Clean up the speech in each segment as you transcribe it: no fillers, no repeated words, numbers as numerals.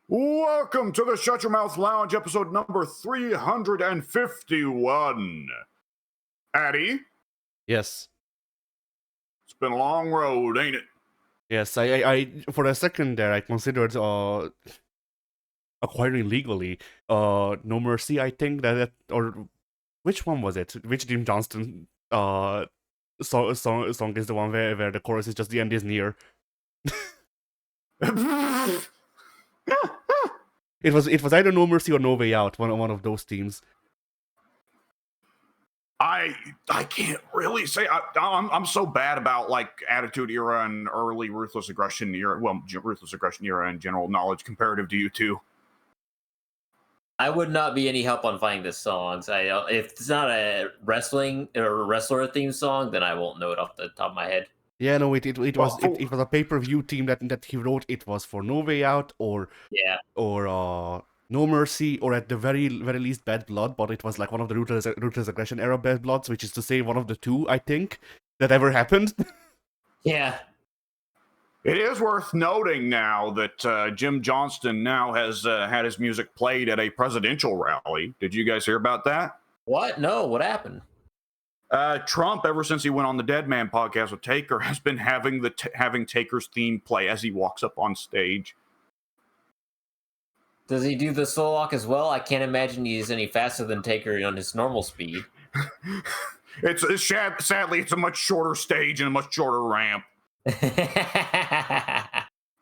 Welcome to the Shut Your Mouth Lounge, episode number 351. Addy, Yes. it's been a long road, ain't it? Yes, I for a second there I considered acquiring legally No Mercy, I think or which one was it? Which Jim Johnston song is the one where the chorus is just the end is near. It was either No Mercy or No Way Out, one of those teams. I can't really say. I'm so bad about like Attitude Era and early Ruthless Aggression era. Well, Ruthless Aggression era and general knowledge comparative to you two. I would not be any help on finding the songs. If it's not a wrestling or wrestler theme song, then I won't know it off the top of my head. Yeah, no, it was a pay-per-view team that he wrote. It was for No Way Out or No Mercy, or at the very least Bad Blood, but it was like one of the Ruthless Aggression era Bad Bloods, which is to say one of the two, I think, that ever happened. Yeah. It is worth noting now that Jim Johnston now has had his music played at a presidential rally. Did you guys hear about that? What? No, what happened? Trump, ever since he went on the Dead Man podcast with Taker, has been having having Taker's theme play as he walks up on stage. Does he do the slow walk as well? I can't imagine he's any faster than Taker on his normal speed. Sadly, it's a much shorter stage and a much shorter ramp.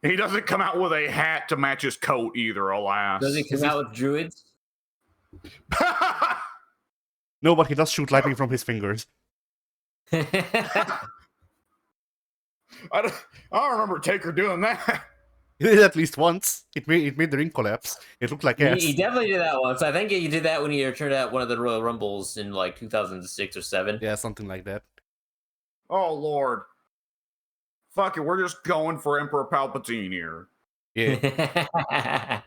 He doesn't come out with a hat to match his coat either, alas. Does he come out with druids? No, but he does shoot lightning from his fingers. I don't remember Taker doing that. He did at least once. It made the ring collapse. It looked like ass. He definitely did that once. I think he did that when he returned at one of the Royal Rumbles in like 2006 or 7. Yeah, something like that. Oh, Lord. Fuck it, we're just going for Emperor Palpatine here. Yeah.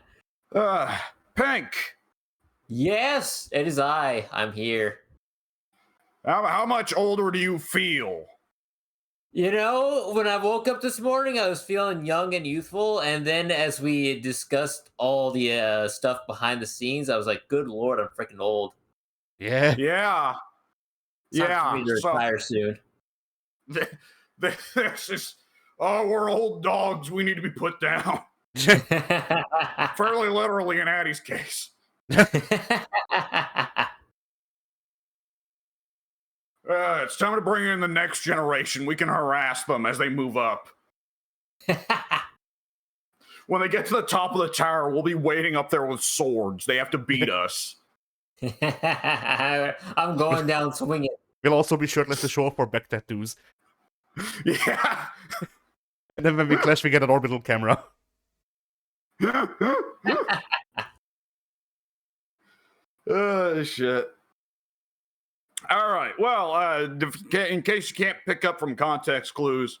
Pink. Yes, it is I. I'm here. How much older do you feel? You know, when I woke up this morning, I was feeling young and youthful, and then as we discussed all the stuff behind the scenes, I was like, "Good Lord, I'm freaking old." Yeah. Yeah. Time for me to retire soon. This is, we're old dogs. We need to be put down. Fairly literally in Addie's case. It's time to bring in the next generation. We can harass them as they move up. When they get to the top of the tower, we'll be waiting up there with swords. They have to beat us. I'm going down swinging. We'll also be shirtless to show off our back tattoos. Yeah. And then when we clash, we get an orbital camera. Shit. All right. Well, in case you can't pick up from context clues,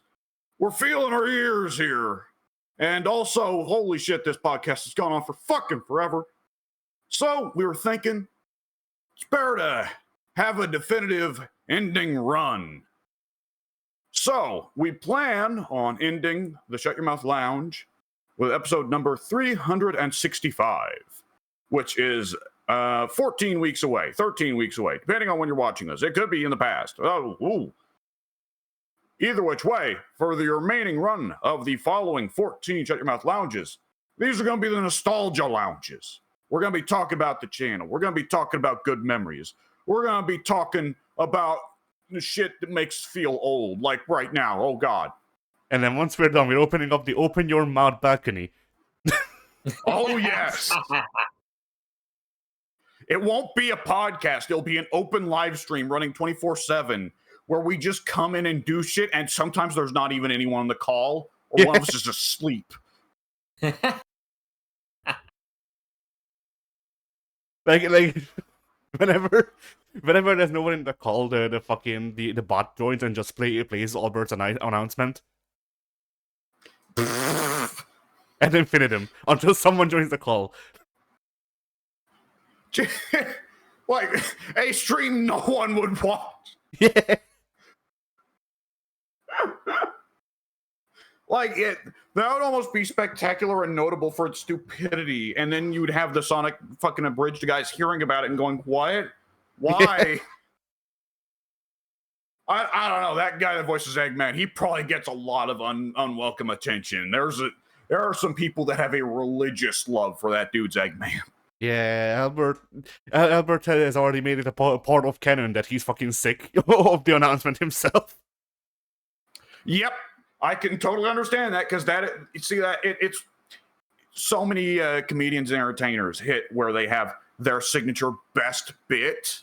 we're feeling our ears here. And also, holy shit, this podcast has gone on for fucking forever. So we were thinking, it's better to have a definitive ending run. So we plan on ending the Shut Your Mouth Lounge with episode number 365, which is 14 weeks away, 13 weeks away, depending on when you're watching this. It could be in the past. Either which way, for the remaining run of the following 14 Shut Your Mouth Lounges, these are going to be the nostalgia lounges. We're going to be talking about the channel. We're going to be talking about good memories. We're going to be talking about the shit that makes us feel old, like right now. Oh, God. And then once we're done, we're opening up the Open Your Mouth balcony. Oh, yes. It won't be a podcast. It'll be an open live stream running 24/7 where we just come in and do shit, and sometimes there's not even anyone on the call, or one of us is asleep. like whenever there's no one in the call, the bot joins and just plays Albert's announcement. And infinitum until someone joins the call. Like a stream no one would watch. Yeah. Like that would almost be spectacular and notable for its stupidity, and then you would have the Sonic fucking abridged guys hearing about it and going, "What? Why?" I don't know. That guy that voices Eggman, he probably gets a lot of unwelcome attention. There are some people that have a religious love for that dude's Eggman. Yeah, Albert has already made it a part of canon that he's fucking sick of the announcement himself. Yep, I can totally understand that because it's so many comedians and entertainers hit where they have their signature best bit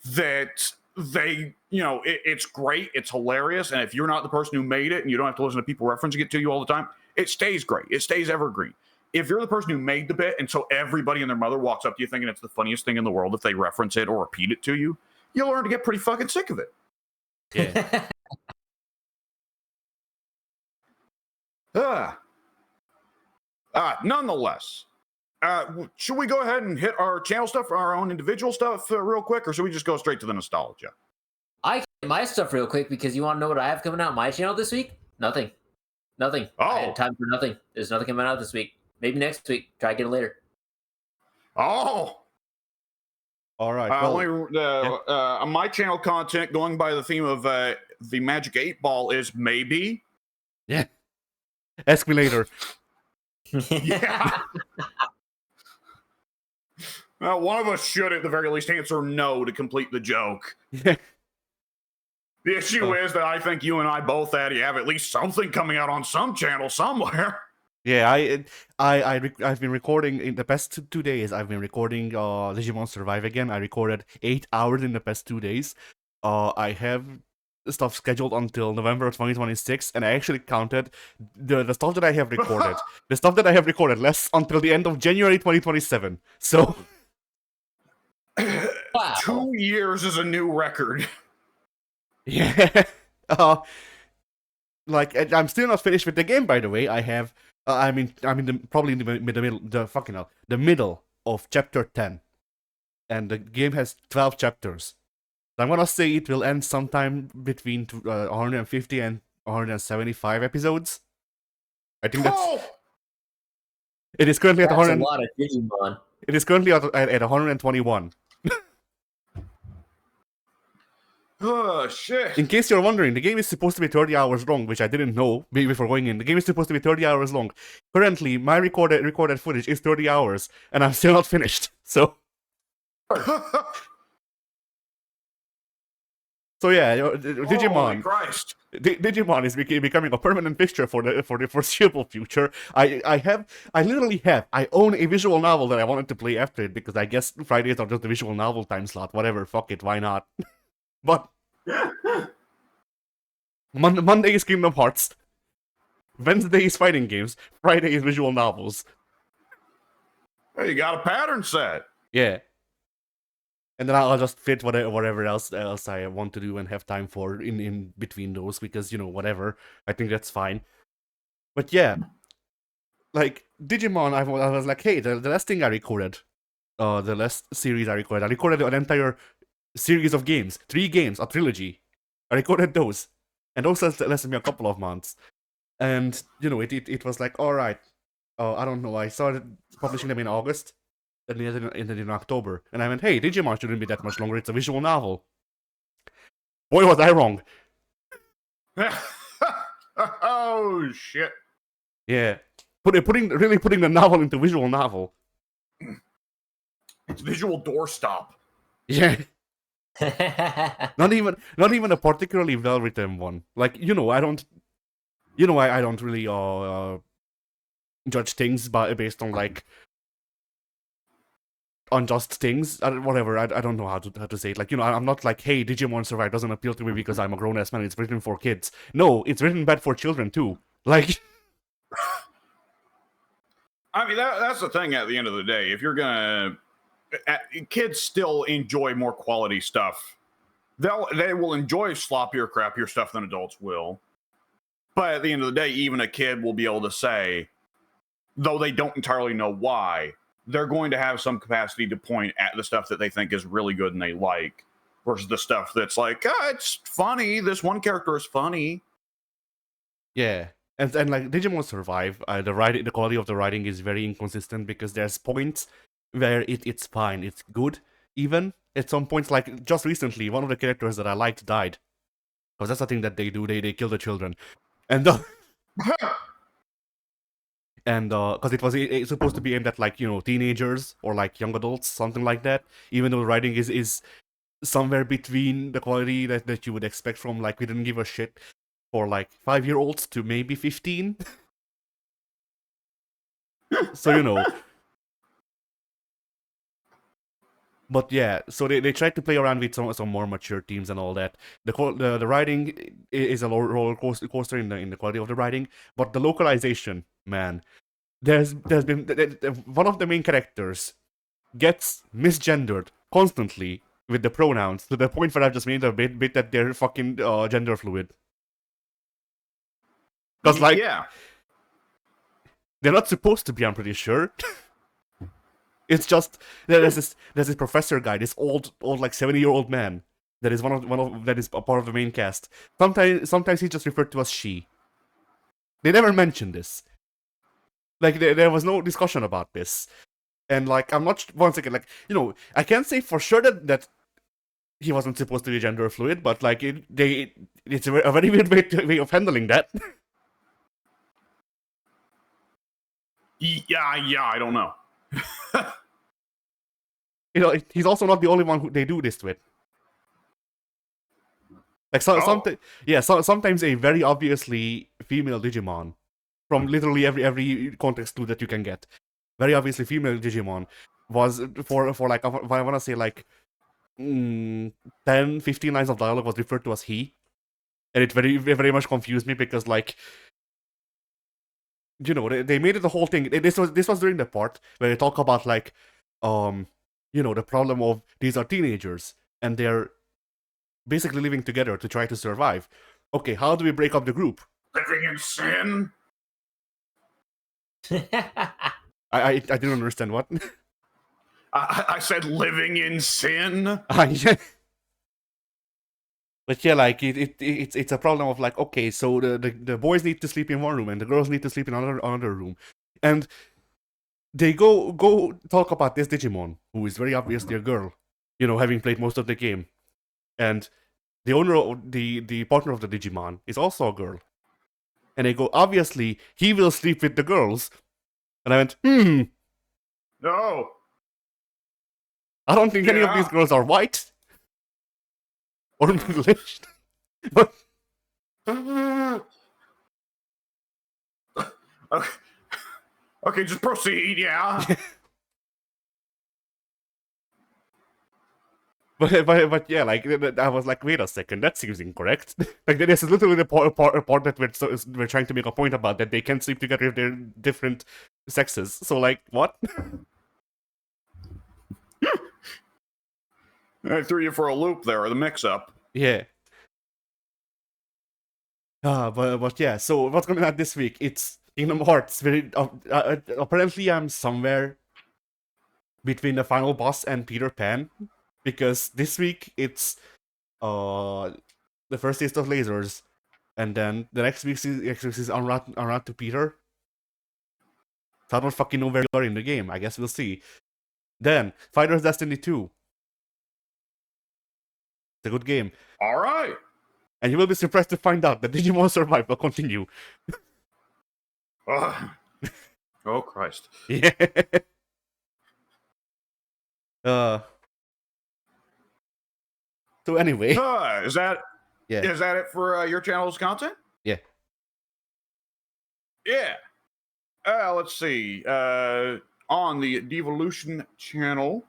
that they, it's great, it's hilarious, and if you're not the person who made it and you don't have to listen to people referencing it to you all the time, it stays great. It stays evergreen. If you're the person who made the bit and so everybody and their mother walks up to you thinking it's the funniest thing in the world if they reference it or repeat it to you, you'll learn to get pretty fucking sick of it. Yeah. Nonetheless, should we go ahead and hit our channel stuff, our own individual stuff real quick, or should we just go straight to the nostalgia? I can hit my stuff real quick because you want to know what I have coming out on my channel this week? Nothing. Oh. I had time for nothing. There's nothing coming out this week. Maybe next week. Try to get it later. Oh. All right. My channel content, going by the theme of the Magic 8 Ball, is maybe. Yeah. Ask me later. Yeah. Well, one of us should, at the very least, answer no to complete the joke. The issue is that I think you and I both, Addy, have at least something coming out on some channel somewhere. Yeah, I've been recording in the past 2 days. I've been recording Digimon Survive again. I recorded 8 hours in the past 2 days. I have stuff scheduled until November of 2026, and I actually counted the stuff that I have recorded. The stuff that I have recorded lasts until the end of January 2027. So, wow. 2 years is a new record. Yeah. I'm still not finished with the game, by the way. I have. Probably in the middle of chapter 10, and the game has 12 chapters. So I'm gonna say it will end sometime between 150 and 175 episodes. I think that's. It is currently that's at 100. A lot of Digimon. It is currently at 121. Oh, shit. In case you're wondering, the game is supposed to be 30 hours long, which I didn't know before going in. The game is supposed to be 30 hours long. Currently, my recorded footage is 30 hours, and I'm still not finished. So yeah, Digimon. Christ. Digimon is becoming a permanent fixture for the foreseeable future. I own a visual novel that I wanted to play after it, because I guess Fridays are just the visual novel time slot. Whatever, fuck it, why not? But Monday is Kingdom Hearts, Wednesday is fighting games, Friday is visual novels. Hey, you got a pattern set. Yeah. And then I'll just fit whatever else I want to do and have time for in between those, because, whatever. I think that's fine. But yeah, like, Digimon, I was like, hey, the last thing I recorded, the last series I recorded an entire series of games, 3 games, a trilogy. I recorded those, and those lasted me a couple of months. And it was like, all right, I don't know. I started publishing them in August, and then in October, and I went, hey, Digimon shouldn't be that much longer. It's a visual novel. Boy, was I wrong. Oh shit. Yeah, putting the novel into visual novel. It's visual doorstop. Yeah. not even a particularly well written one. Like, I don't really judge things based on like unjust things, whatever. I don't know how to say it. Like, I'm not like, hey, Digimon Survive doesn't appeal to me because I'm a grown ass man. It's written for kids. No, it's written bad for children too. Like, I mean, that's the thing. At the end of the day, if you're gonna kids still enjoy more quality stuff. They will enjoy sloppier, crappier stuff than adults will. But at the end of the day, even a kid will be able to say, though they don't entirely know why, they're going to have some capacity to point at the stuff that they think is really good and they like, versus the stuff that's like, it's funny. This one character is funny. Yeah. And like Digimon Survive, the quality of the writing is very inconsistent because there's points where it's fine, it's good. Even at some points, like just recently, one of the characters that I liked died, because that's the thing that they do. They kill the children, and and because it was it's supposed to be aimed at like teenagers or like young adults, something like that. Even though the writing is somewhere between the quality that you would expect from like We Didn't Give a Shit for like 5-year-olds to maybe 15. So but yeah, so they tried to play around with some more mature themes and all that. The writing is a roller coaster in the quality of the writing, but the localization, man, there's been one of the main characters gets misgendered constantly with the pronouns to the point where I've just made a bit that they're fucking gender fluid. Because like they're not supposed to be, I'm pretty sure. It's just there's this professor guy, this old like 70-year-old man that is one of that is a part of the main cast. Sometimes he's just referred to as she. They never mentioned this. Like there was no discussion about this, and like I'm not once again like I can't say for sure that he wasn't supposed to be gender fluid, but like it's a very weird way of handling that. Yeah, I don't know. He's also not the only one who they do this with. Like sometimes a very obviously female Digimon from literally every context clue that you can get, very obviously female Digimon was for like I want to say like 10, 15 lines of dialogue was referred to as he, and it very very much confused me because like they made it the whole thing. This was during the part where they talk about like the problem of these are teenagers and they're basically living together to try to survive. Okay, how do we break up the group? Living in sin. I didn't understand what. I said living in sin. But yeah, like it's a problem of like, okay, so the boys need to sleep in one room and the girls need to sleep in another room, and they go talk about this Digimon who is very obviously a girl, having played most of the game, and the owner of the partner of the Digimon is also a girl, and they go, obviously he will sleep with the girls, and I went, no, I don't think any of these girls are white or English. But okay, just proceed. Yeah. But yeah, like I was like, wait a second, that seems incorrect. Like this is literally the part that we're trying to make a point about, that they can't sleep together if they're different sexes. So like, what? I threw you for a loop there, the mix-up. Yeah. But yeah. So what's coming out this week? It's Kingdom Hearts. Apparently, I'm somewhere between the final boss and Peter Pan. Because this week it's the first taste of lasers, and then the next week is en route to Peter. So I don't fucking know where we are in the game. I guess we'll see. Then Fighters Destiny 2. It's a good game. All right. And you will be surprised to find out that Digimon Survive will continue. Oh Christ. Yeah. So anyway, is that it for your channel's content? Yeah. Yeah. Let's see. On the Devolution channel,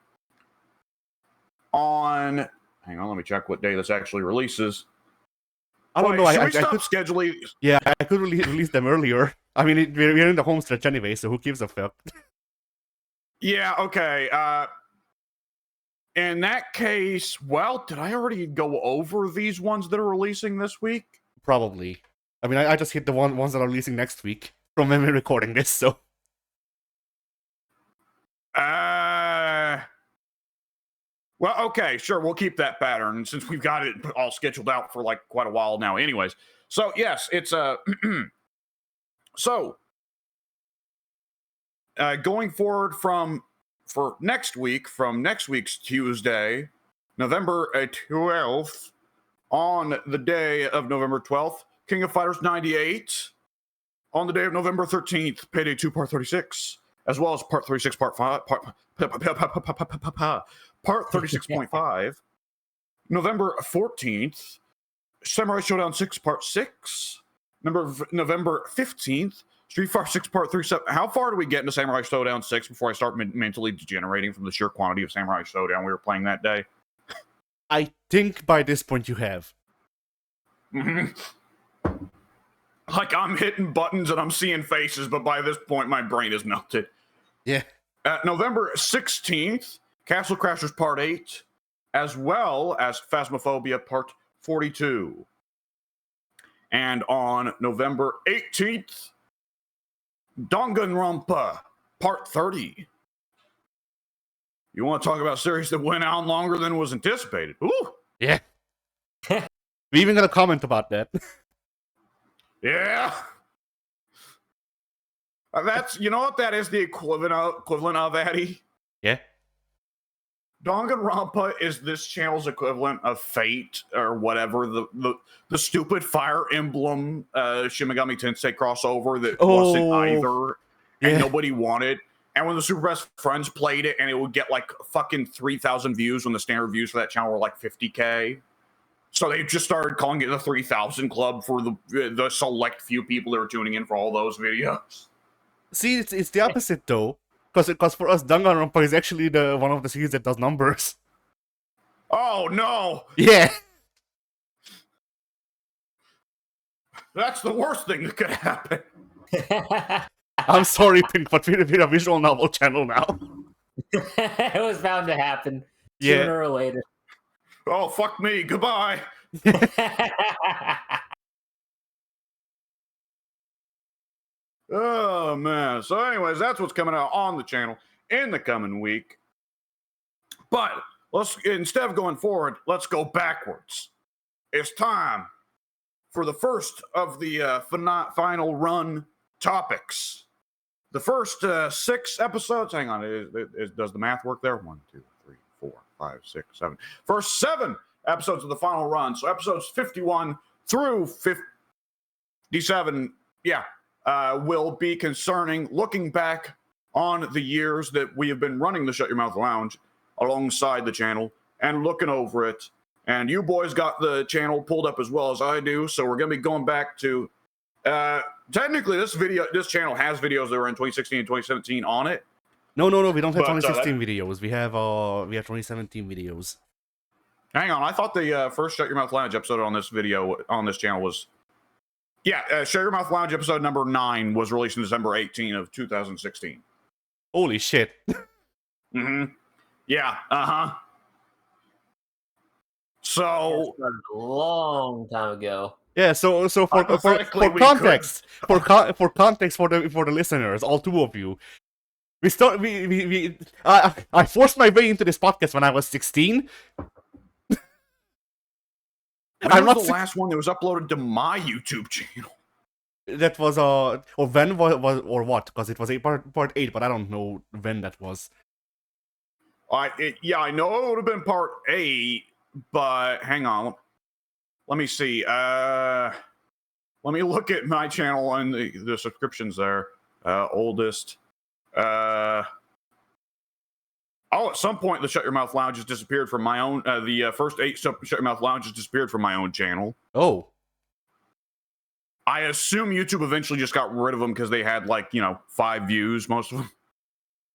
hang on, let me check what day this actually releases. I don't know. I could scheduling. Yeah, I could release them earlier. I mean, we're in the home stretch anyway, so who gives a fuck? Yeah. Okay. In that case, well, did I already go over these ones that are releasing this week? Probably. I mean, I just hit the ones that are releasing next week from when we're recording this, so. Well, okay, sure, we'll keep that pattern since we've got it all scheduled out for like quite a while now. Anyways, so yes, it's So, going forward from next week's Tuesday, November 12th, on the day of November 12th, King of Fighters 98. On the day of November 13th, Payday 2 Part 36, as well as Part 36 Part 5, Part 36.5. November 14th, Samurai Showdown 6 Part 6. November 15th, Street Fighter 6 Part 37. How far do we get into Samurai Showdown 6 before I start mentally degenerating from the sheer quantity of Samurai Showdown we were playing that day? I think by this point you have. Like, I'm hitting buttons and I'm seeing faces, but by this point, my brain is melted. Yeah. November 16th, Castle Crashers Part 8, as well as Phasmophobia Part 42. And on November 18th, Danganronpa Part 30. You want to talk about a series that went on longer than was anticipated? Ooh! Yeah. We even got a comment about that. Yeah. That's, you know what that is the equivalent of, Addy? Yeah. Danganronpa is this channel's equivalent of Fate or whatever, the stupid Fire Emblem Shin Megami Tensei crossover that wasn't either, and nobody wanted. And when the Super Best Friends played it, and it would get like fucking 3,000 views when the standard views for that channel were like 50K. So they just started calling it the 3,000 Club for the select few people that were tuning in for all those videos. See, it's the opposite though, because for us, Danganronpa is actually one of the series that does numbers. Oh no! Yeah. That's the worst thing that could happen. I'm sorry, Pink, but we're a visual novel channel now. It was bound to happen sooner or later. Oh, fuck me. Goodbye. Oh, man. So anyways, that's what's coming out on the channel in the coming week. But instead of going forward, let's go backwards. It's time for the first of the final run topics. The first 6 episodes. Hang on. Does the math work there? 1, 2, 3, 4, 5, 6, 7. First 7 episodes of the final run. So episodes 51 through 57, will be concerning looking back on the years that we have been running the Shut Your Mouth Lounge alongside the channel and looking over it. And you boys got the channel pulled up as well as I do. So we're going to be going back to, technically this channel has videos that were in 2016 and 2017 on it. No, we don't have 2016 videos. We have 2017 videos. Hang on, I thought the first Shut Your Mouth Lounge episode on this channel was... Shut Your Mouth Lounge episode number 9 was released in December 18 of 2016. Holy shit. Mm-hmm. Yeah, uh-huh. So... That's a long time ago. Yeah, so for context, for the listeners, all 2 of you, I forced my way into this podcast when I was 16. When was the last one that was uploaded to my YouTube channel? That was or when was or what? Because it was part 8, but I don't know when that was. I know it would have been part 8, but hang on. Let me see. Let me look at my channel and the subscriptions there. Oldest. At some point, the Shut Your Mouth Lounge has disappeared from my own. The first 8 Shut Your Mouth Lounge has disappeared from my own channel. Oh. I assume YouTube eventually just got rid of them because they had 5 views, most of them.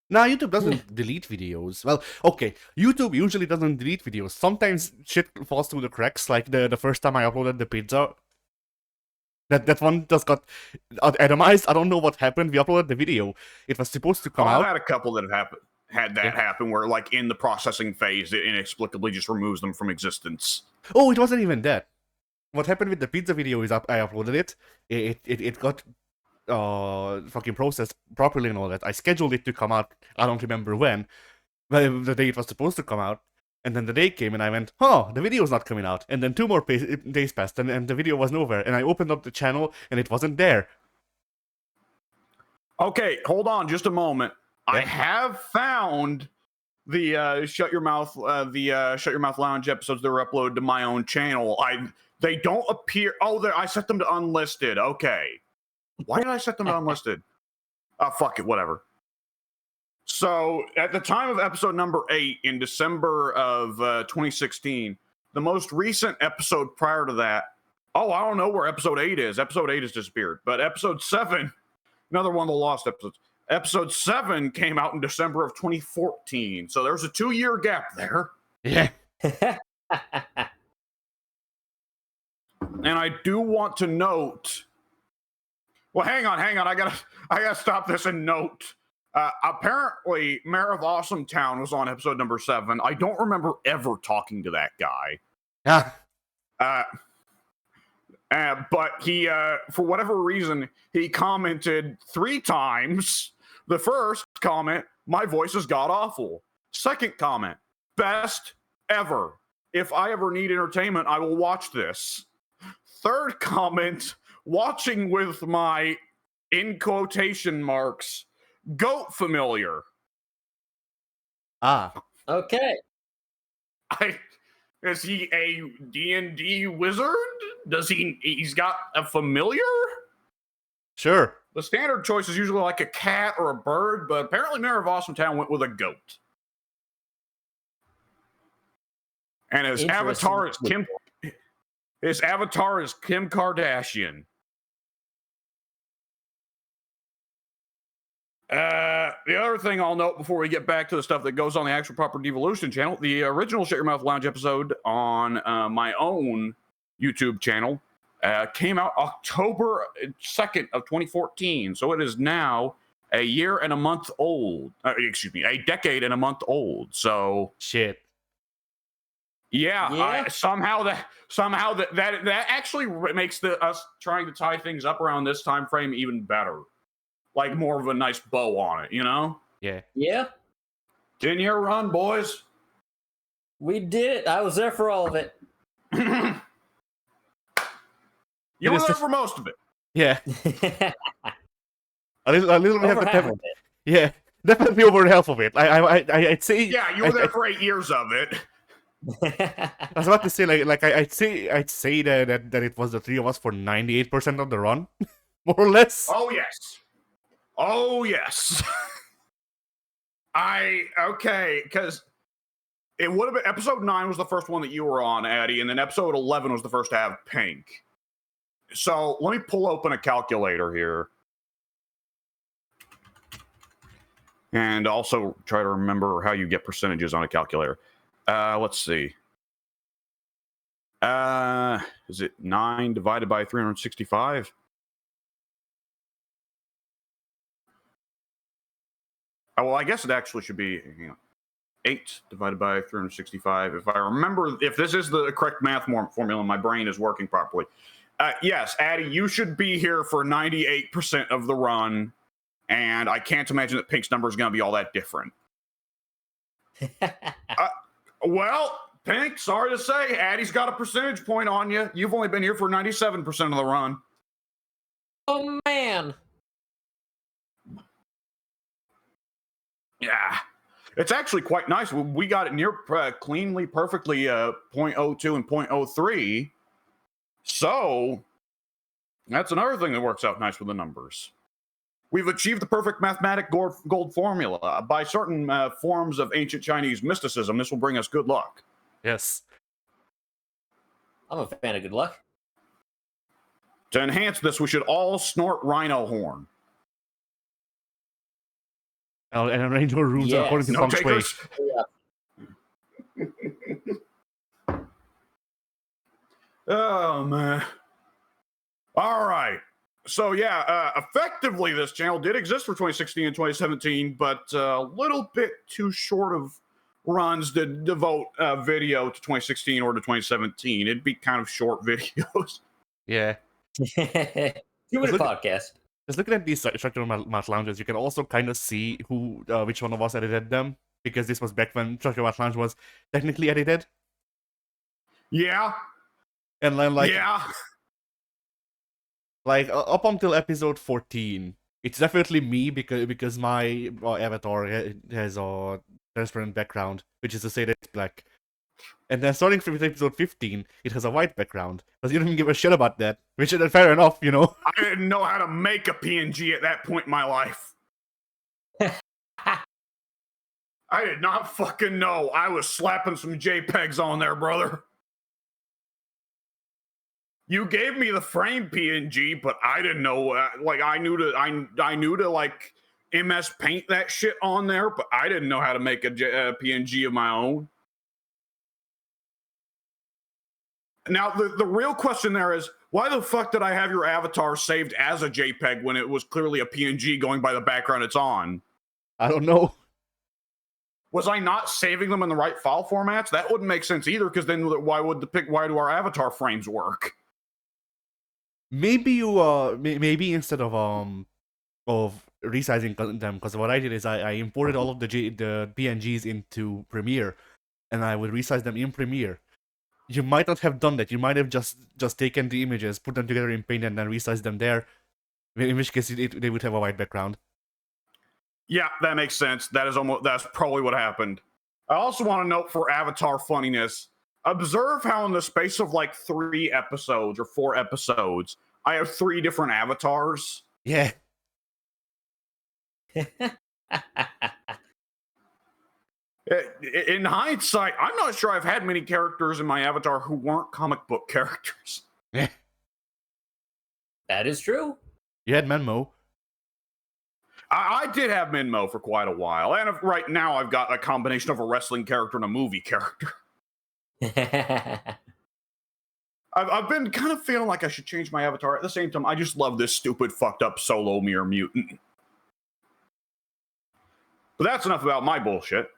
Nah, YouTube doesn't delete videos. Well, okay, YouTube usually doesn't delete videos. Sometimes shit falls through the cracks, like the first time I uploaded the pizza. That one just got atomized. I don't know what happened. We uploaded the video. It was supposed to come out. I've had a couple that have had that happen where, in the processing phase, it inexplicably just removes them from existence. Oh, it wasn't even that. What happened with the pizza video is I uploaded it. It got fucking processed properly and all that. I scheduled it to come out. I don't remember when. The day it was supposed to come out. And then the day came and I went, the video's not coming out. And then 2 more days passed and the video was nowhere. And I opened up the channel and it wasn't there. Okay, hold on just a moment. Yeah. I have found the Shut Your Mouth Lounge episodes that were uploaded to my own channel. They don't appear. Oh, I set them to unlisted. Okay. Why did I set them to unlisted? Fuck it, whatever. So at the time of episode number 8 in December of 2016, the most recent episode prior to that, I don't know where episode 8 is. Episode 8 has disappeared. But episode 7, another one of the lost episodes. Episode 7 came out in December of 2014. So there's a 2-year gap there. Yeah. And I do want to note. Well, hang on. I gotta stop this and note. Apparently, Mayor of Awesome Town was on episode number 7. I don't remember ever talking to that guy. But he, for whatever reason, he commented 3 times. The first comment, my voice is god awful. Second comment, best ever. If I ever need entertainment, I will watch this. Third comment, watching with my, in quotation marks, goat familiar. Okay. Is he a D&D wizard? He's got a familiar? Sure. The standard choice is usually like a cat or a bird, but apparently Mayor of Awesome Town went with a goat. And his avatar is Kim Kardashian. The other thing I'll note before we get back to the stuff that goes on the actual proper Devolution channel, the original Shut Your Mouth Lounge episode on my own YouTube channel came out October 2nd of 2014. So it is now a year and a month old. A decade and a month old. So shit. Yeah. Somehow that actually makes us trying to tie things up around this time frame even better. Like more of a nice bow on it, you know? Yeah. Yeah. 10-year run, boys. We did it. I was there for all of it. You were there for most of it. Yeah. a little over half of it. Yeah, definitely over half of it. I'd say. Yeah, you were there for 8 years of it. I was about to say I'd say that it was the 3 of us for 98% of the run, more or less. Oh yes. Because it would have been episode 9 was the first one that you were on, Addy, and then episode 11 was the first to have Pink. So let me pull open a calculator here. And also try to remember how you get percentages on a calculator. Let's see. Is it 9 divided by 365? Oh, well, I guess it actually should be 8 divided by 365. If I remember, if this is the correct math formula, my brain is working properly. Yes, Addy, you should be here for 98% of the run, and I can't imagine that Pink's number is going to be all that different. Well, Pink, sorry to say, Addy's got a percentage point on you. You've only been here for 97% of the run. Oh, man. Yeah. It's actually quite nice. We got it near cleanly, perfectly 0.02 and 0.03. So that's another thing that works out nice with the numbers. We've achieved the perfect mathematic gold formula. By certain forms of ancient Chinese mysticism, this will bring us good luck. Yes. I'm a fan of good luck. To enhance this, we should all snort rhino horn. And arrange your rooms according to no feng shui. Oh, man. All right. So, effectively, this channel did exist for 2016 and 2017, but a little bit too short of runs to devote video to 2016 or to 2017. It'd be kind of short videos. Yeah. Too many podcasts. Just looking at these structural math lounges, you can also kind of see which one of us edited them, because this was back when structural math lounge was technically edited. Yeah. And then, like up until episode 14, It's definitely me because my avatar has a transparent background, which is to say that it's black. And then starting from episode 15, it has a white background. Because you don't even give a shit about that. Which is fair enough, you know? I didn't know how to make a PNG at that point in my life. I did not fucking know. I was slapping some JPEGs on there, brother. You gave me the frame PNG, but I didn't know. I knew to like MS Paint that shit on there, but I didn't know how to make a PNG of my own. Now, the real question there is, why the fuck did I have your avatar saved as a JPEG when it was clearly a PNG going by the background it's on? I don't know. Was I not saving them in the right file formats? That wouldn't make sense either, because then why do our avatar frames work? Maybe you maybe instead of resizing them, because what I did is I imported all of the PNGs into Premiere, and I would resize them in Premiere. You might not have done that. You might have just taken the images, put them together in Paint, and then resized them there. In which case, they would have a white background. Yeah, that makes sense. That's probably what happened. I also want to note for Avatar funniness, observe how in the space of like 3 episodes or 4 episodes, I have 3 different avatars. Yeah. In hindsight, I'm not sure I've had many characters in my avatar who weren't comic book characters. Yeah. That is true. You had Menmo. I did have Minmo for quite a while, and right now I've got a combination of a wrestling character and a movie character. I've been kind of feeling like I should change my avatar. At the same time, I just love this stupid, fucked up solo mirror mutant. But that's enough about my bullshit.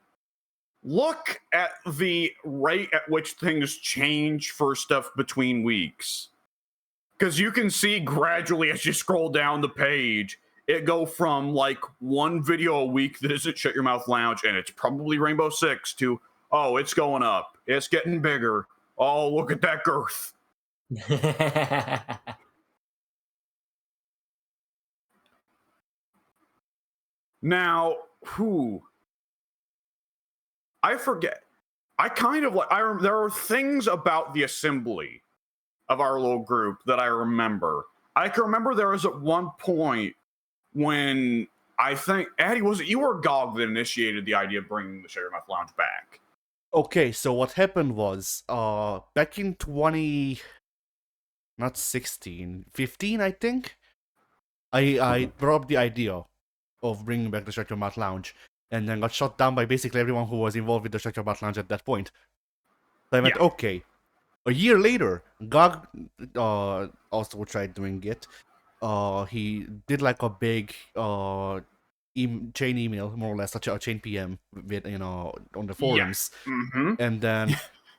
Look at the rate at which things change for stuff between weeks. Because you can see gradually as you scroll down the page, it go from like 1 video a week that isn't Shut Your Mouth Lounge, and it's probably Rainbow Six, to, oh, it's going up. It's getting bigger. Oh, look at that girth. Now, I forget. I kind of like, there are things about the assembly of our little group that I remember. I can remember there was at one point when I think, Addy, was it you or Gog that initiated the idea of bringing the Shut Your Mouth Lounge back? Okay, so what happened was, back in 15, I think, I brought up the idea of bringing back the Shut Your Mouth Lounge, and then got shot down by basically everyone who was involved with the Shut Your Mouth Lounge at that point. So I went, okay. A year later, Gog also tried doing it. He did like a big chain email, more or less, a chain PM with, on the forums. Yeah. Mm-hmm.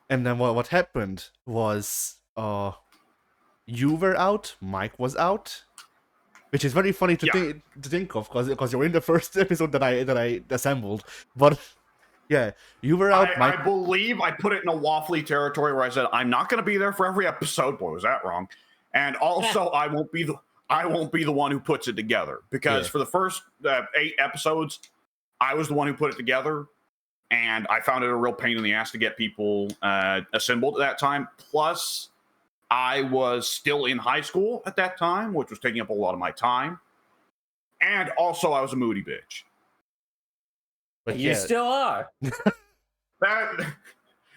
And then what happened was you were out, Mike was out, which is very funny to think of, because you're in the first episode that I assembled. But yeah, you were out. I believe I put it in a waffly territory where I said I'm not going to be there for every episode. Boy, was that wrong. And also, I won't be the one who puts it together, because for the first 8 episodes, I was the one who put it together, and I found it a real pain in the ass to get people assembled at that time. Plus, I was still in high school at that time, which was taking up a lot of my time, and also I was a moody bitch. But you still are.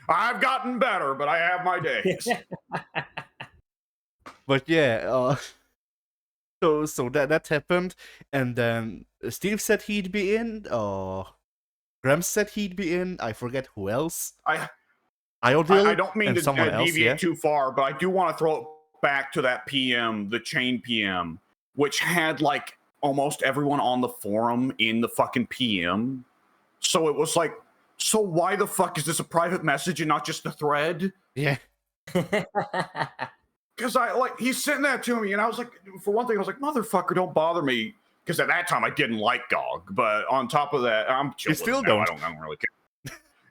I've gotten better, but I have my days. But yeah, so that happened, and then Steve said he'd be in. Graham said he'd be in. I forget who else. I don't mean to deviate too far, but I do want to throw it back to that PM, the chain PM, which had like almost everyone on the forum in the fucking PM. So it was like, so why the fuck is this a private message and not just a thread? Yeah. Because he's sitting there to me, and I was like, for one thing, I was like, motherfucker, don't bother me. Because at that time, I didn't like Gog. But on top of that, I'm chilling. You still now. don't. I don't really care.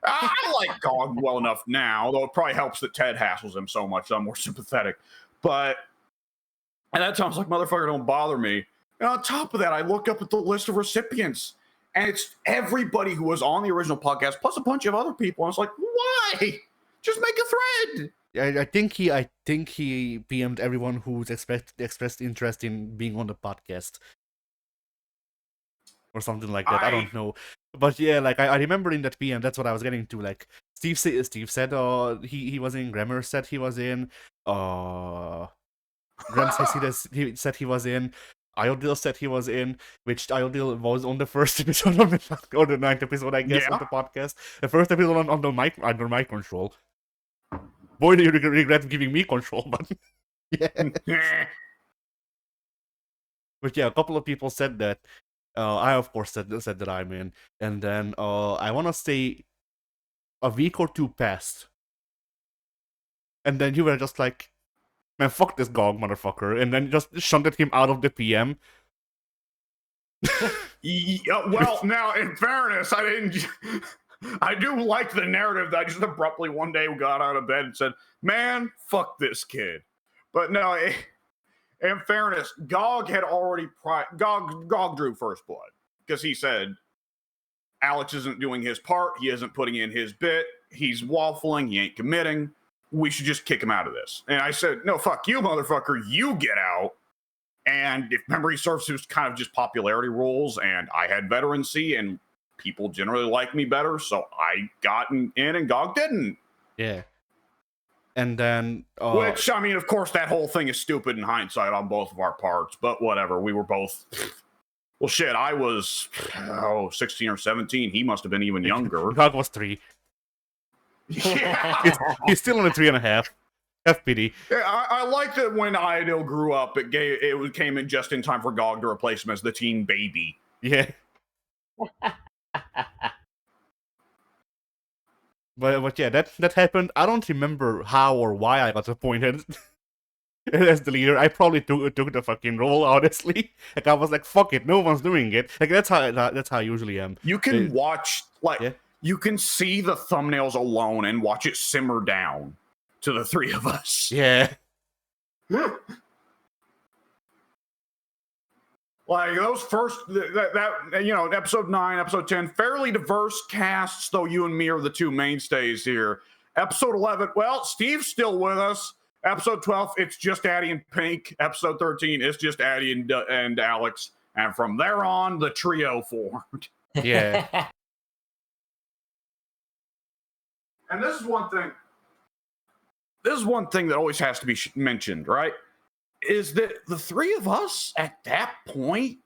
I like Gog well enough now, though it probably helps that Ted hassles him so much, so I'm more sympathetic. But at that time, I was like, motherfucker, don't bother me. And on top of that, I look up at the list of recipients, and it's everybody who was on the original podcast, plus a bunch of other people. And I was like, why? Just make a thread. I think he PM'd everyone who's expressed interest in being on the podcast. Or something like that. I don't know. But yeah, like I remember in that PM, that's what I was getting to. Like Steve said he was in. Grammar said he was in. Graham he said he was in. Iodil said he was in, which Iodil was on the first episode of or the 9th episode, I guess, of the podcast. The first episode on the mic under my control. Boy, do you regret giving me control, but yeah. But yeah, a couple of people said that. I of course said that I'm in, and then I want to say a week or two passed, and then you were just like, "Man, fuck this GOG motherfucker," and then just shunted him out of the PM. Well, now in fairness, I do like the narrative that I just abruptly one day got out of bed and said, "Man, fuck this kid," but no. In fairness, GOG had already GOG drew first blood because he said Alex isn't doing his part. He isn't putting in his bit. He's waffling. He ain't committing. We should just kick him out of this. And I said, no, fuck you, motherfucker. You get out. And if memory serves, it was kind of just popularity rules. And I had veterancy and people generally like me better. So I got in and GOG didn't. Yeah. And then... Which, I mean, of course, that whole thing is stupid in hindsight on both of our parts, but whatever. We were both... Well, shit, I was, 16 or 17. He must have been even younger. GOG was 3. Yeah. He's still only 3.5. FPD. Yeah, I like that when Iodil grew up, it came in just in time for GOG to replace him as the teen baby. Yeah. But yeah, that happened. I don't remember how or why I got appointed as the leader. I probably took the fucking role, honestly. Like I was like, fuck it, no one's doing it. Like that's how I usually am. You can watch you can see the thumbnails alone and watch it simmer down to the three of us. Yeah. Like those first, episode 9, episode 10, fairly diverse casts, though you and me are the two mainstays here. Episode 11, well, Steve's still with us. Episode 12, it's just Addie and Pink. Episode 13, it's just Addie and Alex. And from there on, the trio formed. Yeah. And this is one thing that always has to be mentioned, right? Is that the three of us at that point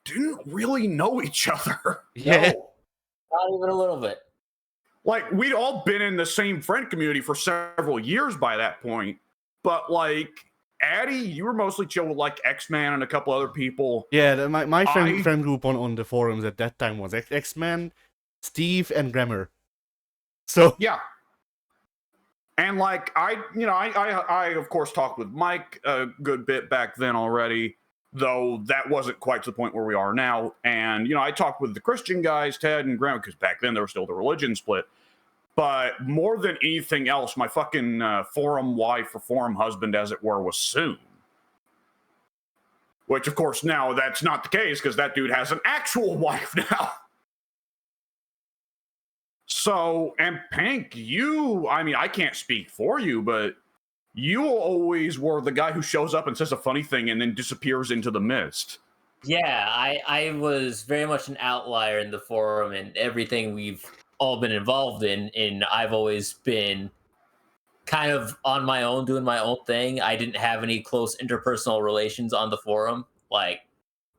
didn't really know each other. Yeah. No, not even a little bit. Like, we'd all been in the same friend community for several years by that point. But, like, Addie, you were mostly chill with, like, X-Man and a couple other people. Yeah, my friend group on the forums at that time was X-Man, Steve, and Grammar. So... Yeah. And like I of course talked with Mike a good bit back then already, though that wasn't quite to the point where we are now. And I talked with the Christian guys, Ted and Graham, because back then there was still the religion split. But more than anything else, my fucking forum wife or forum husband, as it were, was Soon. Which of course now that's not the case because that dude has an actual wife now. So, and Pink, I can't speak for you, but you always were the guy who shows up and says a funny thing and then disappears into the mist. Yeah, I was very much an outlier in the forum and everything we've all been involved in. And I've always been kind of on my own, doing my own thing. I didn't have any close interpersonal relations on the forum. Like,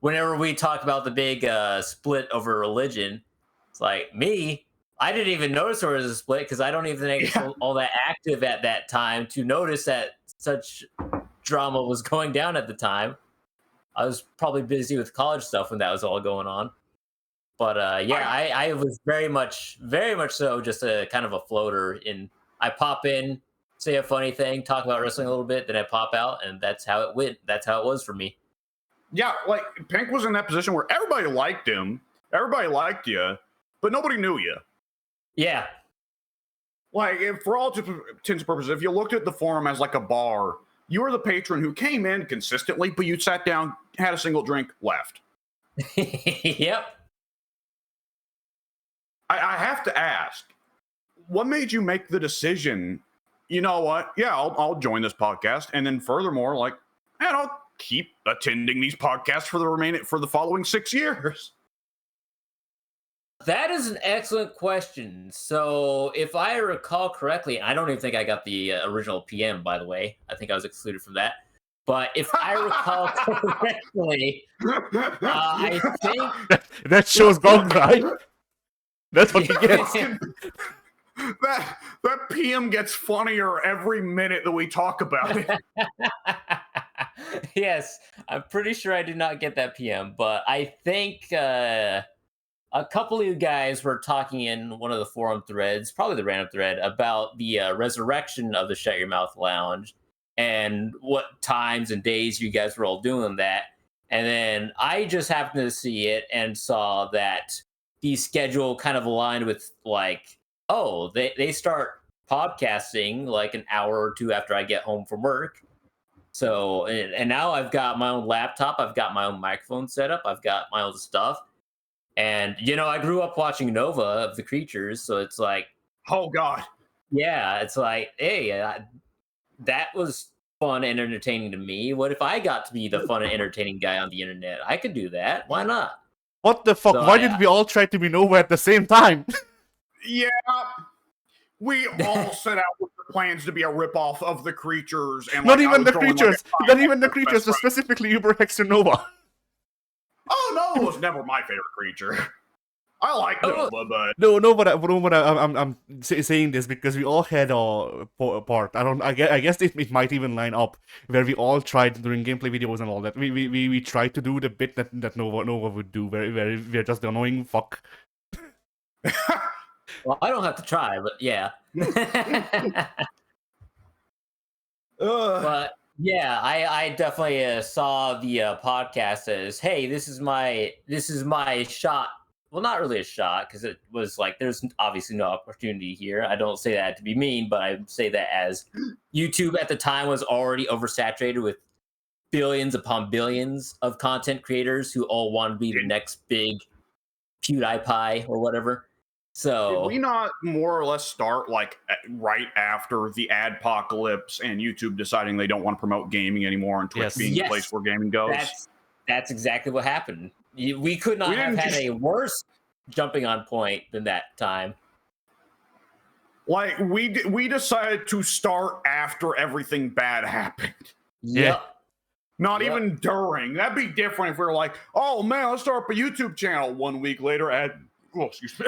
whenever we talked about the big split over religion, it's like, I didn't even notice there was a split because I don't even think it's all that active at that time to notice that such drama was going down at the time. I was probably busy with college stuff when that was all going on. But I was very much so just a kind of a floater. I pop in, say a funny thing, talk about wrestling a little bit, then I pop out, and that's how it went. That's how it was for me. Yeah, like Pink was in that position where everybody liked him, everybody liked you, but nobody knew you. Yeah. Like, for all intents and purposes, if you looked at the forum as like a bar, You were the patron who came in consistently, but you sat down, had a single drink, left. Yep. I have to ask, what made you make the decision? You know what? Yeah, I'll join this podcast, and then furthermore, like, and I'll keep attending these podcasts for the following 6 years. That is an excellent question. So, if I recall correctly, I don't even think I got the original PM, by the way. I think I was excluded from that. But if I recall correctly, I think that show's gone, right? That's what he gets. That PM gets funnier every minute that we talk about it. Yes, I'm pretty sure I did not get that PM, but I think a couple of you guys were talking in one of the forum threads, probably the random thread, about the resurrection of the Shut Your Mouth Lounge and what times and days you guys were all doing that. And then I just happened to see it and saw that the schedule kind of aligned with, like, oh, they start podcasting like an hour or two after I get home from work. So, and now I've got my own laptop, I've got my own microphone set up, I've got my own stuff. And, you know, I grew up watching Nova of the Creatures, so it's like, oh, God. Yeah, it's like, hey, that was fun and entertaining to me. What if I got to be the fun and entertaining guy on the internet? I could do that. Why not? What the fuck? So Why did we all try to be Nova at the same time? Yeah. We all set out with the plans to be a ripoff of the Creatures. And Not even the Creatures. Not even the Creatures, but specifically Uber Hexter Nova. Oh, no, it was never my favorite creature. I like Nova, but but I'm saying this because we all had a part. I guess it might even line up where we all tried during gameplay videos and all that. We tried to do the bit that Nova would do, where we're just the annoying fuck. Well, I don't have to try, but yeah. But yeah, I definitely saw the podcast as, hey, this is my shot. Well, not really a shot, because it was like, there's obviously no opportunity here. I don't say that to be mean, but I say that as YouTube at the time was already oversaturated with billions upon billions of content creators who all want to be the next big PewDiePie or whatever. So did we not more or less start like right after the adpocalypse and YouTube deciding they don't want to promote gaming anymore and Twitch being the place where gaming goes? That's exactly what happened. We could not have had a worse jumping on point than that time. Like, we decided to start after everything bad happened. Yep. Not even during. That'd be different if we were like, oh man, let's start up a YouTube channel 1 week later excuse me.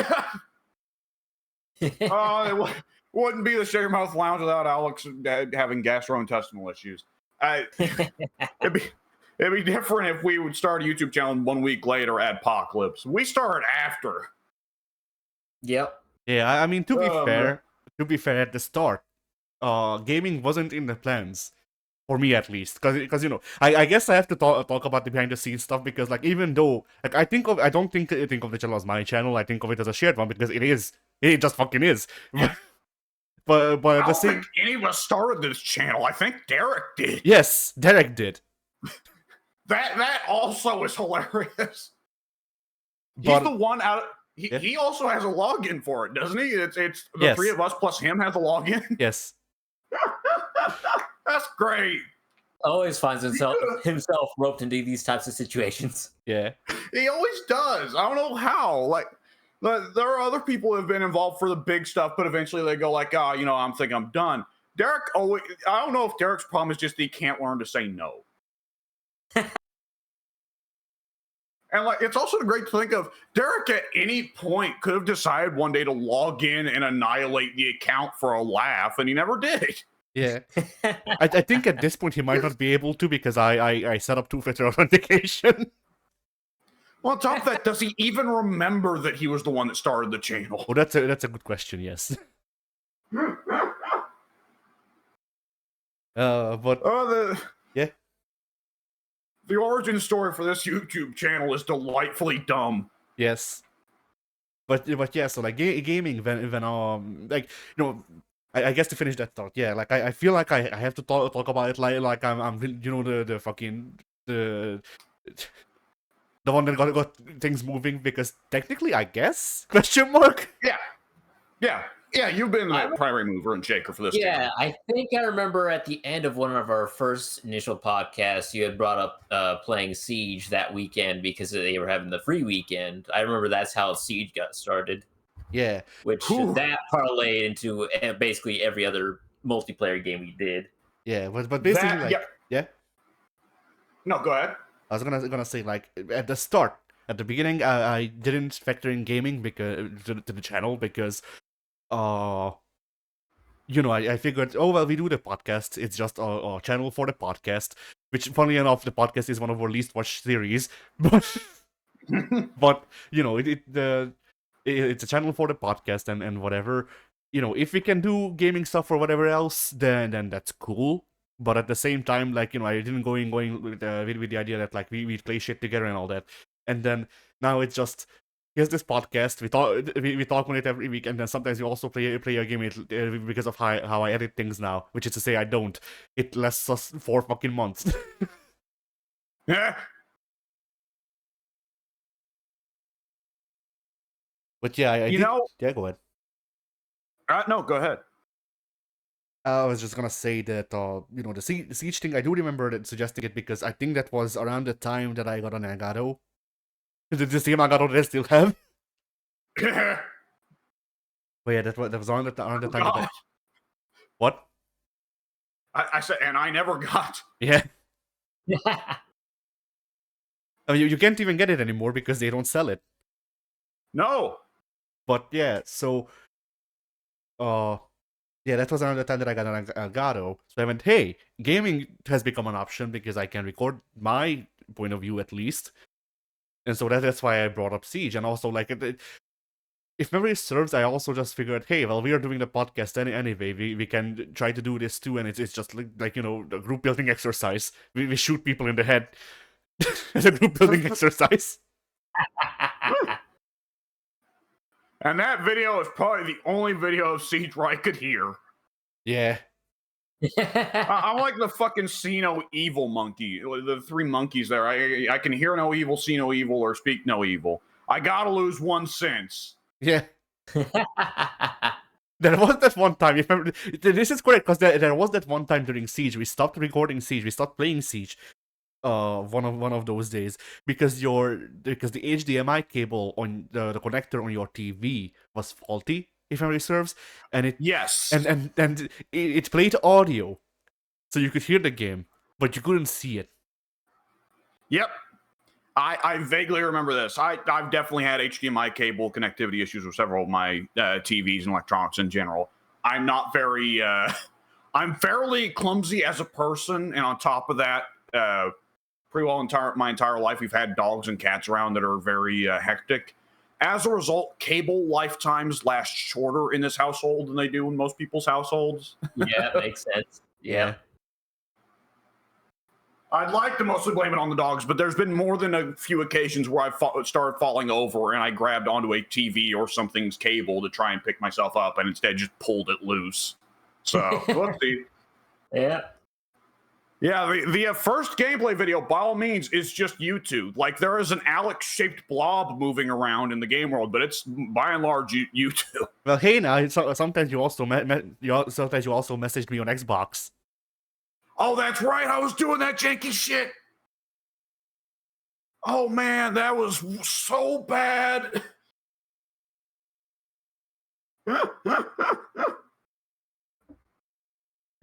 It wouldn't be the Shut Your Mouth Lounge without Alex having gastrointestinal issues. It'd be different if we would start a YouTube channel 1 week later, Adpocalypse. We started after. Yep. Yeah, I mean, to be fair, at the start, gaming wasn't in the plans. For me, at least, because you know, I guess I have to talk about the behind the scenes stuff, because like, even though like I don't think of the channel as my channel. I think of it as a shared one, because it just fucking is. but at the same, I don't think any of us started this channel. I think Derek did. Yes, Derek did. That also is hilarious. He's the one out. He also has a login for it, doesn't he? It's the three of us plus him has a login. Yes. That's great. Always finds himself roped into these types of situations. Yeah. He always does. I don't know how. Like, there are other people who have been involved for the big stuff, but eventually they go like, oh, you know, I'm done. Derek always, I don't know if Derek's problem is just that he can't learn to say no. And like, it's also great to think of Derek at any point could have decided one day to log in and annihilate the account for a laugh, and he never did. Yeah. I think at this point he might not be able to, because I set up two-factor authentication. Well, on top of that, does he even remember that he was the one that started the channel? Well, that's a good question, yes. The origin story for this YouTube channel is delightfully dumb. Yes. But yeah, so like gaming, when like, you know, I guess to finish that thought, yeah, like I feel like I have to talk about it like I'm the fucking the one that got things moving, because technically, I guess, question mark. Yeah, you've been the primary mover and shaker for this game. Yeah, I think I remember at the end of one of our first initial podcasts, you had brought up playing Siege that weekend because they were having the free weekend. I remember that's how Siege got started. Yeah, which that parlayed into basically every other multiplayer game we did. Yeah, but basically, yeah. No, go ahead. I was gonna say, like, at the start, at the beginning, I didn't factor in gaming because to the channel because, I figured, oh well, we do the podcast. It's just a channel for the podcast. Which, funny enough, the podcast is one of our least watched series, but it's a channel for the podcast and whatever. If we can do gaming stuff or whatever else, then that's cool. But at the same time, like, I didn't going with the idea that, like, we play shit together and all that. And then now it's just, here's this podcast. We talk on it every week, and then sometimes we also play a game because of how I edit things now. Which is to say, I don't. It lasts us 4 fucking months. Yeah. But yeah, yeah, go ahead. No, go ahead. I was just gonna say that, the Siege thing, I do remember suggesting it because I think that was around the time that I got an Elgato. The same Elgato that I still have. But yeah, that was around the time that I... What? I said, and I never got. Yeah. I mean, you can't even get it anymore because they don't sell it. No. But yeah, so... yeah, that was around the time that I got an Elgato. So I went, hey, gaming has become an option because I can record my point of view at least. And so that's why I brought up Siege. And also, like, if memory serves, I also just figured, hey, well, we are doing the podcast anyway. We can try to do this too. And it's just like a group building exercise. We shoot people in the head as a group building exercise. And that video is probably the only video of Siege where I could hear. Yeah. I'm like the fucking see no evil monkey. The 3 monkeys there. I can hear no evil, see no evil, or speak no evil. I gotta lose 1 sense. Yeah. There was that one time, if remember, this is correct, because there was that one time during Siege, we stopped recording Siege, we stopped playing Siege. One of those days because the HDMI cable on the connector on your TV was faulty, if memory serves, and it and it played audio, so you could hear the game, but you couldn't see it. Yep, I vaguely remember this. I've definitely had HDMI cable connectivity issues with several of my TVs and electronics in general. I'm not very I'm fairly clumsy as a person, and on top of that, pretty well my entire life, we've had dogs and cats around that are very hectic. As a result, cable lifetimes last shorter in this household than they do in most people's households. Yeah, makes sense. Yeah. I'd like to mostly blame it on the dogs, but there's been more than a few occasions where I started falling over and I grabbed onto a TV or something's cable to try and pick myself up and instead just pulled it loose. So, whoopsie. Yeah. Yeah, the first gameplay video, by all means, is just YouTube. Like, there is an Alex-shaped blob moving around in the game world, but it's, by and large, YouTube. Well, hey, now, sometimes you also sometimes you also messaged me on Xbox. Oh, that's right, I was doing that janky shit! Oh, man, that was so bad!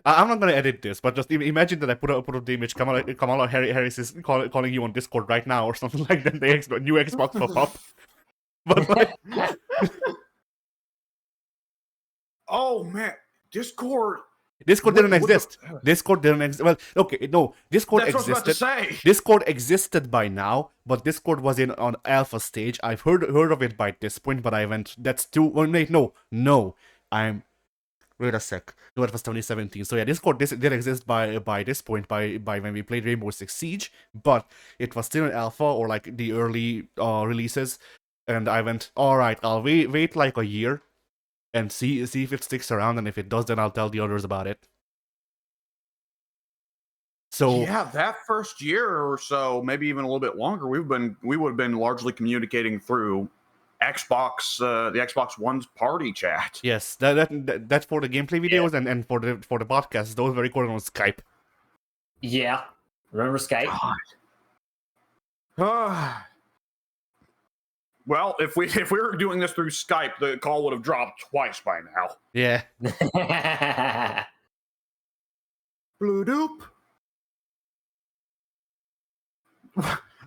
I'm not gonna edit this, but just imagine that I put up the image. Kamala Harris is calling you on Discord right now, or something like that. The new Xbox pop up. But like... oh man, Discord didn't exist. Discord didn't exist. Well, okay, no, Discord existed. What I was about to say. Discord existed by now, but Discord was on alpha stage. I've heard of it by this point, but I went. That's too. Well, wait, no. Wait a sec. No, it was 2017. So yeah, Discord did exist by this point, by when we played Rainbow Six Siege, but it was still in alpha or like the early releases. And I went, all right, I'll wait like a year, and see if it sticks around, and if it does, then I'll tell the others about it. So yeah, that first year or so, maybe even a little bit longer, we would have been largely communicating through Xbox, the Xbox One's party chat. yes, that's for the gameplay videos, and for the podcasts. Those were recorded on Skype. Yeah, remember Skype? Well, if we were doing this through Skype, the call would have dropped twice by now. Yeah. Blue doop.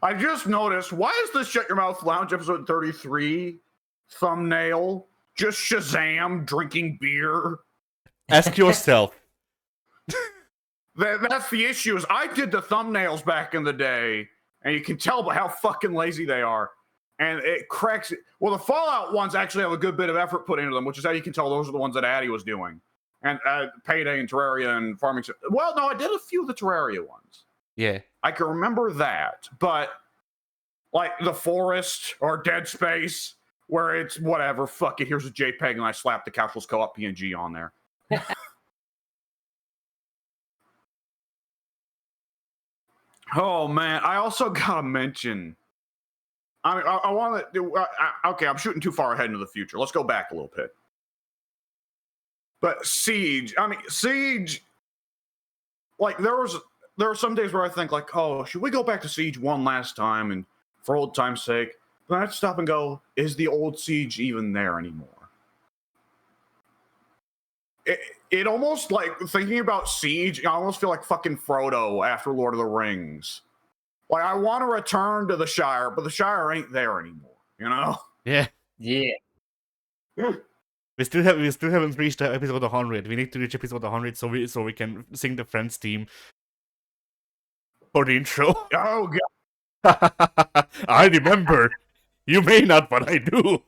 I just noticed, why is this Shut Your Mouth Lounge episode 33 thumbnail just Shazam drinking beer? Ask yourself. That's the issue, is I did the thumbnails back in the day, and you can tell by how fucking lazy they are. And it cracks it. Well, the Fallout ones actually have a good bit of effort put into them, which is how you can tell those are the ones that Addy was doing. And Payday and Terraria and Farming. Well, no, I did a few of the Terraria ones. Yeah. I can remember that. But like The Forest or Dead Space, where it's whatever, fuck it, here's a JPEG and I slap the Couchless Co-op PNG on there. Oh, man. I also got to mention... I want to do. Okay, I'm shooting too far ahead into the future. Let's go back a little bit. But Siege, Siege. Like there are some days where I think like, oh, should we go back to Siege one last time and for old time's sake? But I have to stop and go, is the old Siege even there anymore? It almost like thinking about Siege. I almost feel like fucking Frodo after Lord of the Rings. Like, I want to return to the Shire, but the Shire ain't there anymore, you know? Yeah. Yeah. We still haven't reached episode 100. We need to reach episode 100 so we can sing the Friends theme for the intro. Oh, God. I remember. You may not, but I do.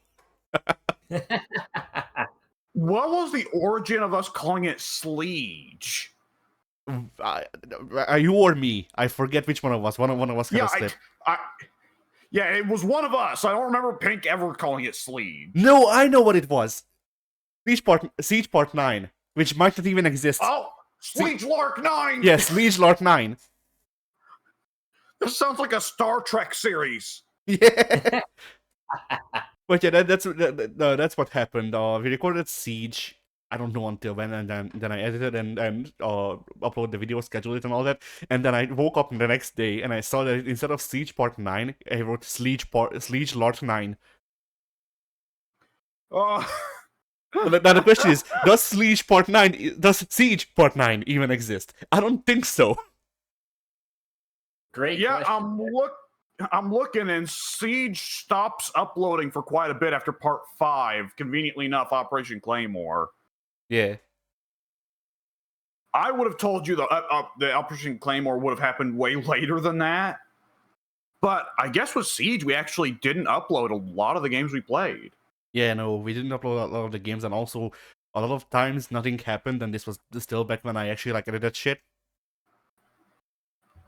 What was the origin of us calling it Sleege? Are you or me? I forget which one of us. One of us kind of slipped. Yeah, it was one of us. I don't remember Pink ever calling it Sleege. No, I know what it was. Siege Part 9, which might not even exist. Oh, Sleege Lark 9! Yes, Sleege Lark 9. This sounds like a Star Trek series. Yeah. But yeah, that's what happened. We recorded Siege. I don't know until when, and then I edited and upload the video, schedule it, and all that. And then I woke up the next day and I saw that instead of Siege Part 9, I wrote Sleege Lark 9. Oh. Now the question is, does Siege Part 9 even exist? I don't think so. Great. Yeah, question. I'm looking, and Siege stops uploading for quite a bit after Part 5. Conveniently enough, Operation Claymore. Yeah. I would have told you the Operation Claymore would have happened way later than that. But I guess with Siege, we actually didn't upload a lot of the games we played. Yeah, no, we didn't upload a lot of the games, and also a lot of times nothing happened, and this was still back when I actually edited shit.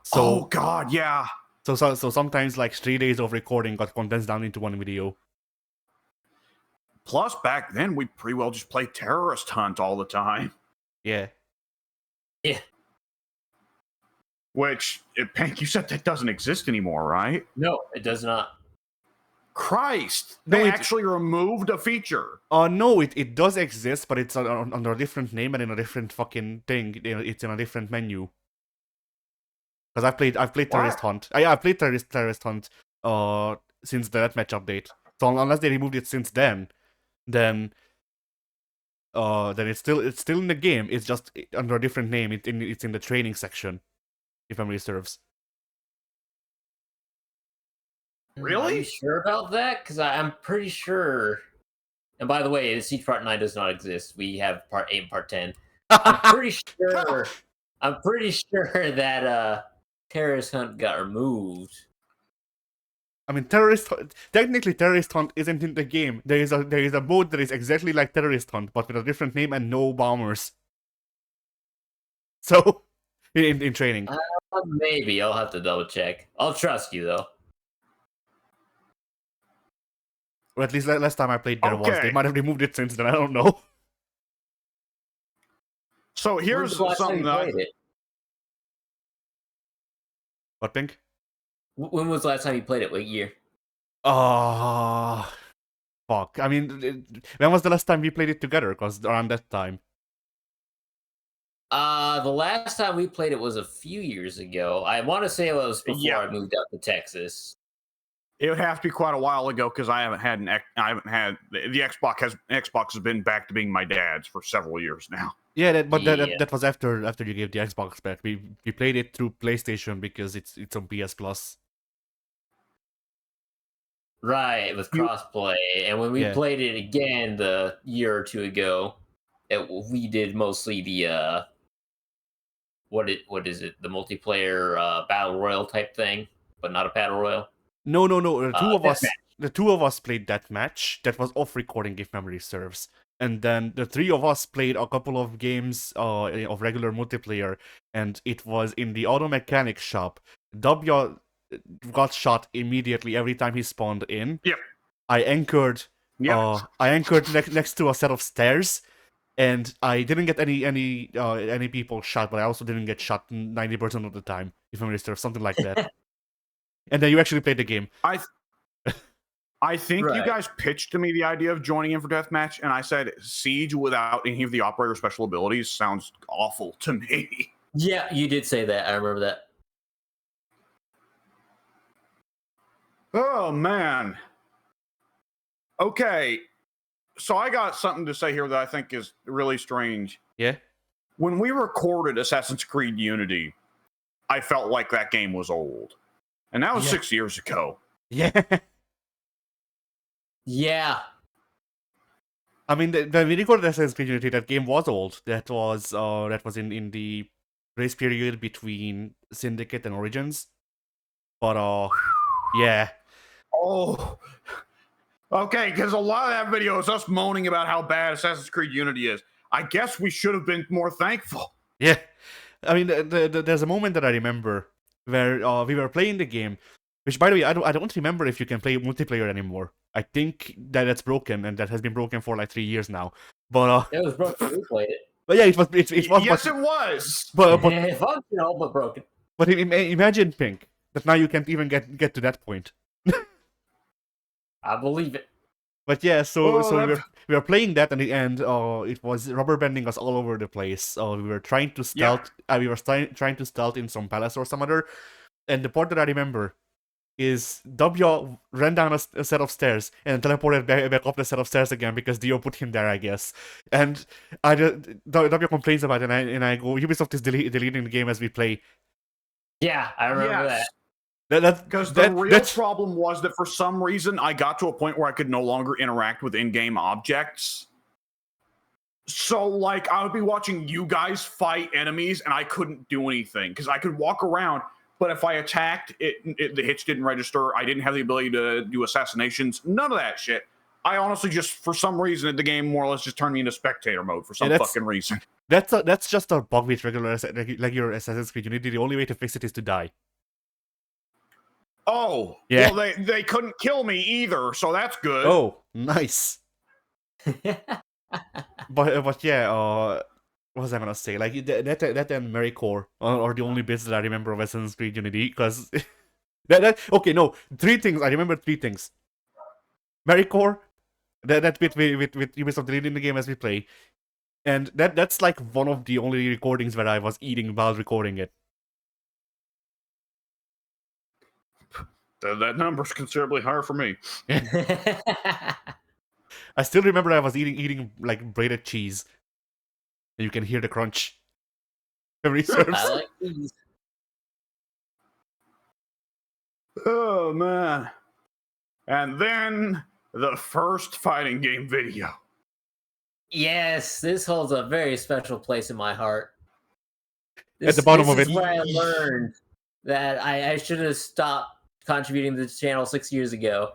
So, oh God, yeah. So sometimes like 3 days of recording got condensed down into one video. Plus, back then we pretty well just played Terrorist Hunt all the time. Yeah. Yeah. Which, Pink, you said that doesn't exist anymore, right? No, it does not. Christ! They actually removed a feature. No, it does exist, but it's under a different name and in a different fucking thing. It's in a different menu. Because I've played Terrorist Hunt. I've played Terrorist Hunt since the Deathmatch update. So unless they removed it since then it's still in the game. It's just under a different name. It's in the training section, if memory serves. Really? Are you sure about that? Because I'm pretty sure. And by the way, Siege Part 9 does not exist. We have Part 8 and Part 10. I'm pretty sure. I'm pretty sure that Terrorist Hunt got removed. I mean, technically Terrorist Hunt isn't in the game. There is a mode that is exactly like Terrorist Hunt, but with a different name and no bombers. So, in training. Maybe I'll have to double check. I'll trust you though. Or at least last time I played there was. They Okay. might have removed it since then. I don't know. So here's something that played it. What, Pink? When was the last time you played it? What year? Fuck. I mean, when was the last time we played it together? Because around that time. The last time we played it was a few years ago. I want to say it was before I moved out to Texas. It would have to be quite a while ago because I haven't had the Xbox has been back to being my dad's for several years now. Yeah, that was after you gave the Xbox back. We played it through PlayStation because it's on PS Plus. Right, with crossplay. And when we played it again the year or two ago, we did mostly the what is it? The multiplayer battle royale type thing, but not a battle royale. No. The two of us played that match. That was off recording, if memory serves. And then the three of us played a couple of games of regular multiplayer, and it was in the auto mechanic shop. W got shot immediately every time he spawned in. Yep. I anchored next to a set of stairs, and I didn't get any people shot, but I also didn't get shot 90% of the time, if memory serves, something like that. And then you actually played the game. I think you guys pitched to me the idea of joining in for deathmatch, and I said Siege without any of the operator special abilities sounds awful to me. Yeah, you did say that. I remember that. Oh, man. Okay. So I got something to say here that I think is really strange. Yeah? When we recorded Assassin's Creed Unity, I felt like that game was old. And that was 6 years ago. Yeah. Yeah. I mean, when we recorded Assassin's Creed Unity, that game was old. That was in the grace period between Syndicate and Origins. But yeah. Oh. Okay, because a lot of that video is us moaning about how bad Assassin's Creed Unity is. I guess we should have been more thankful. Yeah. I mean, there's a moment that I remember where we were playing the game, which, by the way, I don't remember if you can play multiplayer anymore. I think that it's broken, and that has been broken for like 3 years now. But it was broken. We played it. But yeah, it was. Yes, it was. But functional, but broken. But imagine, Pink, that now you can't even get to that point. I believe it. But yeah, so we were playing that, and in the end, it was rubber banding us all over the place. We were trying to stealth. We were trying to stealth in some palace or some other. And the part that I remember is W ran down a set of stairs and teleported back up the set of stairs again because Dio put him there, I guess. And W complains about it, and I go, Ubisoft is deleting the game as we play. Yeah, I remember that. Because the real problem was that for some reason I got to a point where I could no longer interact with in-game objects. So, like, I would be watching you guys fight enemies and I couldn't do anything because I could walk around, but if I attacked, the hits didn't register. I didn't have the ability to do assassinations. None of that shit. I honestly just, for some reason, the game more or less just turned me into spectator mode for some fucking reason. That's just a bug with regular Assassin's Creed Unity. The only way to fix it is to die. Oh, yeah. Well, they couldn't kill me either, so that's good. Oh, nice. but yeah, what was I gonna say? Like that and AmeriCorps are the only bits that I remember of Assassin's Creed Unity, because okay, no, 3 things. I remember 3 things. AmeriCorps, that bit with Ubisoft deleting the game as we play, and that's like one of the only recordings where I was eating while recording it. That number's considerably higher for me. I still remember I was eating like braided cheese, and you can hear the crunch. Every serves. I like cheese. Oh man! And then the first fighting game video. Yes, this holds a very special place in my heart. At the bottom of it. This is where I learned that I should have stopped contributing to the channel 6 years ago.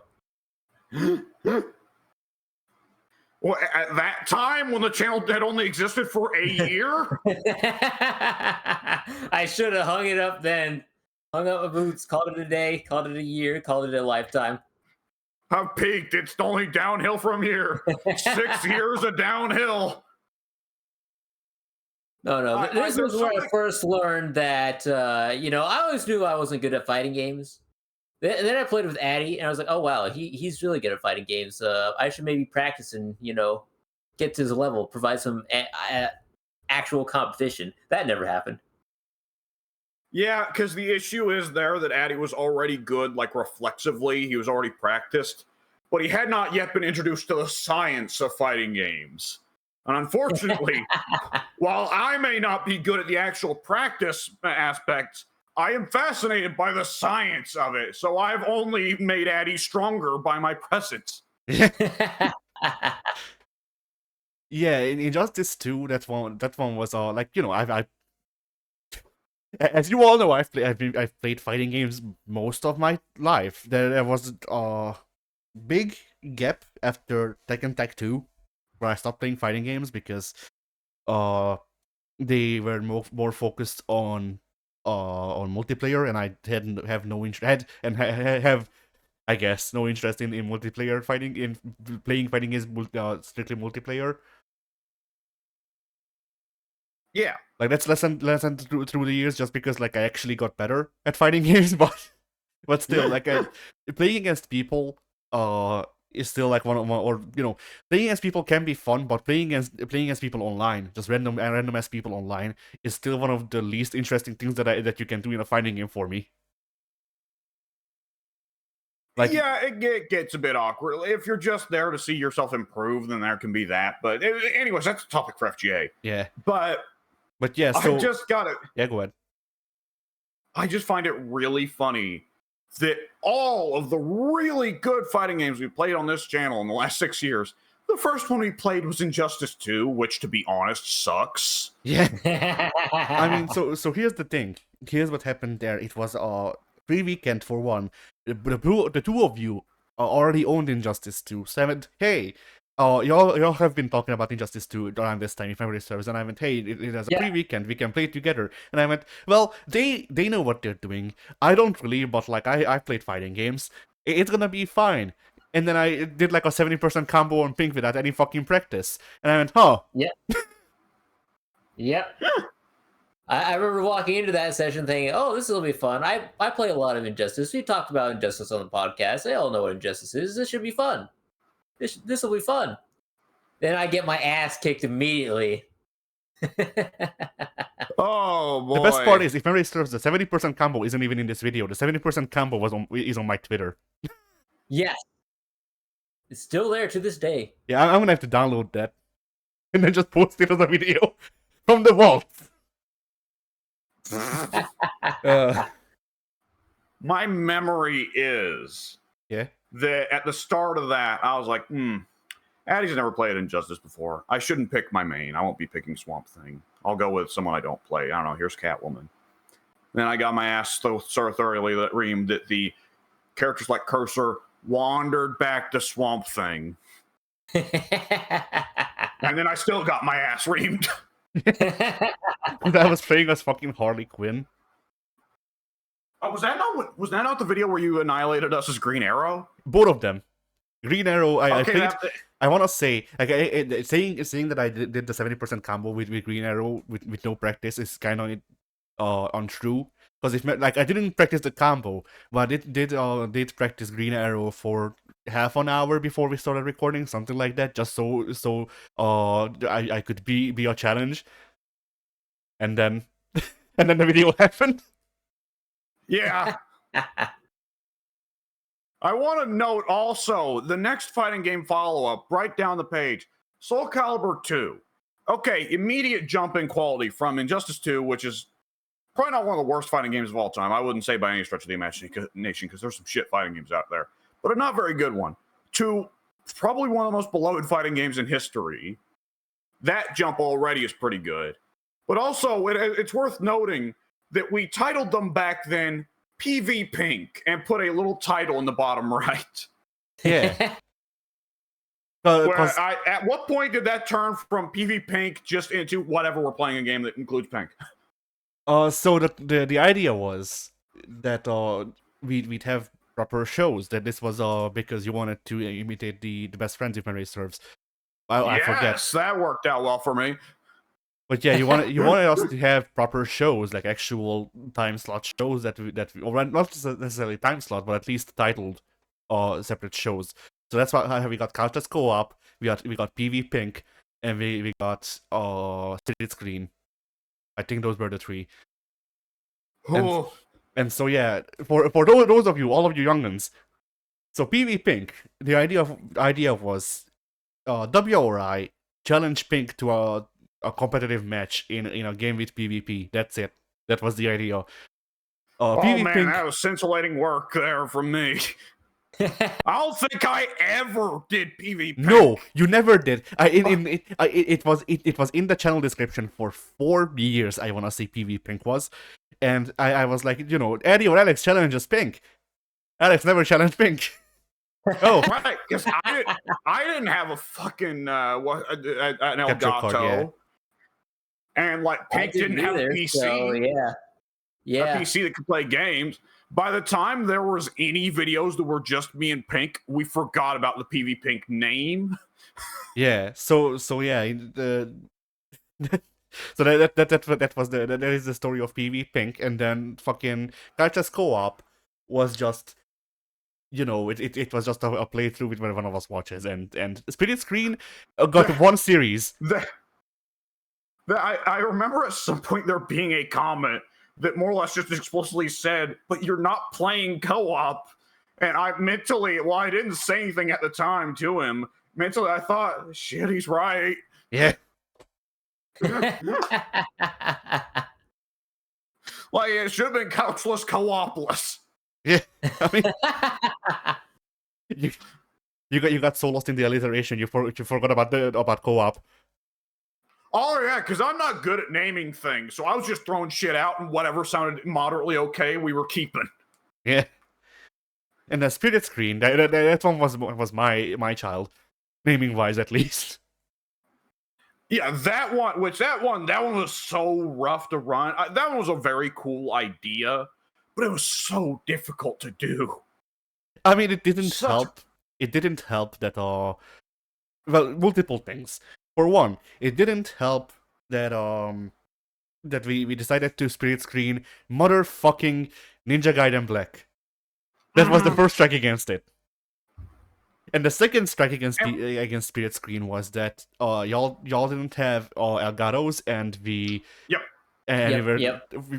Well, at that time, when the channel had only existed for a year? I should have hung it up then. Hung up my boots, called it a day, called it a year, called it a lifetime. I've peaked. It's only downhill from here. 6 years of downhill. No. This was where I first learned that, I always knew I wasn't good at fighting games. Then I played with Addy, and I was like, oh, wow, he's really good at fighting games. I should maybe practice and, get to his level, provide some actual competition. That never happened. Yeah, because the issue is there that Addy was already good, like reflexively. He was already practiced, but he had not yet been introduced to the science of fighting games. And unfortunately, while I may not be good at the actual practice aspects, I am fascinated by the science of it. So I've only made Addy stronger by my presence. Yeah, in Injustice 2, that one was I as you all know, I've played fighting games most of my life. There was a big gap after Tekken Tag 2, where I stopped playing fighting games because they were more focused on multiplayer, and I have no interest have I guess no interest in multiplayer fighting, in playing fighting games strictly multiplayer. Yeah, like that's lessened through the years, just because like I actually got better at fighting games, but still, like playing against people is still like playing against people can be fun, but playing against people online, just random ass people online, is still one of the least interesting things that you can do in a fighting game for me. Like, yeah, it gets a bit awkward. If you're just there to see yourself improve, then there can be that. But anyways, that's a topic for FGA. Yeah. But yeah, so... I just got it. Yeah, go ahead. I just find it really funny that all of the really good fighting games we played on this channel in the last 6 years, the first one we played was Injustice 2, which, to be honest, sucks. Yeah. I mean, so here's the thing. Here's what happened there. It was free weekend for one. The two of you already owned Injustice 2. So I went, hey, y'all have been talking about Injustice 2 around this time, if memory serves, and I went, hey, it has a free weekend, we can play it together. And I went, well, they know what they're doing. I don't really, but like I played fighting games. It's gonna be fine. And then I did like a 70% combo on Pink without any fucking practice. And I went, huh. Yep. Yep. I remember walking into that session thinking, oh, this will be fun. I play a lot of Injustice. We talked about Injustice on the podcast. They all know what Injustice is. This should be fun. This will be fun. Then I get my ass kicked immediately. Oh, boy. The best part is, if memory serves, the 70% combo isn't even in this video. The 70% combo is on my Twitter. Yes. It's still there to this day. Yeah, I'm gonna have to download that. And then just post it as a video from the vault. My memory is that at the start of that, I was like, Addy's never played Injustice before. I shouldn't pick my main. I won't be picking Swamp Thing. I'll go with someone I don't play. I don't know. Here's Catwoman. Then I got my ass so thoroughly reamed that the characters like Cursor wandered back to Swamp Thing. And then I still got my ass reamed. That was playing as fucking Harley Quinn. Was that not the video where you annihilated us as Green Arrow? Both of them. Green Arrow, I want to say, like, saying that I did the 70% combo with Green Arrow with no practice is kind of untrue. Because if like I didn't practice the combo, but it did practice Green Arrow for half an hour before we started recording, something like that, just so I could be a challenge. And then the video happened. Yeah. I want to note also the next fighting game follow-up right down the page, Soul Calibur 2. Okay, immediate jump in quality from Injustice 2, which is probably not one of the worst fighting games of all time. I wouldn't say by any stretch of the imagination, because there's some shit fighting games out there, but a not very good one. To probably one of the most beloved fighting games in history. That jump already is pretty good. But also, it's worth noting that we titled them back then PV Pink and put a little title in the bottom right. Yeah. At what point did that turn from PV Pink just into whatever we're playing a game that includes pink? So the idea was that we'd have proper shows. That this was because you wanted to imitate the best friends, if memory serves. I forget. Yes, that worked out well for me. But yeah, you wanted us to have proper shows, like actual time slot shows that we or not necessarily time slot, but at least titled separate shows. So that's why we got Countess Co-op, we got PV Pink, and we got Split Screen. I think those were the three. And so yeah, for those of you, all of you youngins, so PV Pink, the idea was WRI challenge Pink to a competitive match in a game with PvP. That's it. That was the idea. PV man, Pink... that was scintillating work there from me. I don't think I ever did PvP. No, you never did. It was in the channel description for 4 years. I wanna say PV Pink was, and I was like, Eddie or Alex challenges Pink. Alex never challenged Pink. Oh, right, because I didn't have a fucking an Elgato, card, and like Pink didn't have a PC. So, yeah, a PC that could play games. By the time there was any videos that were just me and Pink, we forgot about the PV Pink name. Yeah. So yeah. So that was that is the story of PV Pink, and then fucking Countess Co-op was just, it was just a playthrough with one of us watches, and Split Screen got one series. I remember at some point there being a comment that more or less just explicitly said, "But you're not playing co-op." And I mentally, well, I didn't say anything at the time to him. Mentally, I thought, shit, he's right. Yeah. Like, it should have been couchless co-opless. Yeah. I mean, you got so lost in the alliteration, you forgot about co-op. Oh yeah, because I'm not good at naming things, so I was just throwing shit out, and whatever sounded moderately okay, we were keeping. Yeah. And the Split Screen, that one was my child, naming wise at least. Yeah, that one was so rough to run. That one was a very cool idea, but it was so difficult to do. I mean, it didn't help. It didn't help that multiple things. For one, it didn't help that that we decided to Split Screen motherfucking Ninja Gaiden Black. That was the first strike against it. And the second strike against Split Screen was that y'all didn't have Elgatos, and we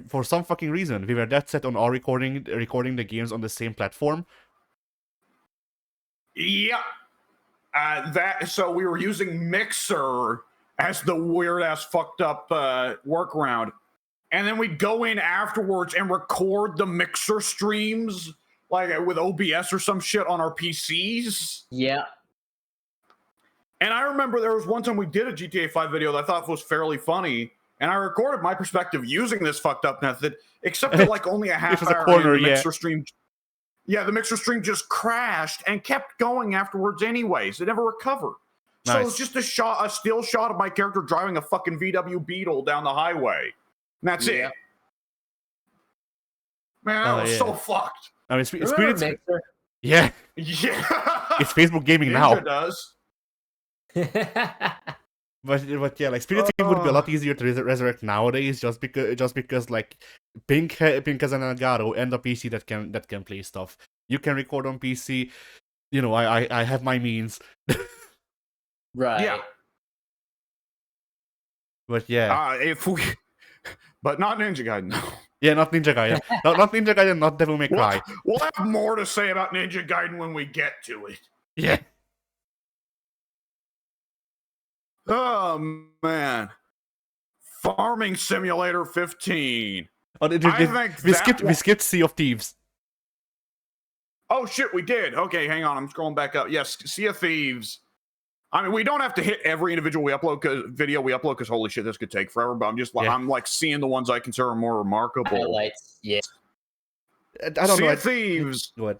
for some fucking reason we were that set on our recording the games on the same platform. Yeah. So we were using Mixer as the weird ass fucked up workaround, and then we'd go in afterwards and record the Mixer streams like with OBS or some shit on our PCs. Yeah. And I remember there was one time we did a GTA 5 video that I thought was fairly funny, and I recorded my perspective using this fucked up method, except that like only a half hour into the Mixer stream. Yeah, the Mixer stream just crashed and kept going afterwards anyways. It never recovered. Nice. So it was just a still shot of my character driving a fucking VW Beetle down the highway. And that's it. Man, that was so fucked. I mean, Mixer? Yeah. Yeah. It's Facebook gaming now. It does. But yeah, like Split Screen would be a lot easier to resurrect nowadays, just because like Pink has an Elgato and a PC that can play stuff. You can record on PC. I have my means. Right. Yeah. But yeah. But not Ninja Gaiden. No. Yeah, not Ninja Gaiden. not Ninja Gaiden. Not Devil May Cry. We'll have more to say about Ninja Gaiden when we get to it. Yeah. Oh man, Farming Simulator 15. Oh, we skipped Sea of Thieves. Oh shit, we did. Okay, hang on, I'm scrolling back up. Yes, Sea of Thieves. I mean, we don't have to hit every individual video we upload because holy shit, this could take forever. But I'm just like I'm like seeing the ones I consider more remarkable. Highlights, yeah. I don't know. Sea of Thieves. Go ahead.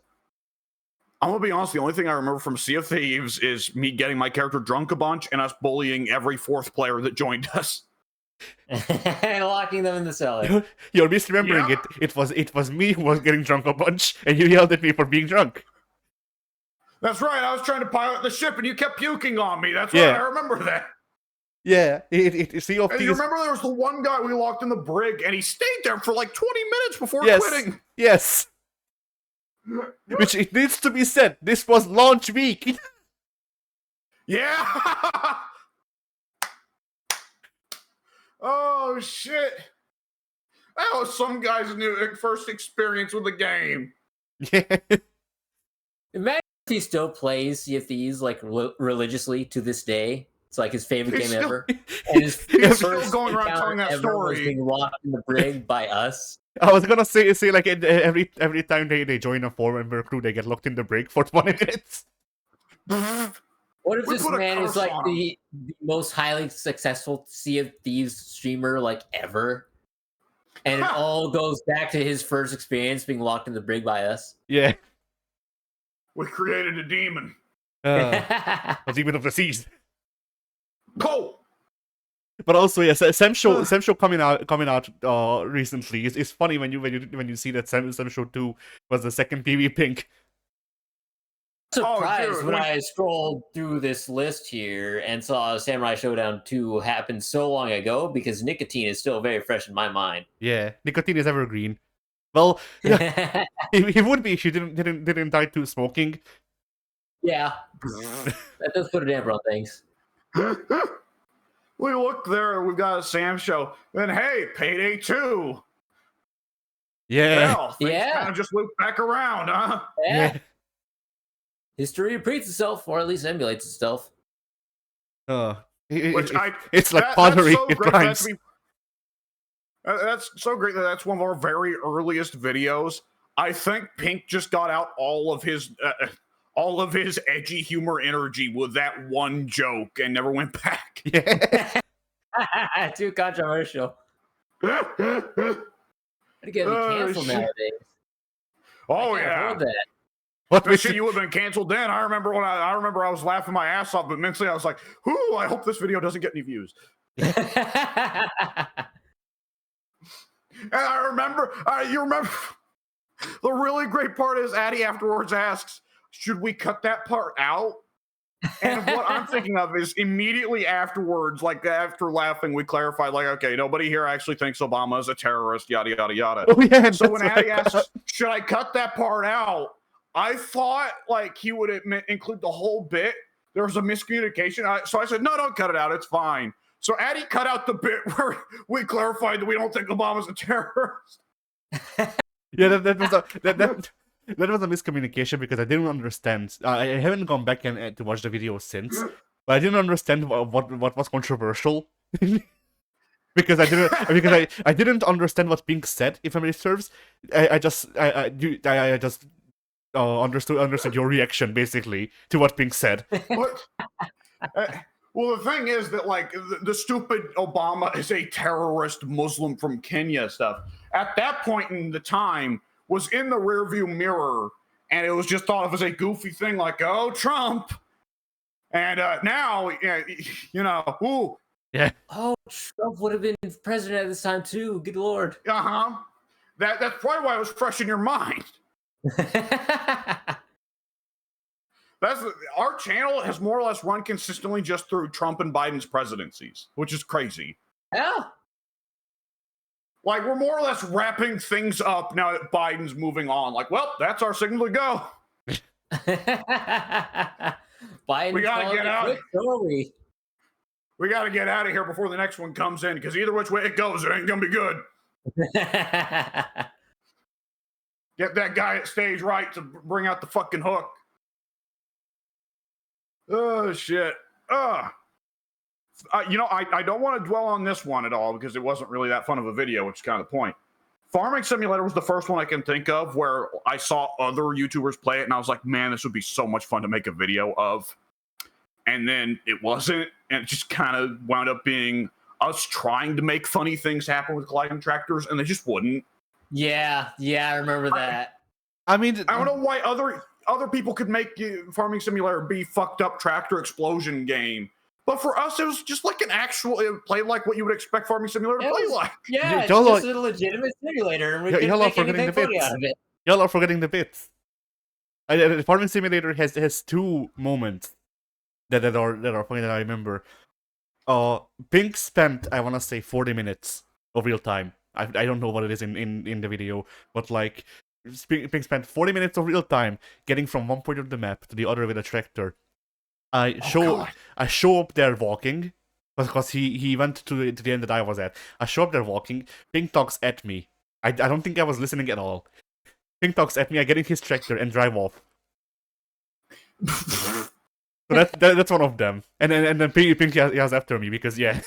I'm gonna be honest. The only thing I remember from Sea of Thieves is me getting my character drunk a bunch and us bullying every fourth player that joined us. and locking them in the cellar. You're misremembering it. It was me who was getting drunk a bunch, and you yelled at me for being drunk. That's right. I was trying to pilot the ship, and you kept puking on me. That's right. I remember that. Yeah. Sea of Thieves. You remember there was the one guy we locked in the brig, and he stayed there for like 20 minutes before quitting. Yes. Which it needs to be said. This was launch week. Yeah. Oh shit. That was some guy's first experience with the game. Yeah. Imagine if he still plays Sea of Thieves like religiously to this day. It's like his favorite game ever. And his first going around telling that story. Was being locked in the brig by us. I was gonna say like every time they join a 4-member crew, they get locked in the brig for 20 minutes. What if this man is like the most highly successful Sea of Thieves streamer like ever? And it all goes back to his first experience being locked in the brig by us. Yeah. We created a demon. A demon of the seas. Cool. But also, yes, Sam Show coming out recently. It's funny when you see that Sam Show 2 was the second PV Pink. Surprised when I scrolled through this list here and saw Samurai Showdown 2 happen so long ago, because nicotine is still very fresh in my mind. Yeah, nicotine is evergreen. Well, he would be if you didn't die to smoking. Yeah, that does put a damper on things. We look there, we've got a Sam Show. Then hey, Payday 2. Yeah. Well, kind of just loop back around, huh? Yeah. History repeats itself, or at least emulates itself. It's like pottery. It grinds. That's so great that that's one of our very earliest videos. I think Pink just got out all of his edgy humor energy with that one joke and never went back. Yeah. Too controversial. Again, be canceled nowadays. Oh yeah. That. What shit you would have been canceled then? I remember I was laughing my ass off, but mentally I was like, "Whoo! I hope this video doesn't get any views." And I remember, you remember, the really great part is Addy afterwards asks, "Should we cut that part out?" And what I'm thinking of is immediately afterwards, like after laughing, we clarified, like, okay, nobody here actually thinks Obama is a terrorist, yada yada yada. Oh, yeah, so when Addy asks, "Should I cut that part out?" I thought like he would include the whole bit. There was a miscommunication. So I said, no, don't cut it out. It's fine. So Addy cut out the bit where we clarified that we don't think Obama's a terrorist. Yeah, that was a miscommunication because I didn't understand. I haven't gone back and to watch the video since, but I didn't understand what was controversial. Because I didn't understand what Pink said, if memory serves. I just understood your reaction basically to what Pink said. What? Well, the thing is that like the stupid Obama is a terrorist Muslim from Kenya stuff at that point in the time was in the rearview mirror, and it was just thought of as a goofy thing like, oh, Trump. And now, you know, ooh. Yeah. Oh, Trump would have been president at this time too. Good Lord. Uh-huh. That's probably why it was fresh in your mind. Our channel has more or less run consistently just through Trump and Biden's presidencies, which is crazy. Yeah. Like, we're more or less wrapping things up now that Biden's moving on. Like, well, that's our signal to go. Biden, we gotta get out. We gotta get out of here before the next one comes in, because either which way it goes, it ain't gonna be good. Get that guy at stage right to bring out the fucking hook. Oh, shit. You know, I don't want to dwell on this one at all because it wasn't really that fun of a video, which is kind of the point. Farming Simulator was the first one I can think of where I saw other YouTubers play it, and I was like, man, this would be so much fun to make a video of. And then it wasn't, and it just kind of wound up being us trying to make funny things happen with colliding tractors, and they just wouldn't. Yeah, I remember that. I mean, I don't know why other people could make Farming Simulator be fucked up tractor explosion game, But for us, it was just like an actual. It played like what you would expect Farming Simulator to play like. Yeah, it's just a legitimate simulator, and we couldn't make anything funny out of it. Y'all are forgetting the bits. Farming Simulator has two moments that are funny that I remember. Pink spent, I wanna say, 40 minutes of real time. I don't know what it is in the video, but like Pink spent 40 minutes of real time getting from one point of the map to the other with a tractor. I show up there walking because he went to the end that I was at. I show up there walking. Pink talks at me. I don't think I was listening at all. Pink talks at me. I get in his tractor and drive off. So that's one of them. And then Pink has after me because yeah.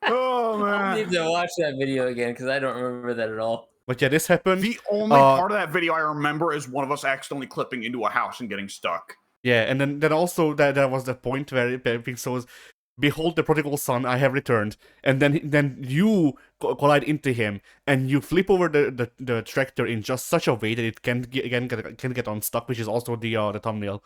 Oh man! I need to watch that video again because I don't remember that at all. But yeah, this happened. The only part of that video I remember is one of us accidentally clipping into a house and getting stuck. Yeah, and then also there was the point where Pink says, "Behold the prodigal son, I have returned," and then you collide into him and you flip over the tractor in just such a way that it can get unstuck, which is also the thumbnail.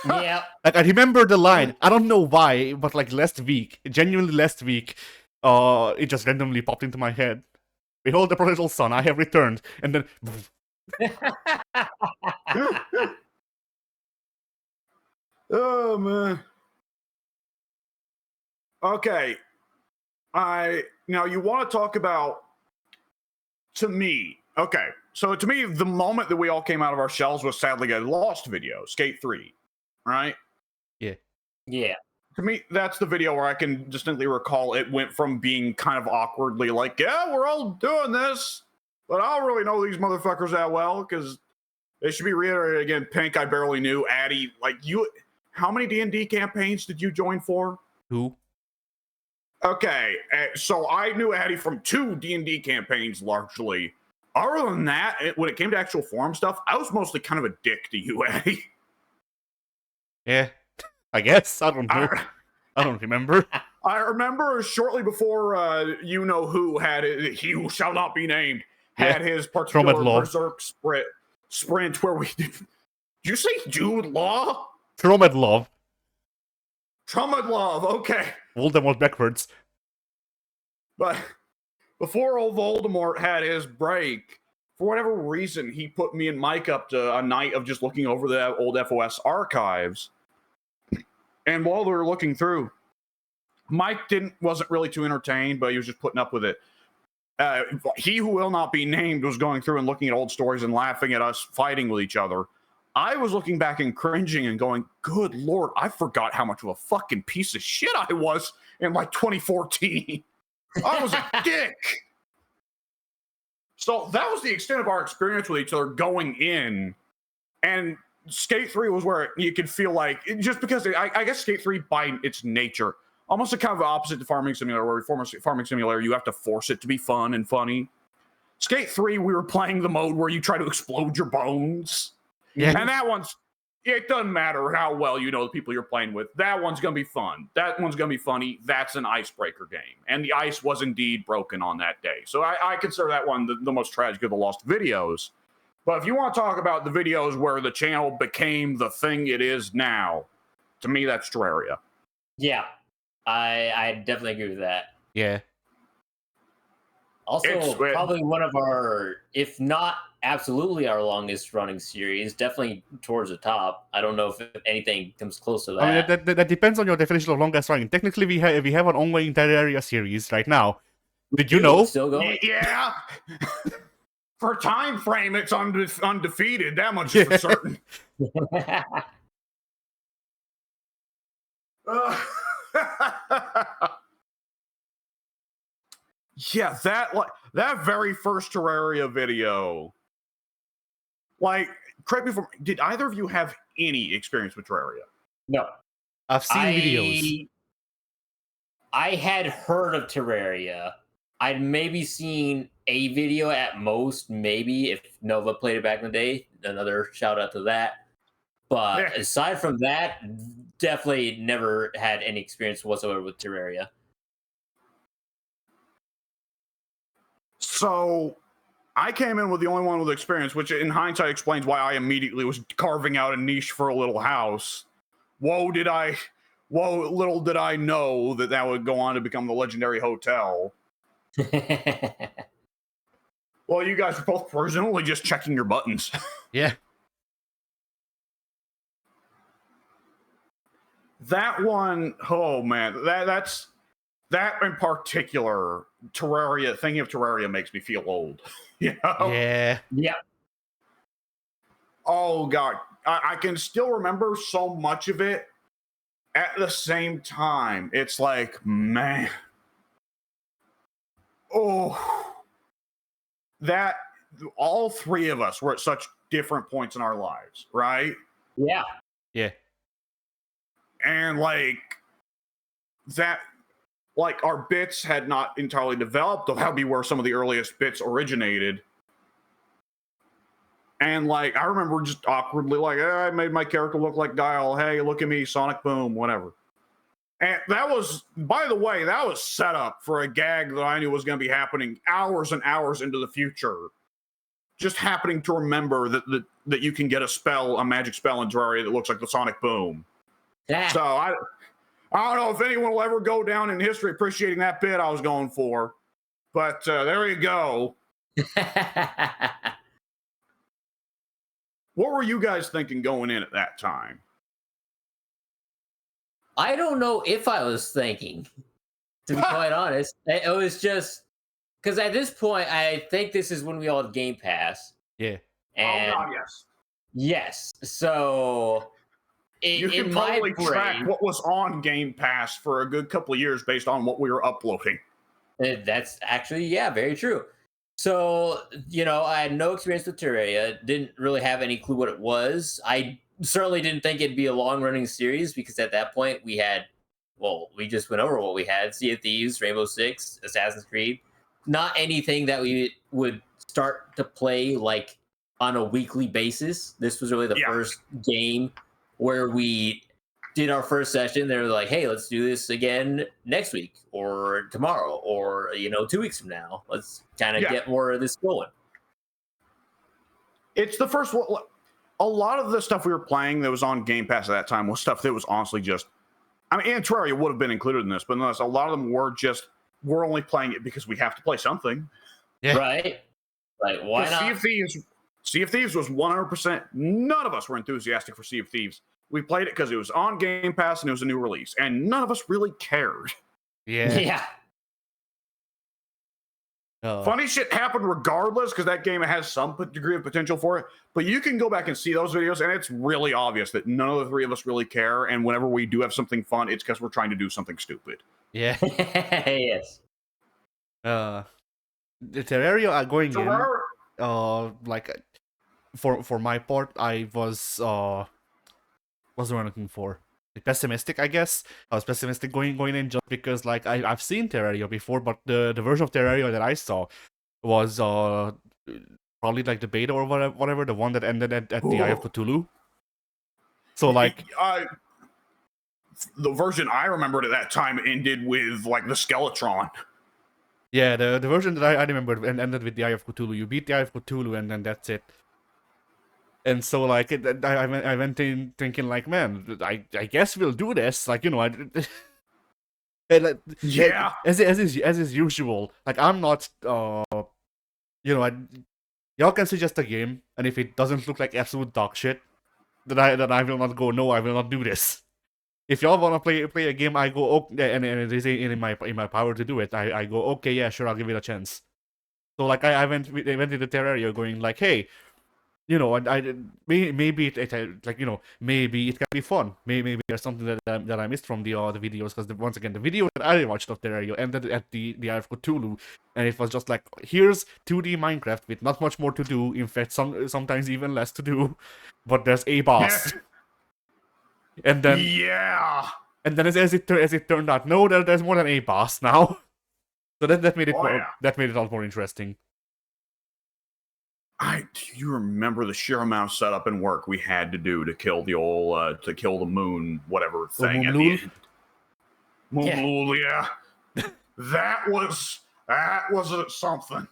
Yeah. Like I remember the line. I don't know why, but like genuinely last week, it just randomly popped into my head. Behold the prodigal son, I have returned, and then. Oh man. Okay. Now you want to talk about, to me, okay. So to me, the moment that we all came out of our shells was sadly a Lost video, Skate 3, right? Yeah. Yeah. To me, that's the video where I can distinctly recall it went from being kind of awkwardly like, yeah, we're all doing this, but I don't really know these motherfuckers that well, because it should be reiterated again, Pink, I barely knew. Addy, like you, how many D&D campaigns did you join for? 2. Okay, so I knew Addy from 2 D&D campaigns largely. Other than that, when it came to actual forum stuff, I was mostly kind of a dick to you, Addy. Yeah, I guess. I don't know. I don't remember. I remember shortly before you know who had it, he who shall not be named, had his particular berserk sprint where we did you say Jude Law? Tromedlov. Tromedlov, okay. Voldemort backwards. But before old Voldemort had his break, for whatever reason, he put me and Mike up to a night of just looking over the old FOS archives. And while we were looking through, Mike wasn't really too entertained, but he was just putting up with it. He who will not be named was going through and looking at old stories and laughing at us fighting with each other. I was looking back and cringing and going, good Lord, I forgot how much of a fucking piece of shit I was in like 2014. I was a dick. So that was the extent of our experience with each other going in. And Skate 3 was where you could feel like, just because I guess Skate 3 by its nature, almost a kind of opposite to Farming Simulator, where Farming Simulator, you have to force it to be fun and funny. Skate 3, we were playing the mode where you try to explode your bones. Yeah. And that one's, it doesn't matter how well you know the people you're playing with. That one's going to be fun. That one's going to be funny. That's an icebreaker game. And the ice was indeed broken on that day. So I consider that one the most tragic of the lost videos. But if you want to talk about the videos where the channel became the thing it is now, to me, that's Terraria. Yeah, I definitely agree with that. Yeah. Also, probably one of our, if not absolutely our longest running series, definitely towards the top. I don't know if anything comes close to that. I mean, that depends on your definition of longest running. Technically, we have an ongoing Terraria series right now. Did you know? Still going? Yeah. For time frame, it's undefeated. That much is for certain. Yeah, that very first Terraria video. Like, correct me if did either of you have any experience with Terraria? No. I've seen videos. I had heard of Terraria. I'd maybe seen a video at most, maybe, if Nova played it back in the day. Another shout out to that. But aside from that, definitely never had any experience whatsoever with Terraria. So, I came in with the only one with experience, which in hindsight explains why I immediately was carving out a niche for a little house. Little did I know that would go on to become the legendary hotel. Well, you guys are both presumably just checking your buttons. Yeah. That one, oh man, that in particular, Terraria. Thinking of Terraria makes me feel old. You know? Yeah. Yeah. Oh god, I can still remember so much of it. At the same time, it's like, man, that all three of us were at such different points in our lives, right? Yeah. Yeah. And like that, like our bits had not entirely developed. That'd be where some of the earliest bits originated. And like I remember just awkwardly like, I made my character look like Guile. Hey, look at me, Sonic Boom, whatever. And that was, by the way, that was set up for a gag that I knew was going to be happening hours and hours into the future. Just happening to remember that you can get a magic spell in Terraria that looks like the Sonic Boom. Yeah. So I don't know if anyone will ever go down in history appreciating that bit I was going for. But there you go. What were you guys thinking going in at that time? I don't know if I was thinking, to be quite honest. It was just because at this point, I think this is when we all had Game Pass. Yeah. And oh, God, yes. Yes. So you can probably track what was on Game Pass for a good couple of years based on what we were uploading. That's actually, yeah, very true. So, I had no experience with Terraria, didn't really have any clue what it was. I certainly didn't think it'd be a long-running series because at that point we just went over what we had: Sea of Thieves, Rainbow Six, Assassin's Creed. Not anything that we would start to play like on a weekly basis. This was really the first game where we did our first session. They were like, hey, let's do this again next week or tomorrow or 2 weeks from now. Let's kind of get more of this going. It's the first one. A lot of the stuff we were playing that was on Game Pass at that time was stuff that was honestly just, and Terraria would have been included in this, but nonetheless, a lot of them were just, we're only playing it because we have to play something. Yeah. Right? Like, why not? Sea of Thieves was 100%, none of us were enthusiastic for Sea of Thieves. We played it because it was on Game Pass and it was a new release, and none of us really cared. Yeah. Yeah. Funny shit happened regardless because that game has some degree of potential for it. But you can go back and see those videos, and it's really obvious that none of the three of us really care. And whenever we do have something fun, it's because we're trying to do something stupid. Yeah. Yes. The Terraria going in, like for my part, I was what's the word I'm looking for? Pessimistic, I guess. I was pessimistic going in just because like I've seen Terraria before, but the version of Terraria that I saw was probably like the beta or whatever, the one that ended at the Eye of Cthulhu. So like the version I remembered at that time ended with like the Skeletron. Yeah, the version that I remembered ended with the Eye of Cthulhu. You beat the Eye of Cthulhu and then that's it. And so, like, I went in thinking, like, man, I guess we'll do this. Like, yeah. As is usual. Like, I'm not, y'all can suggest a game, and if it doesn't look like absolute dog shit, then I will not go. No, I will not do this. If y'all wanna play a game, I go okay, and it is in my power to do it. I go okay, yeah, sure, I'll give it a chance. So like, I went into Terraria going like, hey. Maybe it like maybe it can be fun. Maybe there's something that I missed from the videos, because once again the video that I watched of Terraria ended at the Eye of Cthulhu, and it was just like, here's 2D Minecraft with not much more to do. In fact, sometimes even less to do, but there's a boss. And then as it turned out, no, there's more than a boss now. So that made it that made it all more interesting. Do you remember the sheer amount of setup and work we had to do to kill the old the moon whatever thing at the end? Moon, yeah. that was something.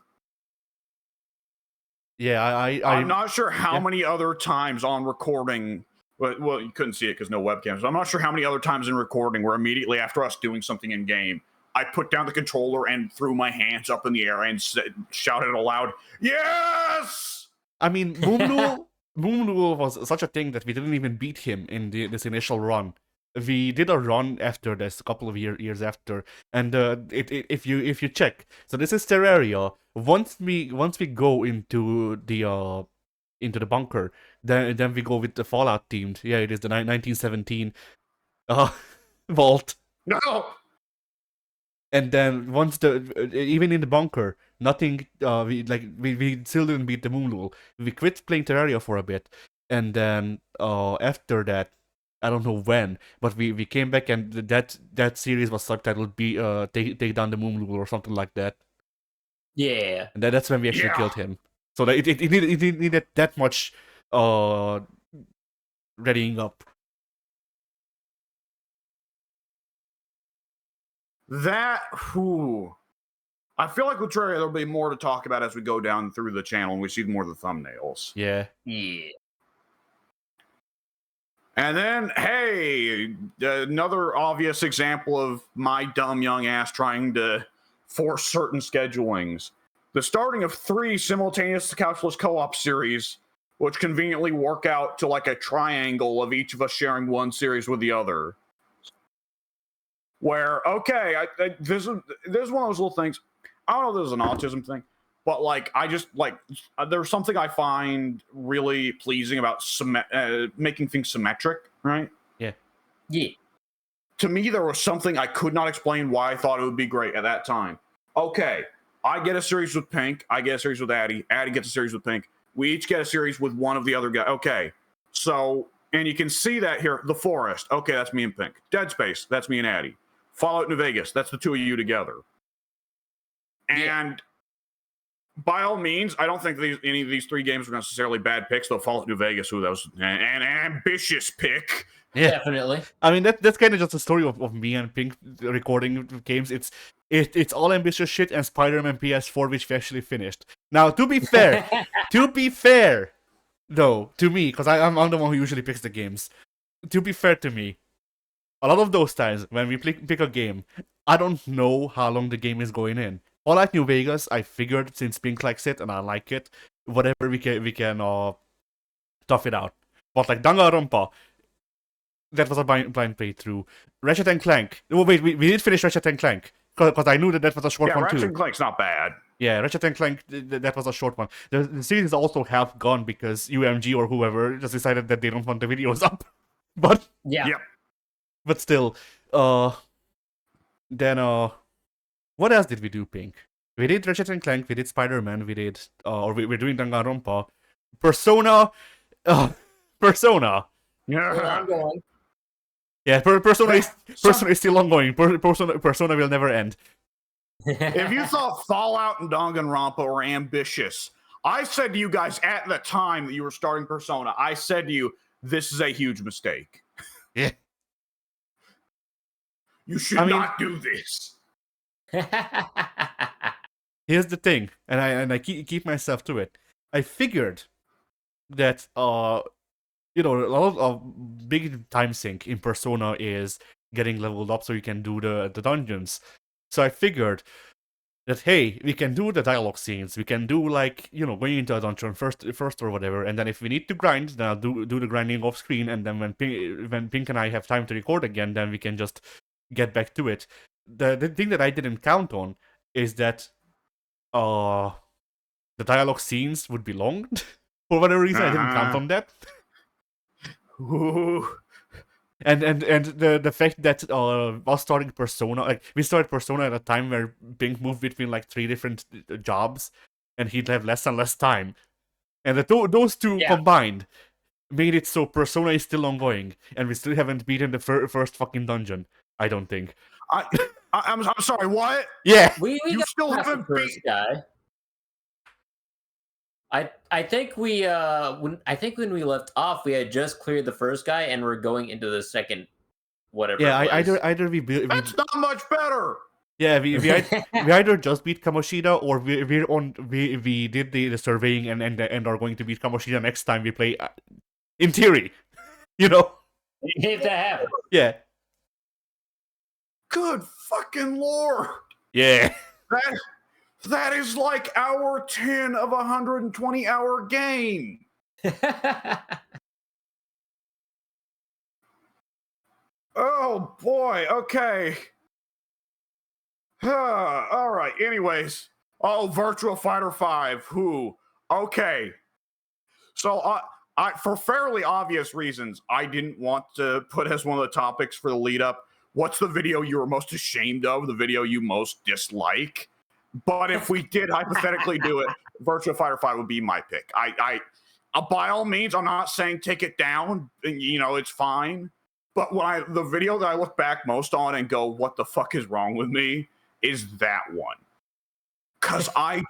Yeah, I'm not sure how many other times on recording. Well, you couldn't see it because no webcams. I'm not sure how many other times in recording where immediately after us doing something in game, I put down the controller and threw my hands up in the air and shouted aloud, "Yes!" I mean, Moonrule was such a thing that we didn't even beat him in this initial run. We did a run after this, a couple of years after, and if you check, so this is Terraria. Once we go into the bunker, then we go with the Fallout themed. Yeah, it is the 1917 vault. No. And then once even in the bunker, nothing. We still didn't beat the Moonrule. We quit playing Terraria for a bit, and then after that, I don't know when, but we came back and that series was subtitled "Be take down the Moonrule" or something like that. Yeah, and that's when we actually killed him. So that it needed that much readying up. That, I feel like with Terraria, there'll be more to talk about as we go down through the channel and we see more of the thumbnails. Yeah. And then, hey, another obvious example of my dumb young ass trying to force certain schedulings. The starting of 3 simultaneous couchless co-op series, which conveniently work out to like a triangle of each of us sharing one series with the other. Where, okay, this is one of those little things. I don't know if this is an autism thing, but like, I just like, there's something I find really pleasing about making things symmetric, right? Yeah. Yeah. To me, there was something I could not explain why I thought it would be great at that time. Okay, I get a series with Pink. I get a series with Addy. Addy gets a series with Pink. We each get a series with one of the other guys. Okay, so, and you can see that here. The Forest. Okay, that's me and Pink. Dead Space. That's me and Addy. Fallout New Vegas. That's the 2 of you together. And by all means, I don't think any of these 3 games were necessarily bad picks. Though Fallout New Vegas, that was an ambitious pick. Yeah, definitely. I mean, that's kind of just a story of me and Pink recording games. It's all ambitious shit and Spider-Man PS4, which we actually finished. Now, to be fair, though, to me, because I'm the one who usually picks the games. To be fair to me, a lot of those times when we pick a game, I don't know how long the game is going in. Fallout New Vegas, I figured since Pink likes it and I like it, whatever we can tough it out. But like Danganronpa, that was a blind playthrough. Ratchet and Clank. Oh wait, we did finish Ratchet and Clank because I knew that was a short one Ratchet too. Ratchet and Clank's not bad. Yeah, Ratchet and Clank, that was a short one. The series is also half gone because UMG or whoever just decided that they don't want the videos up. But but still, then what else did we do, Pink? We did Ratchet and Clank, we did Spider-Man, we did we're doing Danganronpa, Persona. Yeah, Persona is still ongoing. Persona will never end. If you thought Fallout and Danganronpa were ambitious, I said to you guys at the time that you were starting Persona, I said to you, this is a huge mistake. Yeah. You should not do this. Here's the thing, and I keep myself to it. I figured that a lot of big time sink in Persona is getting leveled up so you can do the dungeons. So I figured that, hey, we can do the dialogue scenes. We can do like, going into a dungeon first or whatever. And then if we need to grind, then I'll do the grinding off screen. And then when Pink and I have time to record again, then we can just get back to it. The thing that I didn't count on is that the dialogue scenes would be long. For whatever reason, I didn't count on that. Ooh. And the fact that us starting Persona, like we started Persona at a time where Pink moved between like 3 different jobs, and he'd have less and less time, and those two combined made it so Persona is still ongoing, and we still haven't beaten the first fucking dungeon. I don't think. I'm sorry. What? Yeah, we you still haven't the first guy. I think when we left off, we had just cleared the first guy and we're going into the second, whatever. Yeah, either we That's not much better. Yeah, we either just beat Kamoshida or we did the surveying and are going to beat Kamoshida next time we play. In theory, you know. If that happens. Yeah. Good fucking lord. Yeah. That is like hour 10 of a 120-hour game. Oh boy. Okay. All right. Anyways. Oh, Virtua Fighter 5. Who? Okay. So for fairly obvious reasons, I didn't want to put as one of the topics for the lead up. What's the video you were most ashamed of? The video you most dislike? But if we did hypothetically do it, Virtua Fighter 5 would be my pick. I by all means, I'm not saying take it down. You know, it's fine. But the video that I look back most on and go, what the fuck is wrong with me, is that one. Because I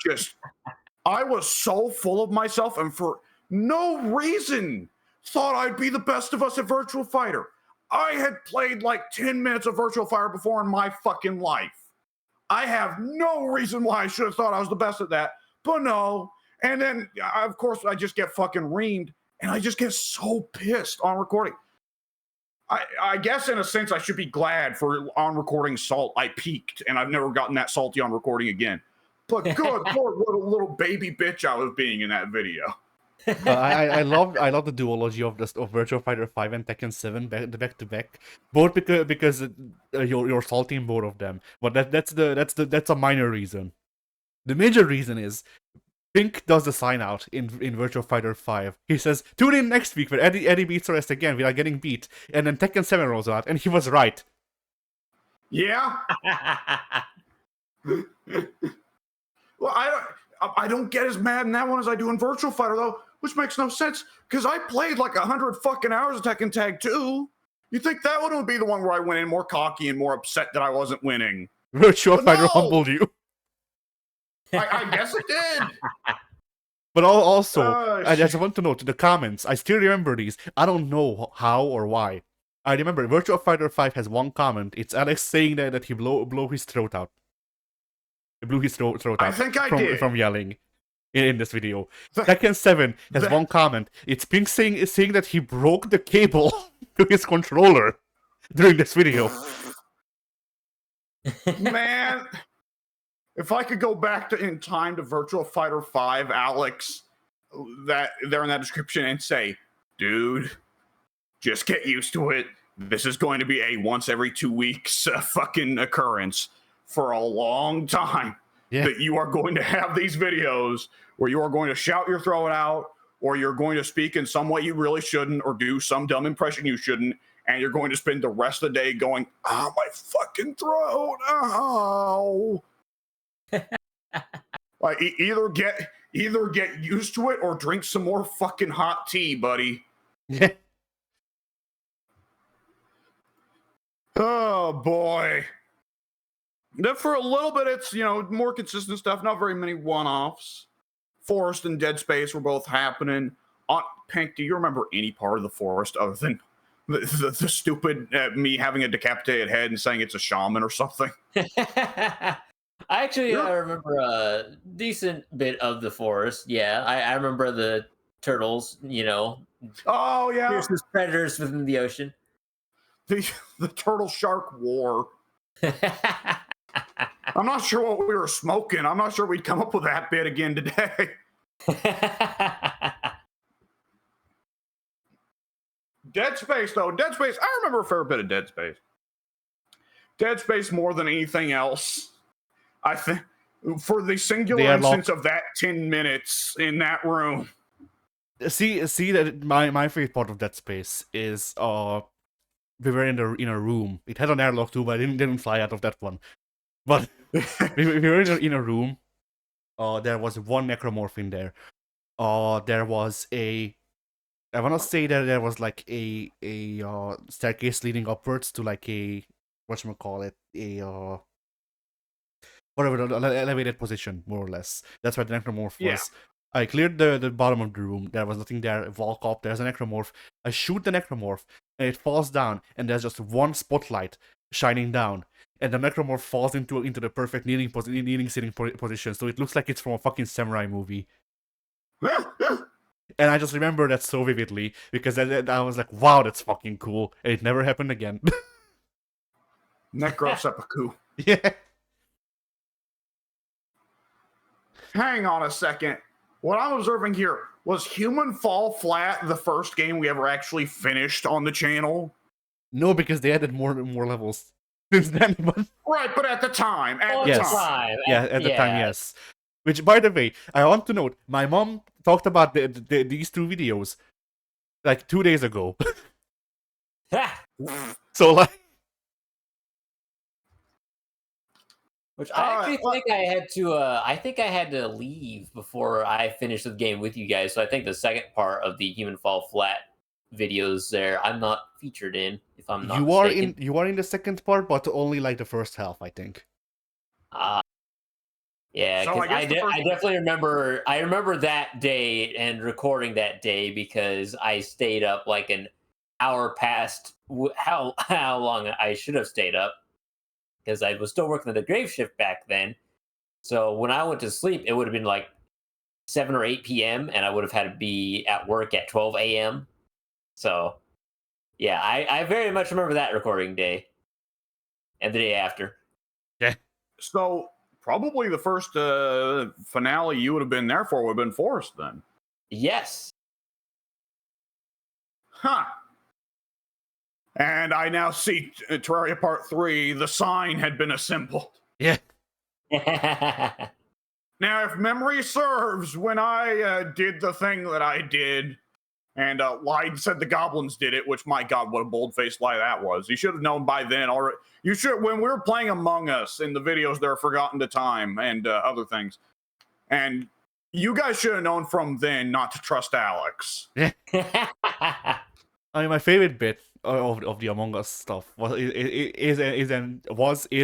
was so full of myself and for no reason thought I'd be the best of us at Virtua Fighter. I had played like 10 minutes of Virtua Fighter before in my fucking life. I have no reason why I should have thought I was the best at that, but no. And then, of course, I just get fucking reamed, and I just get so pissed on recording. I guess, in a sense, I should be glad for on recording salt. I peaked, and I've never gotten that salty on recording again. But good lord, what a little baby bitch I was being in that video. I love the duology of Virtua Fighter 5 and Tekken 7 back to back, both because you're salting both of them. But that's a minor reason. The major reason is Pink does the sign out in Virtua Fighter 5. He says, "Tune in next week where Eddie beats us again. We are getting beat." And then Tekken 7 rolls out, and he was right. Yeah. Well, I don't get as mad in that one as I do in Virtua Fighter though, which makes no sense because I played like 100 fucking hours of Tekken Tag 2. You think that one would be the one where I went in more cocky and more upset that I wasn't winning? Virtua Fighter humbled you. I guess it did. But also, I just want to note the comments. I still remember these. I don't know how or why. I remember Virtua Fighter 5 has one comment. It's Alex saying that he blow his throat out. He blew his throat out. I think I did. From yelling in this video. Tekken 7 has one comment. It's Pink saying that he broke the cable to his controller during this video. Man, if I could go back in time to Virtua Fighter 5, Alex, that there in that description and say, dude, just get used to it. This is going to be a once every 2 weeks fucking occurrence for a long time. Yeah. That you are going to have these videos where you are going to shout your throat out, or you're going to speak in some way you really shouldn't, or do some dumb impression you shouldn't, and you're going to spend the rest of the day going, "Oh, my fucking throat! Oh!" Like either get used to it or drink some more fucking hot tea, buddy. Yeah. Oh boy. Then for a little bit, it's more consistent stuff. Not very many one-offs. Forest and Dead Space were both happening. Pink, do you remember any part of the Forest other than the stupid me having a decapitated head and saying it's a shaman or something? I remember a decent bit of the Forest. Yeah, I remember the turtles. Oh yeah, fiercest predators within the ocean. The turtle shark war. I'm not sure what we were smoking. I'm not sure we'd come up with that bit again today. Dead Space, though. Dead Space, I remember a fair bit of Dead Space. Dead Space more than anything else. I think for the singular instance of that 10 minutes in that room. See that my favorite part of Dead Space is we were in a room. It had an airlock too, but I didn't fly out of that one. But we were in a room. There was one necromorph in there. There was I want to say that there was like a staircase leading upwards to like a whatchamacallit, whatever, the elevated position, more or less. That's where the necromorph was. I cleared the bottom of the room. There was nothing there. I walk up. There's a necromorph. I shoot the necromorph, and it falls down. And there's just one spotlight shining down. and the necromorph falls into the perfect kneeling sitting position, so it looks like it's from a fucking samurai movie. And I just remember that so vividly because I was like, wow, that's fucking cool, and it never happened again. Necro seppuku. Yeah. Hang on a second. What I'm observing here, was Human Fall Flat the first game we ever actually finished on the channel? No, because they added more levels since then. But... Right, but at the time. At the time. Yeah, at the time, yes. Which, by the way, I want to note, my mom talked about these two videos like 2 days ago. So, like... Which I actually think I had to leave before I finished the game with you guys. So I think the second part of the Human Fall Flat videos there, I'm not featured in, if I'm not mistaken. You are in the second part, but only like the first half, I think. Yeah, So I definitely remember. I remember that day and recording that day because I stayed up like an hour past how long I should have stayed up because I was still working the grave shift back then. So when I went to sleep, it would have been like 7 or 8 p.m. and I would have had to be at work at 12 a.m. So yeah, I very much remember that recording day and the day after. Yeah. So probably the first finale you would have been there for would have been Forest then. Yes. Huh. And I now see Terraria Part 3, the sign had been assembled. Yeah. Now, if memory serves, when I did the thing that I did and lied, said the goblins did it, which, my God, what a bold-faced lie that was. You should have known by then already. You should, when we were playing Among Us in the videos that are Forgotten to Time and other things, and you guys should have known from then not to trust Alex. Yeah. I mean, my favorite bit of the Among Us stuff is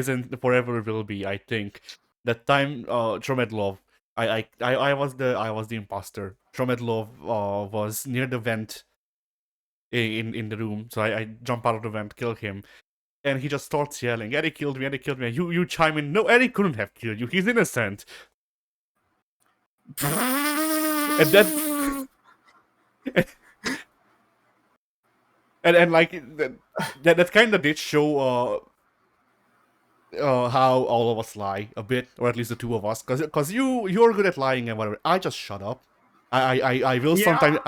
and forever will be, I think, that time Tromedlov, I was the imposter. Tromedlov was near the vent in the room, so I jump out of the vent, kill him, and he just starts yelling, "Eddie killed me, Eddie killed me." You chime in, "No, Eddie couldn't have killed you. He's innocent." And then and like that kind of did show how all of us lie a bit, or at least the two of us, because you're good at lying and whatever. I just shut up. I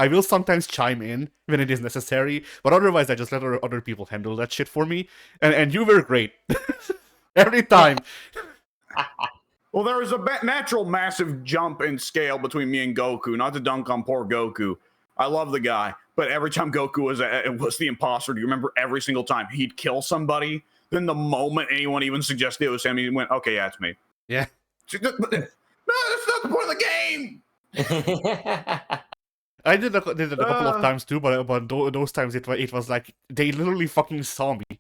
will sometimes chime in when it is necessary, but otherwise I just let other people handle that shit for me. And you were great every time. Well, there was a natural massive jump in scale between me and Goku. Not to dunk on poor Goku. I love the guy, but every time Goku was the imposter, do you remember every single time he'd kill somebody? Then the moment anyone even suggested it was him, he went, "Okay, yeah, it's me." Yeah. No, that's not the point of the game. I did a couple of times too, but those times it was like they literally fucking saw me.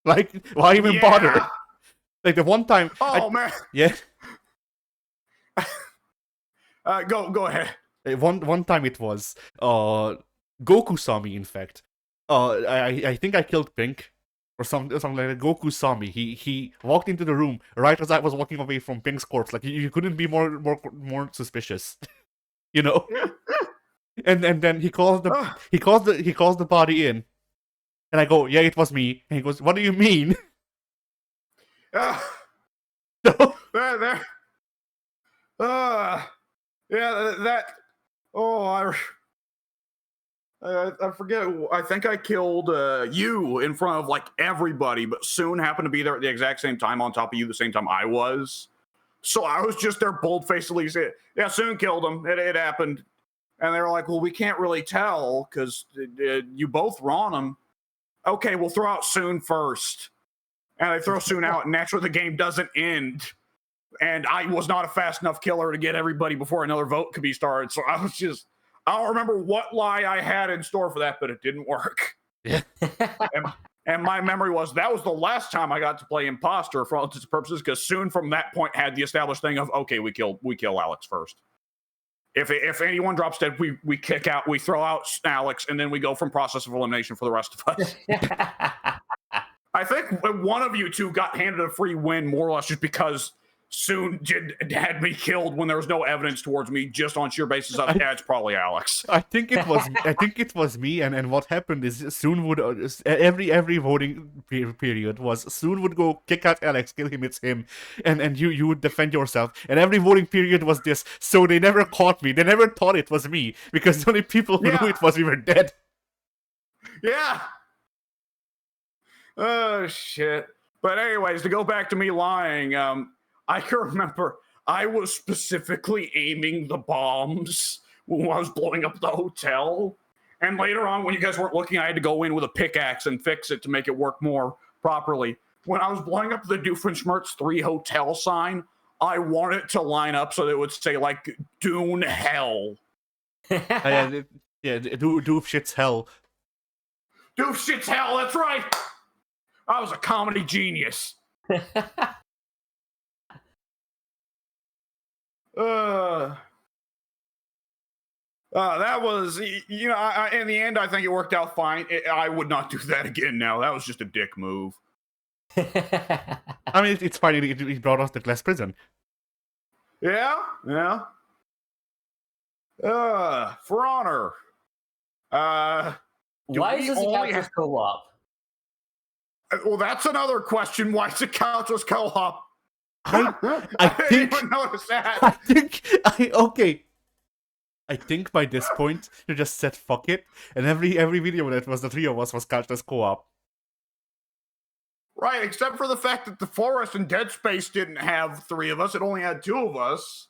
Like, why even bother? Like the one time. Man. Yeah. Go ahead. One time it was Goku saw me. In fact, I think I killed Pink or something like that. Goku saw me. He walked into the room right as I was walking away from Pink's corpse. Like you couldn't be more suspicious, you know. And then he calls the body in, and I go, "Yeah, it was me." And he goes, "What do you mean?" No. There. Yeah, that. Oh, I forget. I think I killed you in front of like everybody, but Soon happened to be there at the exact same time on top of you, the same time I was. So I was just there bold-facedly saying, "Yeah, Soon killed him. It happened." And they were like, "Well, we can't really tell because you both were on him." Okay, we'll throw out Soon first. And I throw Soon out, and naturally the game doesn't end. And I was not a fast enough killer to get everybody before another vote could be started. So I don't remember what lie I had in store for that, but it didn't work. Yeah. and my memory was that was the last time I got to play imposter for all intents and purposes, because Soon from that point had the established thing of, okay, we kill Alex first. If anyone drops dead, we kick out, we throw out Alex, and then we go from process of elimination for the rest of us. I think one of you two got handed a free win, more or less, just because Soon had me killed when there was no evidence towards me, just on sheer basis of it's probably Alex. I think it was me, and what happened is Soon would every voting period was Soon would go kick out Alex, kill him, it's him, and you would defend yourself, and every voting period was this. So they never caught me. They never thought it was me because the only people who knew it was we were dead. Yeah. Oh shit. But anyways, to go back to me lying, I can remember I was specifically aiming the bombs when I was blowing up the hotel. And later on, when you guys weren't looking, I had to go in with a pickaxe and fix it to make it work more properly. When I was blowing up the Doofenshmirtz 3 hotel sign, I wanted it to line up so that it would say, like, Dune Hell. Doof shit's hell. Doof shit's hell, that's right! I was a comedy genius. That was, you know, in the end, I think it worked out fine. I would not do that again now. That was just a dick move. I mean, it's fine. It brought us to Glass Prison. Yeah. For honor. Why does it count as co-op? Well, that's another question. Why does it count as co-op? I didn't even notice that. I think by this point you just said fuck it, and every video that was the 3 of us was counted as co-op. Right, except for the fact that the Forest and Dead Space didn't have 3 of us; it only had 2 of us.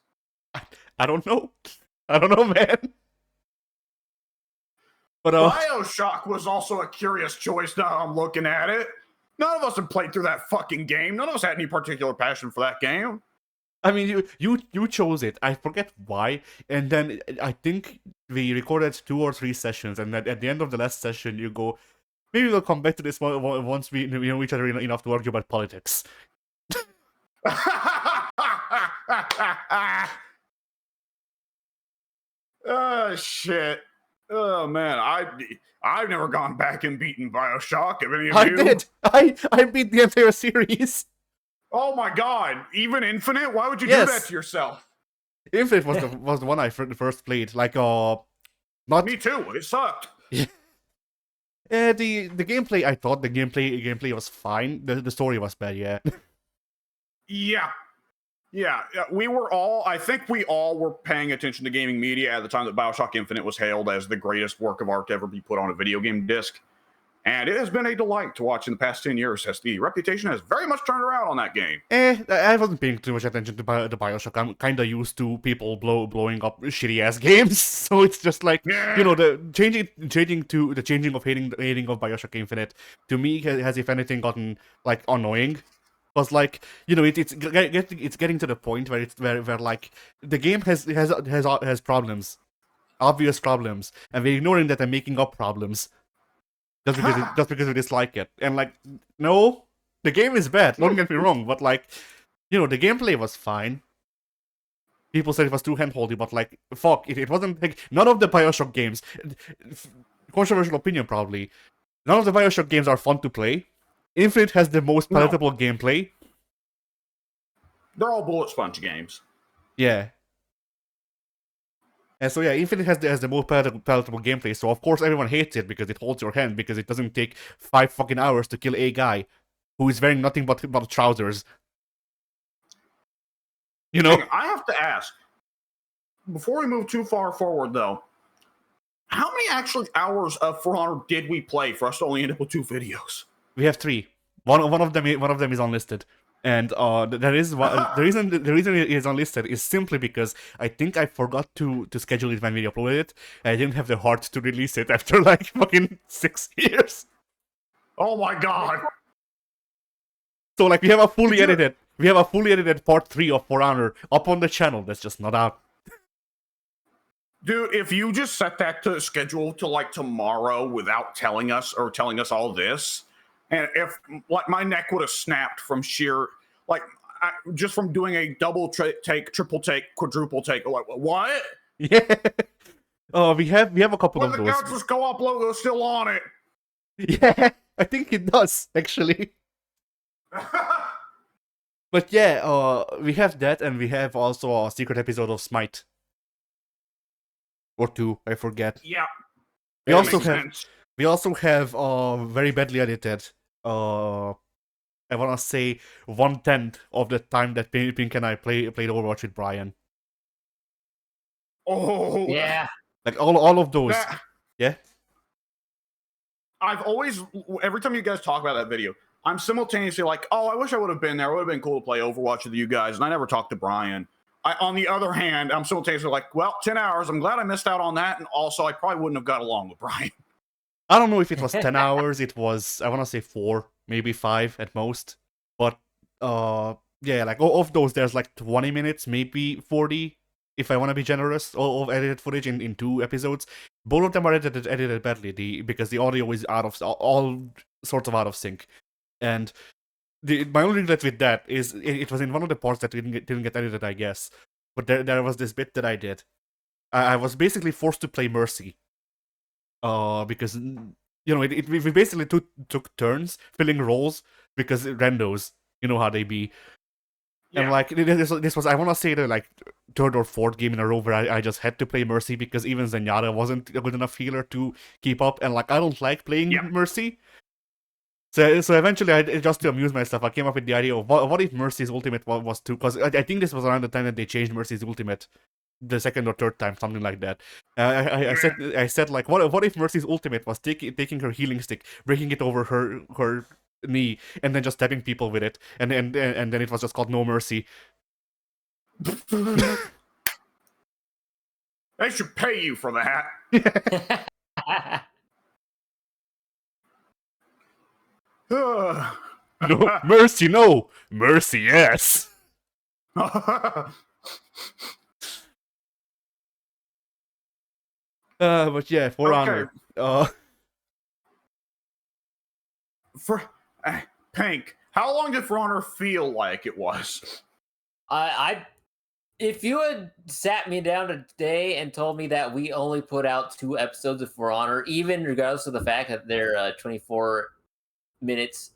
I don't know, man. But BioShock was also a curious choice. Now I'm looking at it. None of us had played through that fucking game. None of us had any particular passion for that game. I mean, you chose it. I forget why. And then I think we recorded 2 or 3 sessions, and at the end of the last session, you go, maybe we'll come back to this once we know each other enough to argue about politics. Oh shit. Oh man, I've never gone back and beaten BioShock. Have any of you? I did. I beat the entire series. Oh my god! Even Infinite? Why would you do that to yourself? Infinite was the one I first played. Like not. Me too. It sucked. Yeah. The gameplay. I thought the gameplay was fine. The story was bad. Yeah. Yeah, I think we all were paying attention to gaming media at the time that BioShock Infinite was hailed as the greatest work of art to ever be put on a video game disc. And it has been a delight to watch in the past 10 years as the reputation has very much turned around on that game. I wasn't paying too much attention to the BioShock. I'm kind of used to people blowing up shitty-ass games, so it's just like, you know, the changing of hating of BioShock Infinite, to me, has, if anything, gotten, like, annoying. Because, like, you know, it's getting to the point where where like the game has problems, obvious problems, and we're ignoring that and making up problems just because we dislike it. And like, no, the game is bad. Don't get me wrong, but like, you know, the gameplay was fine. People said it was too handholdy, but like, fuck it wasn't. Like, none of the BioShock games, controversial opinion probably, none of the BioShock games are fun to play. Infinite has the most palatable gameplay. They're all bullet sponge games. Yeah. And so yeah, Infinite has the most palatable gameplay, so of course everyone hates it because it holds your hand, because it doesn't take 5 fucking hours to kill a guy who is wearing nothing but trousers. You know? I have to ask, before we move too far forward though, how many actually hours of For Honor did we play for us to only end up with 2 videos? We have 3. One of them is unlisted, and the reason it is unlisted is simply because I think I forgot to schedule it when we uploaded it. And I didn't have the heart to release it after like fucking 6 years. Oh my god! So like we have a fully edited part 3 of For Honor up on the channel that's just not out. Dude, if you just set that to schedule to like tomorrow without telling us all this. And if, like, my neck would have snapped from sheer, like, just from doing a double take, triple take, quadruple take. Like, what? Yeah. Oh, we have a couple of those. The Couch with Co-op logo still on it. Yeah, I think it does, actually. But yeah, we have that, and we have also a secret episode of Smite. Or 2, I forget. Yeah. We also have very badly edited. I wanna say 1/10 of the time that Pink and I played Overwatch with Brian. Oh yeah. Like all of those. Yeah. I've always, every time you guys talk about that video, I'm simultaneously like, oh, I wish I would have been there. It would have been cool to play Overwatch with you guys. And I never talked to Brian. On the other hand, I'm simultaneously like, well, 10 hours. I'm glad I missed out on that. And also, I probably wouldn't have got along with Brian. I don't know if it was 10 hours. It was, I want to say 4, maybe 5 at most. But, yeah, like of those, there's like 20 minutes, maybe 40, if I want to be generous, of edited footage in 2 episodes. Both of them are edited badly because the audio is out of, all sorts of out of sync. And my only regret with that is it was in one of the parts that didn't get edited, I guess. But there was this bit that I did. I was basically forced to play Mercy. Because we basically took turns filling roles because randos, you know how they be. Yeah. And like this was, I want to say, the like 3rd or 4th game in a row where I just had to play Mercy because even Zenyatta wasn't a good enough healer to keep up, and like I don't like playing Mercy. So eventually, just to amuse myself, I came up with the idea of what if Mercy's ultimate was too, because I think this was around the time that they changed Mercy's ultimate, the 2nd or 3rd time, something like that. I said like, what if Mercy's ultimate was taking her healing stick, breaking it over her knee, and then just stabbing people with it, and then it was just called No Mercy. They should pay you for that. No Mercy, no Mercy, yes. But yeah, For Honor. For Pink, how long did For Honor feel like it was? If you had sat me down today and told me that we only put out 2 episodes of For Honor, even regardless of the fact that they're 24 minutes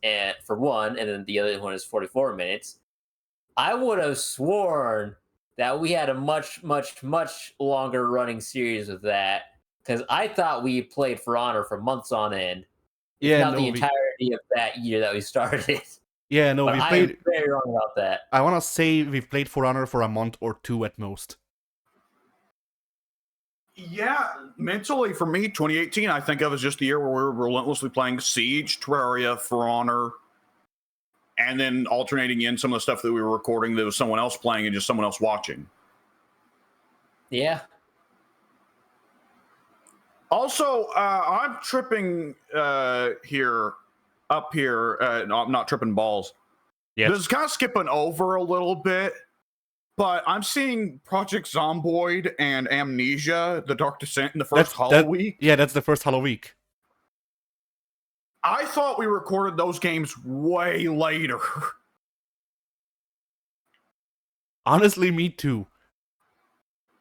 for one, and then the other one is 44 minutes, I would have sworn that we had a much, much, much longer running series of that, because I thought we played For Honor for months on end. Yeah, not the entirety of that year that we started. Yeah, no, we played. I'm very wrong about that. I want to say we've played For Honor for a month or 2 at most. Yeah, mentally for me, 2018, I think of as just the year where we were relentlessly playing Siege, Terraria, For Honor, and then alternating in some of the stuff that we were recording that was someone else playing and just someone else watching. Yeah. Also, I'm tripping up here. I'm not tripping balls. Yeah. This is kind of skipping over a little bit, but I'm seeing Project Zomboid and Amnesia, The Dark Descent in the first Halloween. Yeah, that's the first Halloween. I thought we recorded those games way later. Honestly, me too.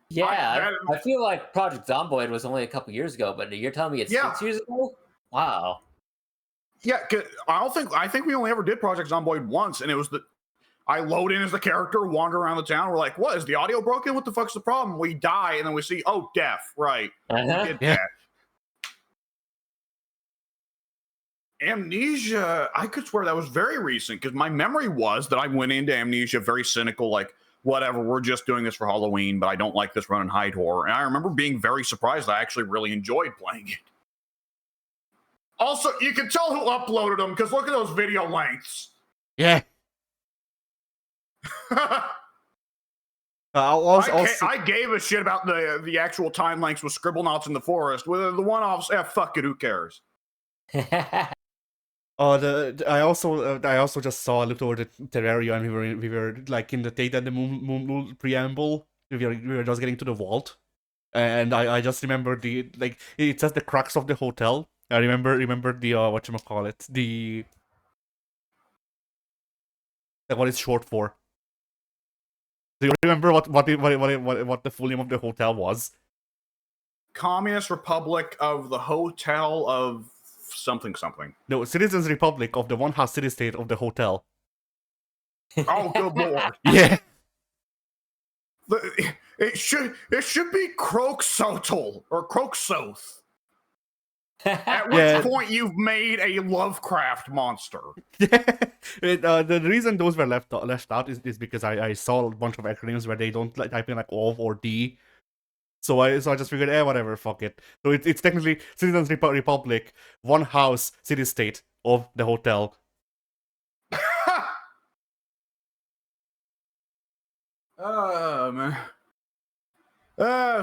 Yeah, I feel like Project Zomboid was only a couple years ago, but you're telling me it's 6 years ago? Wow. Yeah, I think we only ever did Project Zomboid once, and it was I load in as the character, wander around the town. We're like, what, is the audio broken? What the fuck's the problem? We die, and then we see, oh, death, right. Uh-huh. Yeah. Amnesia, I could swear that was very recent, because my memory was that I went into Amnesia very cynical, like, whatever, we're just doing this for Halloween, but I don't like this run and hide horror. And I remember being very surprised. I actually really enjoyed playing it. Also, you can tell who uploaded them, because look at those video lengths. Yeah. I gave a shit about the actual time lengths with Scribblenauts in the Forest. With the one-offs, fuck it, who cares? I also just saw, I looked over the Terraria, and we were like in the Data the Moon preamble. We were just getting to the vault, and I just remember it says the crux of the hotel. I remember the whatchamacallit, the what it's short for. Do you remember what the full name of the hotel was? Communist Republic of the Hotel of something. No, Citizens Republic of the One House City State of the hotel. Oh, good lord. Yeah. It should be Croaksotl or Croaksoth. At which point you've made a Lovecraft monster. The reason those were left out is because I saw a bunch of acronyms where they don't type in like OV or D. So I just figured, whatever, fuck it. So it's technically Citizens Republic, one house, city state of the hotel. Oh man.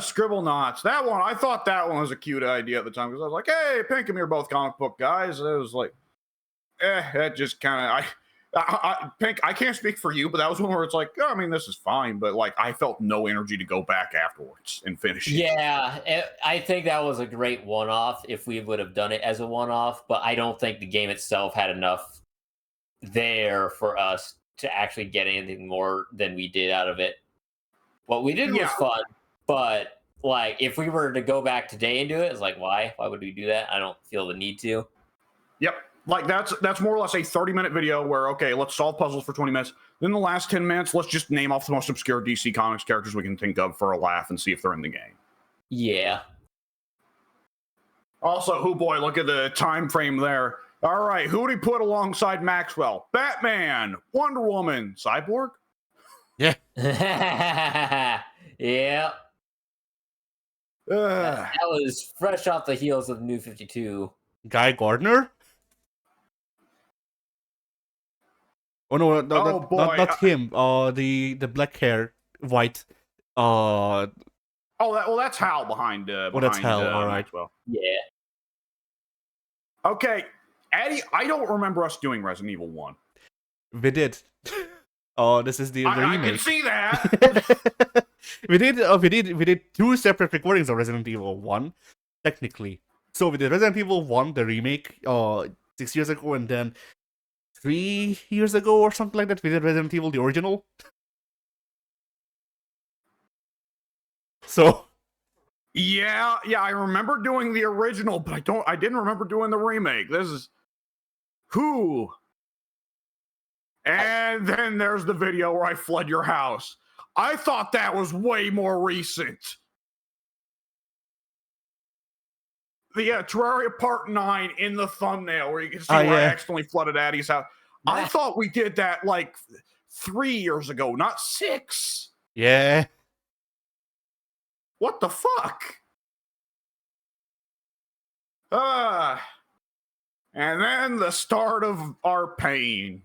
Scribble Knots. That one, I thought that one was a cute idea at the time because I was like, hey, Pink and me are both comic book guys. It was like, that just kind of, Pink, I can't speak for you, but that was one where it's like, I mean, this is fine, but like, I felt no energy to go back afterwards and finish it. Yeah, I think that was a great one-off if we would have done it as a one-off, but I don't think the game itself had enough there for us to actually get anything more than we did out of it. What we did was fun, but like if we were to go back today and do it, it's like why would we do that? I don't feel the need to. Yep, like that's more or less a 30-minute video where, okay, let's solve puzzles for 20 minutes, then the last 10 minutes let's just name off the most obscure DC Comics characters we can think of for a laugh and see if they're in the game. Yeah. Also, oh boy, look at the time frame there. All right, who would he put alongside Maxwell? Batman, Wonder Woman, Cyborg? Yeah. Yeah. That was fresh off the heels of New 52. Guy Gardner? Oh no, not him. The black hair, white. That's Hal behind. That's Hal. All right. Maxwell. Yeah. Okay, Eddie. I don't remember us doing Resident Evil 1. We did. This is the remake. I can see that. we did 2 separate recordings of Resident Evil 1, technically. So we did Resident Evil 1, the remake, 6 years ago, and then 3 years ago or something like that, we did Resident Evil, the original. So yeah, I remember doing the original, but I didn't remember doing the remake. This is who. And then there's the video where I flood your house. I thought that was way more recent. The Terraria Part 9 in the thumbnail where you can see where I accidentally flooded Addie's house. I thought we did that like 3 years ago, not 6. Yeah. What the fuck? And then the start of our pain.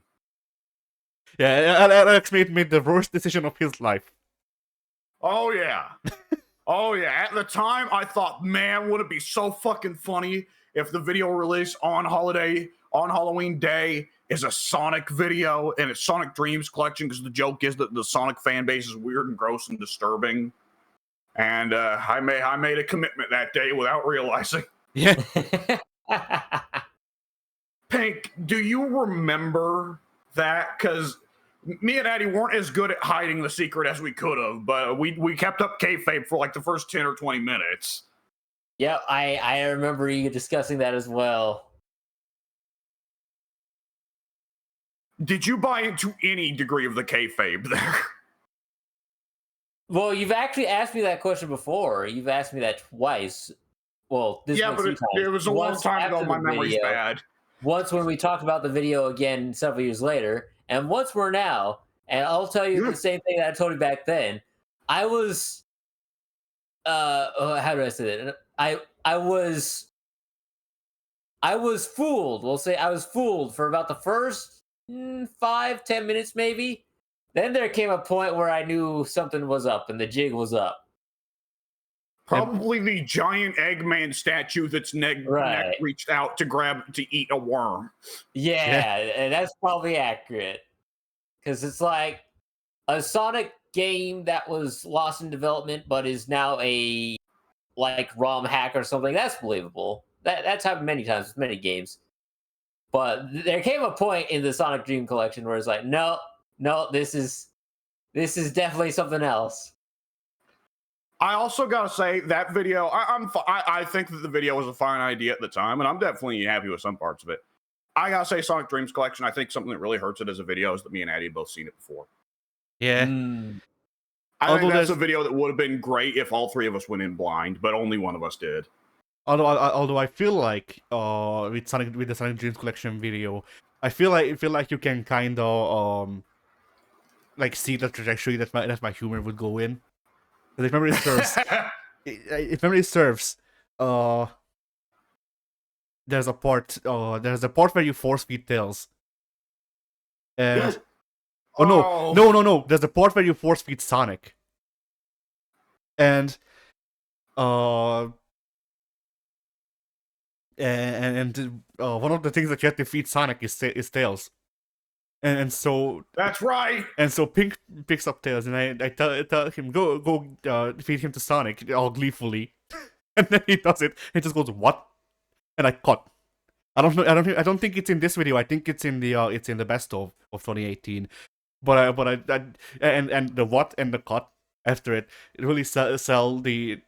Yeah, Alex made the worst decision of his life. Oh, yeah. Oh, yeah. At the time, I thought, man, would it be so fucking funny if the video release on Halloween Day is a Sonic video and it's Sonic Dreams collection, because the joke is that the Sonic fan base is weird and gross and disturbing. And I made a commitment that day without realizing. Yeah. Pink, do you remember that? Because me and Addie weren't as good at hiding the secret as we could have, but we kept up kayfabe for like the first 10 or 20 minutes. Yeah, I remember you discussing that as well. Did you buy into any degree of the kayfabe there? Well, you've actually asked me that question before. You've asked me that twice. Well, this but it was a long time ago. My memory's bad. Once when we talked about the video again several years later, and once we're now, and I'll tell you the same thing that I told you back then. I was, how do I say that? I was fooled. We'll say I was fooled for about the first 5-10 minutes, maybe. Then there came a point where I knew something was up and the jig was up. Probably the giant Eggman statue that's neck reached out to eat a worm. Yeah, and that's probably accurate. Because it's like a Sonic game that was lost in development but is now a like ROM hack or something. That's believable. That's happened many times with many games. But there came a point in the Sonic Dream Collection where it's like, no, this is definitely something else. I also gotta say that video. I think that the video was a fine idea at the time, and I'm definitely happy with some parts of it. I gotta say, Sonic Dreams Collection, I think something that really hurts it as a video is that me and Addy have both seen it before. Yeah. I think that's a video that would have been great if all three of us went in blind, but only one of us did. Although I feel like with the Sonic Dreams Collection video, I feel like you can kind of like see the trajectory that my humor would go in. Because if memory serves, there's a part where you force feed Tails, and no, there's a part where you force feed Sonic, and one of the things that you have to feed Sonic is Tails, and so that's right. And so Pink picks up Tails, and I tell him go feed him to Sonic all gleefully, and then he does it. And he just goes, "What?" And I cut. I don't think it's in this video. I think it's in the best of 2018. But the what and the cut after it really sell the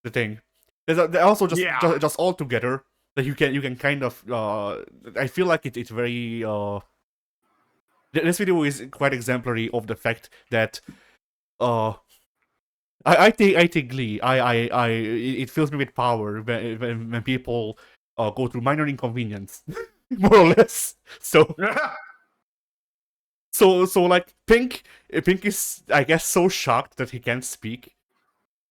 thing. There's also just all together that you can kind of I feel like it's very this video is quite exemplary of the fact that I take glee. It fills me with power when people go through minor inconvenience, more or less. So like Pink is, I guess, so shocked that he can't speak.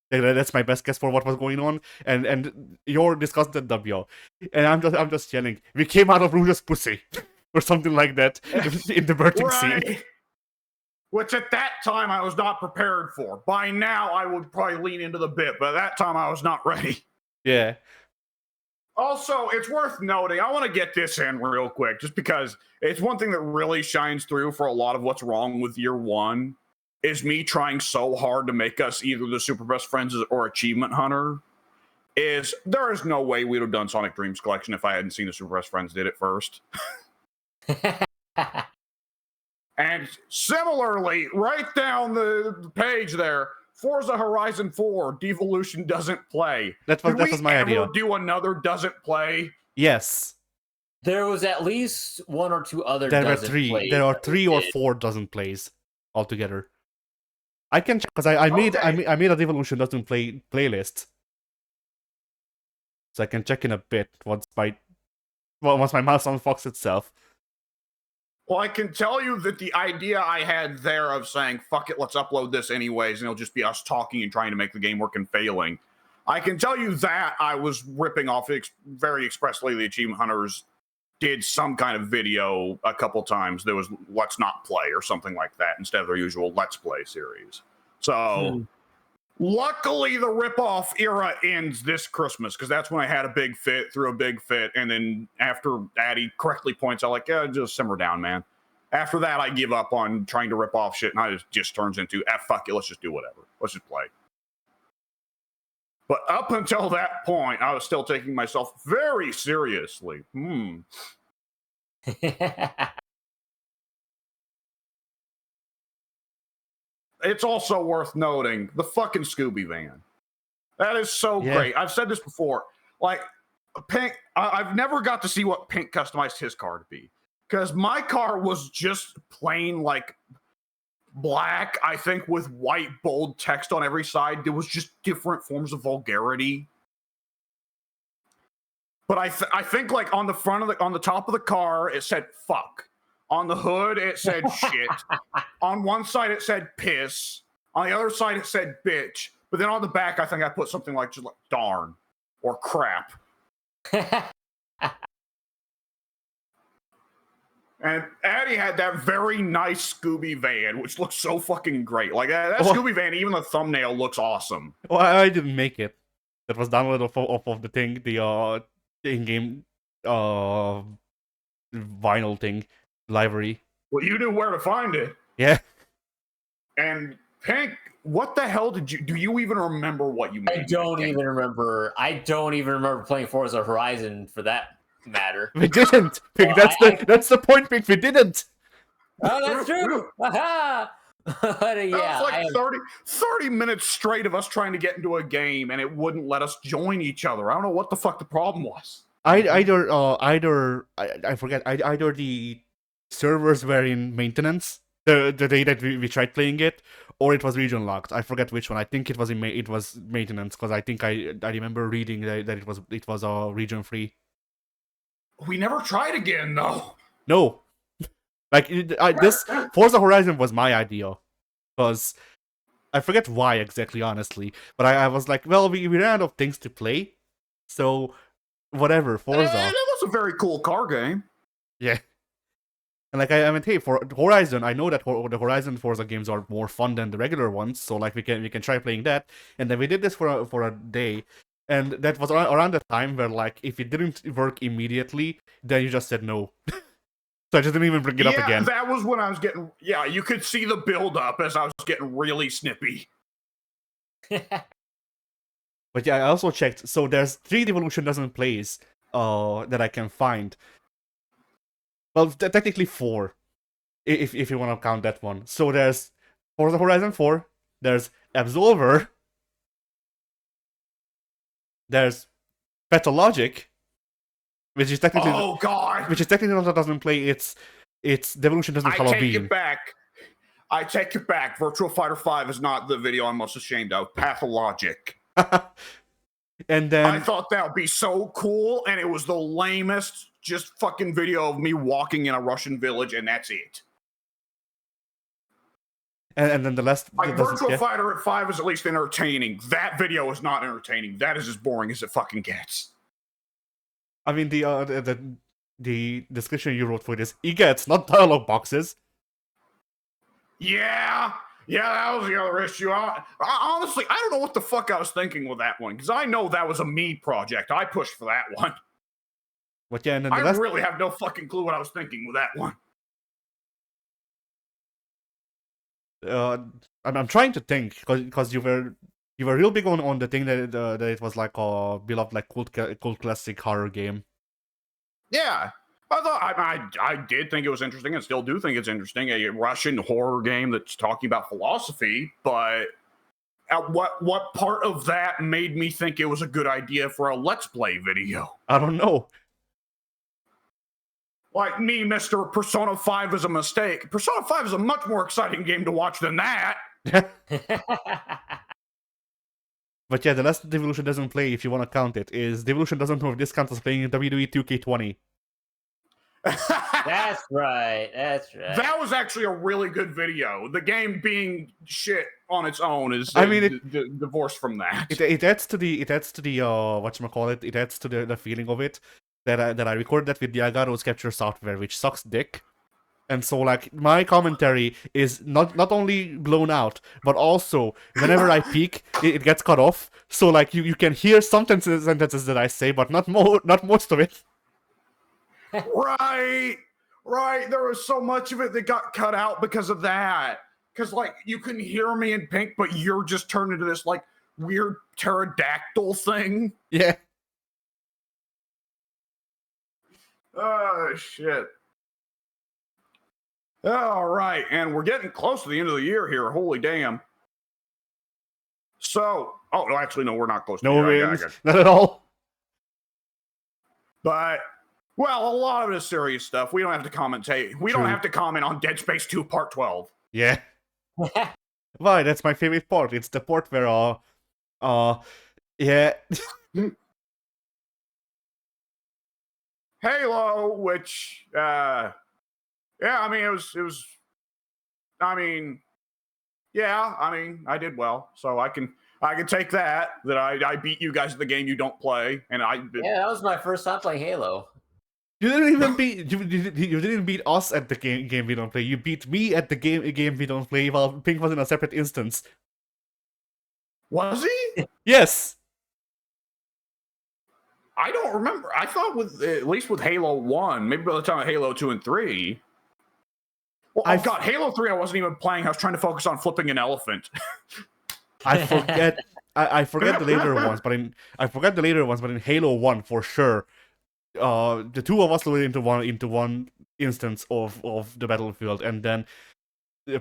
That's my best guess for what was going on, and you're disgusted, W, and I'm just yelling, "We came out of Rouge's pussy," or something like that in the birthing scene. Which at that time I was not prepared for. By now I would probably lean into the bit, but at that time I was not ready. Yeah. Also, it's worth noting, I want to get this in real quick, just because it's one thing that really shines through for a lot of what's wrong with year one, is me trying so hard to make us either the Super Best Friends or Achievement Hunter. There is no way we'd have done Sonic Dreams Collection if I hadn't seen the Super Best Friends did it first. And similarly, right down the page there, Forza Horizon 4 Devolution doesn't play. That was my idea. Do another doesn't play? Yes. There was at least one or two other. There are three or four dozen plays altogether. I can check because I made a Devolution doesn't play playlist, so I can check in a bit once my mouse unfucks itself. Well, I can tell you that the idea I had there of saying, fuck it, let's upload this anyways, and it'll just be us talking and trying to make the game work and failing. I can tell you that I was ripping off very expressly the Achievement Hunters did some kind of video a couple times. There was Let's Not Play or something like that instead of their usual Let's Play series. So luckily the ripoff era ends this Christmas, because that's when I had a big fit, and then after Addy correctly points out, like, yeah, just simmer down, man. After that, I give up on trying to rip off shit, and it just turns into, fuck it, let's just do whatever. Let's just play. But up until that point, I was still taking myself very seriously. It's also worth noting the fucking Scooby van. That is so great. I've said this before. Like, Pink, I've never got to see what Pink customized his car to be, because my car was just plain like black, I think, with white bold text on every side. There was just different forms of vulgarity. But I think like on the top of the car it said fuck. On the hood, it said shit. On one side, it said piss. On the other side, it said bitch. But then on the back, I think I put something like just like darn or crap. And Addy had that very nice Scooby van, which looks so fucking great. Like that Scooby van, even the thumbnail looks awesome. Well, I didn't make it. That was downloaded off of the thing, the in-game vinyl thing. Library. Well, you knew where to find it. Yeah. And Pink, what the hell do you even remember what you made? I don't even remember playing Forza Horizon for that matter. We didn't. Pink, that's the point, Pink. We didn't. Oh, that's true. Aha! But, yeah, that was like 30 minutes straight of us trying to get into a game, and it wouldn't let us join each other. I don't know what the fuck the problem was. I forget. Either the servers were in maintenance the day that we tried playing it, or it was region locked. I forget which one. I think it was it was maintenance, because I think I remember reading that it was region free. We never tried again though. No, like this Forza Horizon was my idea, because I forget why exactly, honestly, but I was like, well, we ran out of things to play, so whatever, Forza. That was a very cool car game. Yeah. And like I mean, hey, for Horizon, I know that the Horizon Forza games are more fun than the regular ones, so like we can try playing that. And then we did this for a day, and that was around the time where like if it didn't work immediately, then you just said no. So I just didn't even bring it up again. Yeah, that was when I was getting. Yeah, you could see the build up as I was getting really snippy. But yeah, I also checked. So there's 3 Devolution doesn't plays that I can find. Well, technically 4, if you want to count that one. So there's Forza Horizon 4, there's Absolver, there's Pathologic, which is technically not doesn't play. It's Devolution doesn't Halloween. I take it back. Virtua Fighter 5 is not the video I'm most ashamed of. Pathologic. And then I thought that would be so cool, and it was the lamest just fucking video of me walking in a Russian village, and that's it. And then the last Virtua Fighter at 5 is at least entertaining. That video is not entertaining. That is as boring as it fucking gets. I mean, the description you wrote for this, EGATs, not dialogue boxes. Yeah, that was the other issue. Honestly, I don't know what the fuck I was thinking with that one, because I know that was a me project. I pushed for that one. But yeah, and then I really have no fucking clue what I was thinking with that one. I'm trying to think, because you were real big on the thing that it was like a beloved like cult classic horror game. Yeah, I thought I did think it was interesting, and still do think it's interesting. A Russian horror game that's talking about philosophy, but at what part of that made me think it was a good idea for a Let's Play video? I don't know. Like me, Mr. Persona 5 is a mistake. Persona 5 is a much more exciting game to watch than that. But yeah, the last Devolution doesn't play, if you want to count it, is Devolution doesn't know if this counts as playing in WWE 2K20. That's right. That was actually a really good video. The game being shit on its own is divorced from that. It adds to the whatchamacallit, it adds to the feeling of it that I recorded that with the Agaro's capture software, which sucks dick. And so, like, my commentary is not only blown out, but also, whenever I peek, it gets cut off. So, like, you can hear some sentences that I say, but not most of it. Right. There was so much of it that got cut out because of that. Because, like, you can hear me in pink, but you're just turned into this, like, weird pterodactyl thing. Yeah. Oh, shit. All right, and we're getting close to the end of the year here. Holy damn. So, actually, no, we're not close to the year. Not at all. But, well, a lot of it is serious stuff. We don't have to commentate. We don't have to comment on Dead Space 2 Part 12. Yeah. Why? That's my favorite part. It's the part where, yeah. Halo, which, yeah, I mean, it was. I mean, yeah, I mean, I did well, so I can take that I beat you guys at the game you don't play, and yeah, that was my first time playing Halo. You didn't even beat you didn't beat us at the game we don't play. You beat me at the game we don't play while Pink was in a separate instance. Was he? Yes. I don't remember. I thought at least with Halo 1, maybe by the time of Halo 2 and 3. Well, God, Halo 3 I wasn't even playing. I was trying to focus on flipping an elephant. I forget I forget the later ones, but in Halo 1 for sure. The two of us loaded into one instance of the battlefield, and then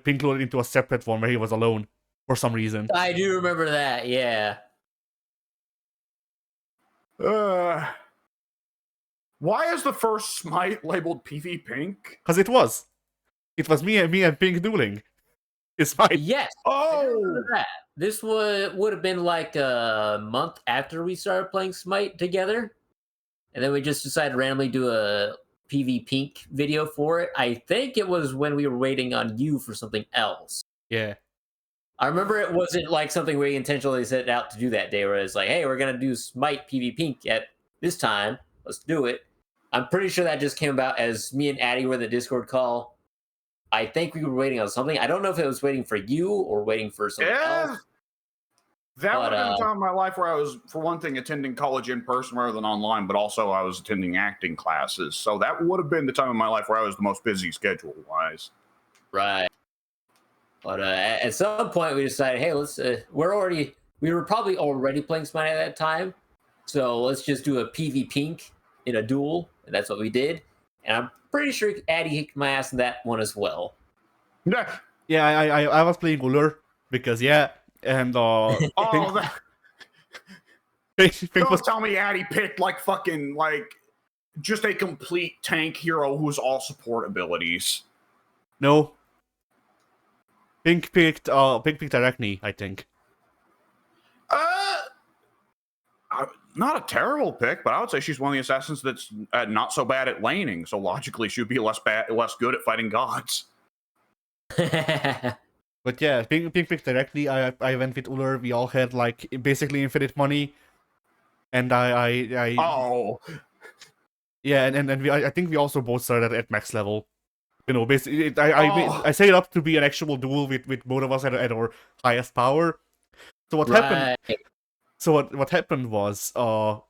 Pink loaded into a separate one where he was alone for some reason. I do remember that, yeah. Why is the first Smite labeled PV Pink? Because it was. It was me and Pink dueling. It's fine. Yes. Oh! That. This would have been like a month after we started playing Smite together. And then we just decided to randomly do a PV Pink video for it. I think it was when we were waiting on you for something else. Yeah. I remember it wasn't like something we intentionally set out to do that day where it's like, hey, we're going to do Smite PV Pink at this time. Let's do it. I'm pretty sure that just came about as me and Addie were in the Discord call. I think we were waiting on something. I don't know if it was waiting for you or waiting for something else. That would have been the time of my life where I was, for one thing, attending college in person rather than online, but also I was attending acting classes. So that would have been the time of my life where I was the most busy schedule-wise. Right. But at some point we decided, hey, let's. We were probably already playing Smite at that time, so let's just do a PV Pink in a duel, and that's what we did. And I'm pretty sure Addy kicked my ass in that one as well. Yeah, I was playing Uller because and Don't tell me Addy picked like fucking like just a complete tank hero who's all support abilities. No. Pink picked Arachne, I think. Not a terrible pick, but I would say she's one of the assassins that's not so bad at laning. So logically, she would be less good at fighting gods. But yeah, Pink picked Arachne. I went with Uller. We all had like basically infinite money, and I yeah, and I think we also both started at max level. You know, basically, I set it up to be an actual duel with both of us at our highest power. So what happened? So what happened was, I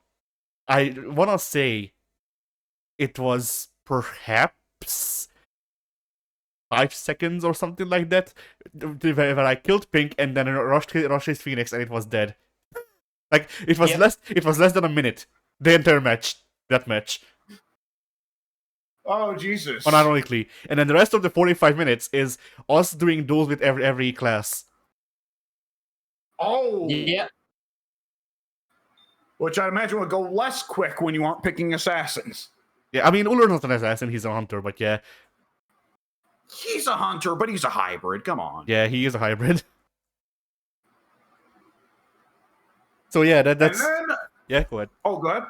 wanna say, it was perhaps 5 seconds or something like that, where I killed Pink and then rushed his Phoenix and it was dead. Like it was less than a minute. The entire match, that match. Oh Jesus! Unironically, and then the rest of the 45 minutes is us doing duels with every class. Oh yeah. Which I imagine would go less quick when you aren't picking assassins. Yeah, I mean Uller's not an assassin; he's a hunter, but yeah. He's a hunter, but he's a hybrid. Come on. Yeah, he is a hybrid. So yeah, that's. Yeah, go ahead. Oh, go ahead.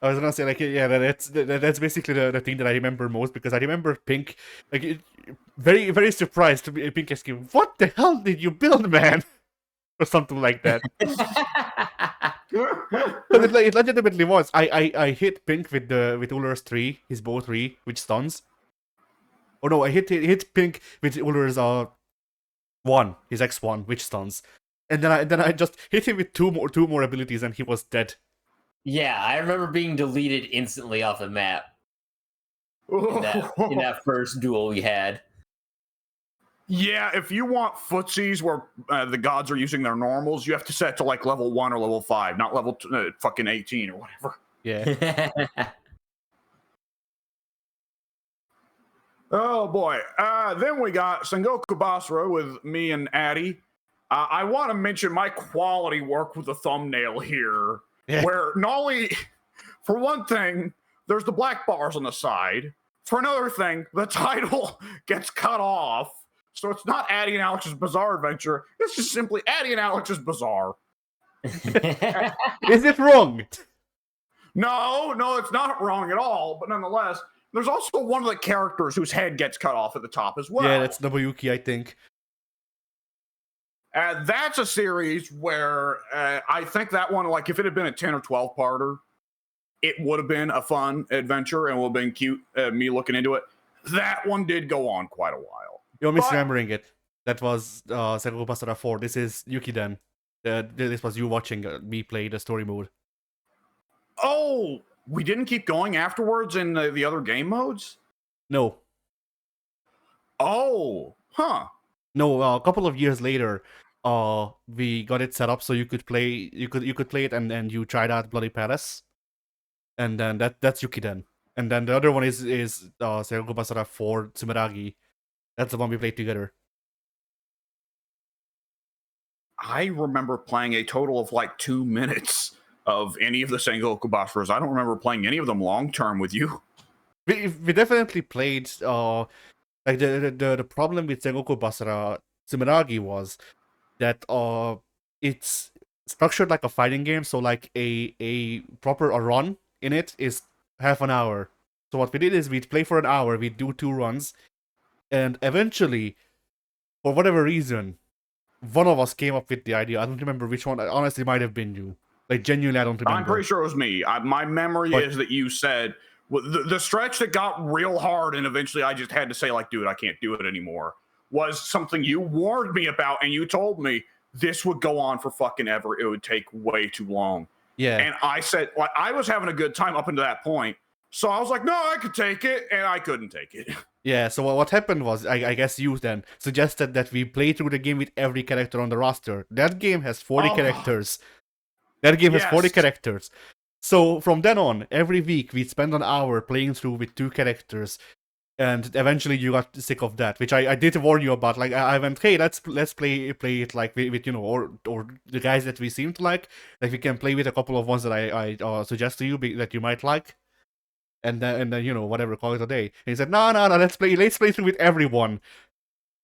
I was gonna say like that's basically the thing that I remember most, because I remember Pink like very very surprised to be Pink asking, "What the hell did you build, man?" or something like that. But it legitimately was. I hit Pink with Uller's 3, his bow 3, which stuns. Oh no, I hit Pink with Uller's 1, his X1, which stuns, and then I just hit him with two more abilities, and he was dead. Yeah, I remember being deleted instantly off the map in that first duel we had. Yeah, if you want footsies where the gods are using their normals, you have to set it to like level 1 or level 5, not level fucking 18 or whatever. Yeah. Oh boy. Then we got Sengoku Basra with me and Addy. I want to mention my quality work with the thumbnail here. Yeah. Where not only, for one thing, there's the black bars on the side. For another thing, the title gets cut off. So it's not Addy and Alex's Bizarre Adventure. It's just simply Addy and Alex's Bizarre. Is it wrong? No, it's not wrong at all. But nonetheless, there's also one of the characters whose head gets cut off at the top as well. Yeah, that's Nobuyuki, I think. That's a series where I think that one, like if it had been a 10 or 12 parter, it would have been a fun adventure and would have been cute, me looking into it. That one did go on quite a while. You're misremembering it. That was Sengoku Basara 4. This is Yukiden. This was you watching me play the story mode. Oh, we didn't keep going afterwards in the other game modes? No. Oh, huh. No, a couple of years later, we got it set up so you could play. You could play it, and then you tried out Bloody Palace, and then that's Yukiden, and then the other one is Sengoku Basara 4 Tsumeragi. That's the one we played together. I remember playing a total of like 2 minutes of any of the Sengoku Basras. I don't remember playing any of them long term with you. We definitely played like the problem with Sengoku Basara Sumeragi was that it's structured like a fighting game, so like a proper run in it is half an hour. So what we did is we'd play for an hour, we'd do 2 runs, and eventually, for whatever reason, one of us came up with the idea. I don't remember which one. Honestly, it might have been you. Like, genuinely, I don't remember. I'm pretty sure it was me. My memory is that you said the stretch that got real hard, and eventually I just had to say, like, dude, I can't do it anymore, was something you warned me about, and you told me this would go on for fucking ever. It would take way too long. Yeah. And I said, like, I was having a good time up until that point. So I was like, no, I could take it, and I couldn't take it. Yeah, so what happened was, I guess you then suggested that we play through the game with every character on the roster. That game has 40 characters. That game has 40 characters. So from then on, every week we'd spend an hour playing through with 2 characters, and eventually you got sick of that, which I did warn you about. Like, I went, hey, let's play it like with you know, or the guys that we seem to like we can play with a couple of ones that I suggest to you that you might like. And then you know, whatever, call it a day. And he said, no, let's play through with everyone.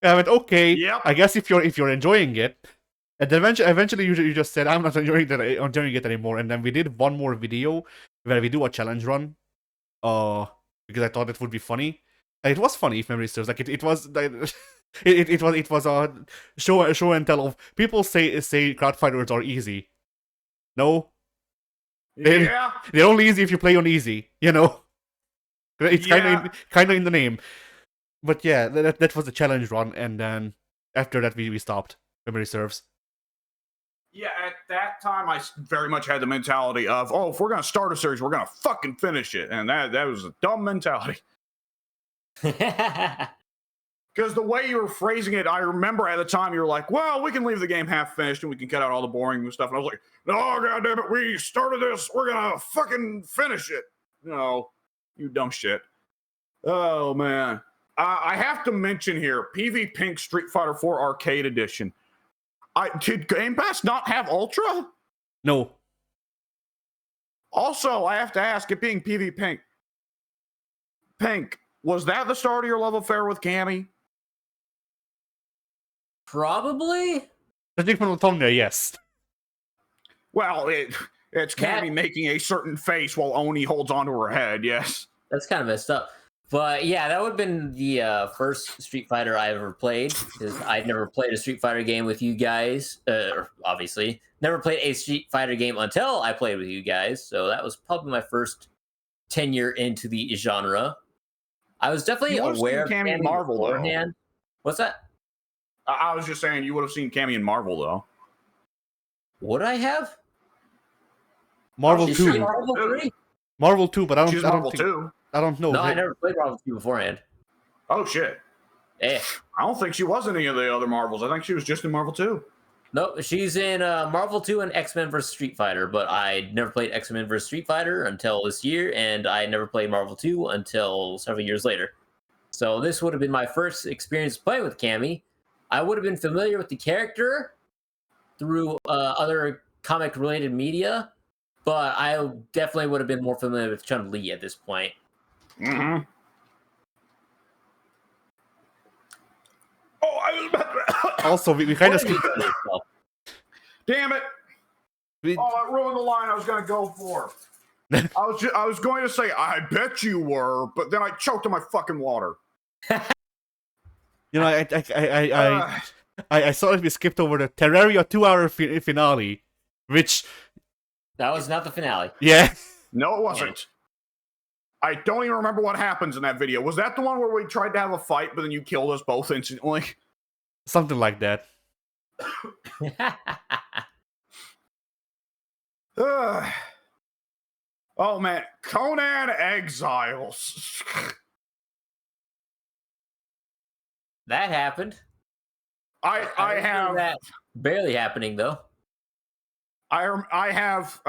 And I went, okay, yep. I guess if you're enjoying it. And then eventually you just said, I'm not enjoying it anymore. And then we did one more video where we do a challenge run, because I thought it would be funny. And it was funny, if memory serves. Like it was it was a show and tell of people say crowd fighters are easy. No. They're only easy if you play on easy, you know. It's kind of in the name. But yeah, that was the challenge run, and then after that we stopped. Memory serves. Yeah, at that time I very much had the mentality of, oh, if we're gonna start a series, we're gonna fucking finish it, and that was a dumb mentality. Because the way you were phrasing it, I remember at the time you were like, well, we can leave the game half finished and we can cut out all the boring stuff. And I was like, no, goddamn it, we started this, we're gonna fucking finish it. No, you dumb shit. Oh man. I have to mention here, PV Pink Street Fighter 4 Arcade Edition. Did Game Pass not have Ultra? No. Also, I have to ask, it being PV Pink, was that the start of your love affair with Cammy? Probably. Judging from the thumbnail, yes. Well, it's Cammy making a certain face while Oni holds onto her head, yes. That's kind of messed up. But yeah, that would have been the first Street Fighter I ever played, because I'd never played a Street Fighter game with you guys, obviously. Never played a Street Fighter game until I played with you guys, so that was probably my first tenure into the genre. I was definitely aware of Cammy Marvel beforehand. What's that? I was just saying you would have seen Cammy in Marvel, though. Would I have? Marvel 2. Marvel 3? Marvel 2, but I don't Marvel think, 2. I don't know. No, I never played Marvel 2 beforehand. Oh, shit. I don't think she was in any of the other Marvels. I think she was just in Marvel 2. No, she's in Marvel 2 and X-Men vs. Street Fighter, but I never played X-Men vs. Street Fighter until this year, and I never played Marvel 2 until several years later. So this would have been my first experience playing with Cammy. I would have been familiar with the character through other comic-related media, but I definitely would have been more familiar with Chun-Li at this point. Mm-hmm. Oh, I was about to... Also, we kind of... Damn it! I ruined the line I was going to go for. I was going to say, I bet you were, but then I choked on my fucking water. You know, I saw that we skipped over the Terraria 2-hour finale, which... That was not the finale. Yeah. No, it wasn't. I don't even remember what happens in that video. Was that the one where we tried to have a fight, but then you killed us both instantly? Something like that. Oh, man. Conan Exiles. That happened. I have... That barely happening, though. I have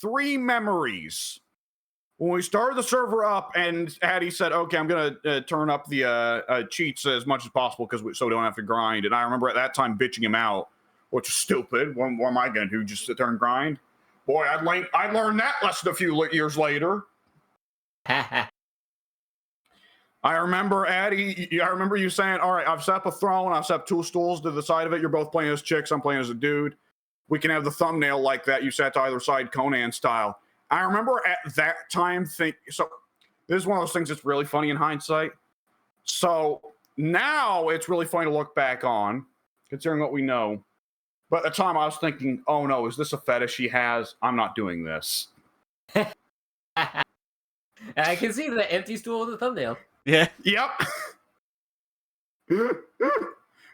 3 memories. When we started the server up and Hattie said, okay, I'm going to turn up the cheats as much as possible so we don't have to grind. And I remember at that time bitching him out which is stupid. What am I going to do? Just sit there and grind? Boy, I learned that lesson a few years later. I remember, Addy, I remember you saying, all right, I've set up a throne, I've set up 2 stools to the side of it. You're both playing as chicks, I'm playing as a dude. We can have the thumbnail like that. You sat to either side, Conan style. I remember at that time so this is one of those things that's really funny in hindsight. So now it's really funny to look back on, considering what we know. But at the time I was thinking, oh no, is this a fetish he has? I'm not doing this. I can see the empty stool in the thumbnail. Yeah. Yep. I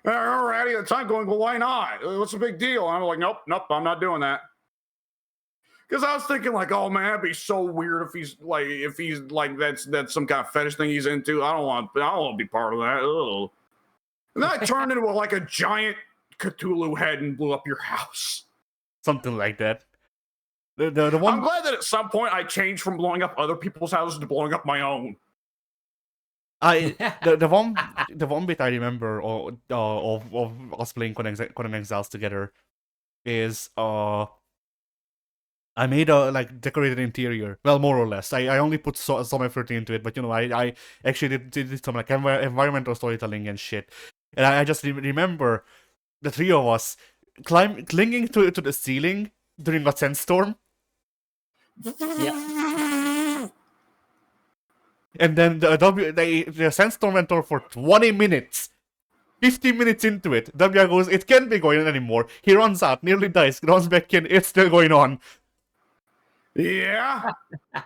remember Addy at the time going, well, why not? What's the big deal? And I'm like, nope, I'm not doing that. Because I was thinking, like, oh man, that'd be so weird if he's like that's some kind of fetish thing he's into. I don't want to be part of that. Ugh. And then I turned into like a giant Cthulhu head and blew up your house. Something like that. The one... I'm glad that at some point I changed from blowing up other people's houses to blowing up my own. The one bit I remember of us playing Conan Exiles together is I made a decorated interior. Well, more or less. I only put some effort into it, but I actually did some environmental storytelling and shit. And I just remember the 3 of us clinging to the ceiling during a sandstorm. Yeah. And then the sandstorm went on for 20 minutes. 15 minutes into it, WR goes, it can't be going on anymore. He runs out, nearly dies, runs back in, it's still going on. Yeah.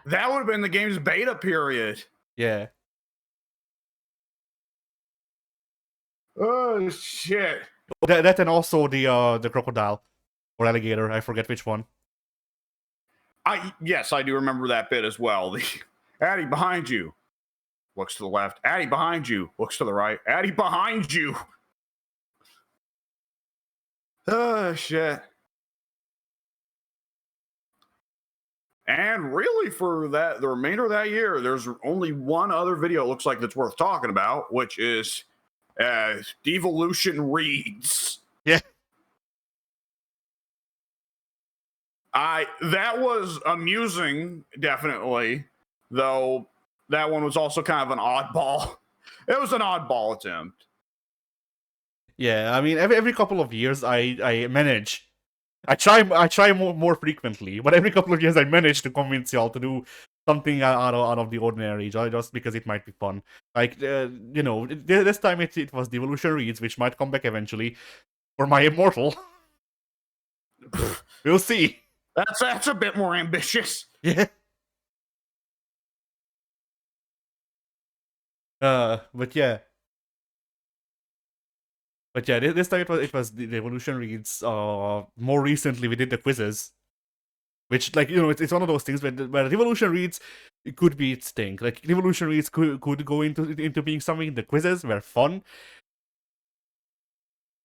That would have been the game's beta period. Yeah. Oh, shit. That and also the crocodile. Or alligator, I forget which one. Yes, I do remember that bit as well. Addy, behind you. Looks to the left. Addy, behind you. Looks to the right. Addy, behind you. Oh, shit. And really, for the remainder of that year, there's only one other video it looks like that's worth talking about, which is Devolution Reads. Yeah. That was amusing, definitely, though that one was also kind of an oddball. It was an oddball attempt. Yeah, I mean, every couple of years I manage. I try more frequently, but every couple of years I manage to convince y'all to do something out of the ordinary, just because it might be fun. Like, this time it was Devolution Reads, which might come back eventually, or my Immortal. We'll see. That's a bit more ambitious. Yeah. But yeah. This time it was the Devolution Reads. More recently we did the quizzes, which it's one of those things where Devolution Reads it could be its thing. Like Devolution Reads could go into being something. The quizzes were fun.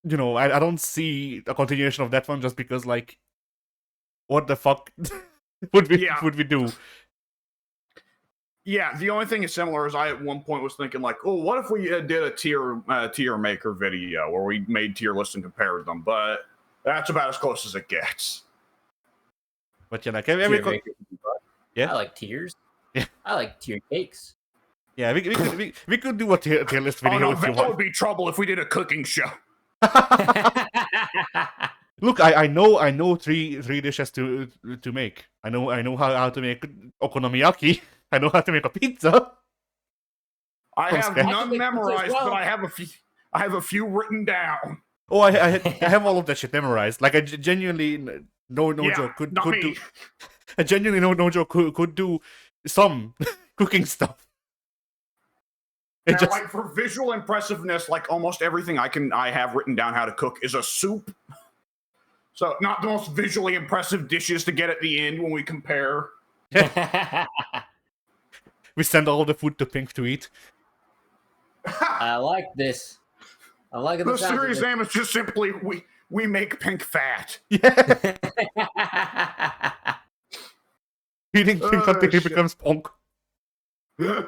I don't see a continuation of that one just because what the fuck would we do? Yeah, the only thing is similar is I at one point was thinking oh, what if we did a tier maker video where we made tier lists and compared them? But that's about as close as it gets. But yeah, I like tiers. Yeah, I like tier cakes. Yeah, we could do a tier list video. Oh no, that would be trouble if we did a cooking show. Look, I know three dishes to make. I know how to make okonomiyaki. I know how to make a pizza. I have none memorized, but I have a few written down. Oh, I have all of that shit memorized. Like I genuinely no joke could do. I genuinely no joke could do some cooking stuff. Now, for visual impressiveness, almost everything I have written down how to cook is a soup. So not the most visually impressive dishes to get at the end when we compare. We send all the food to Pink to eat. I like this. I like it. The series name is just simply we make Pink fat. Yeah. Eating Pink until he becomes punk. Did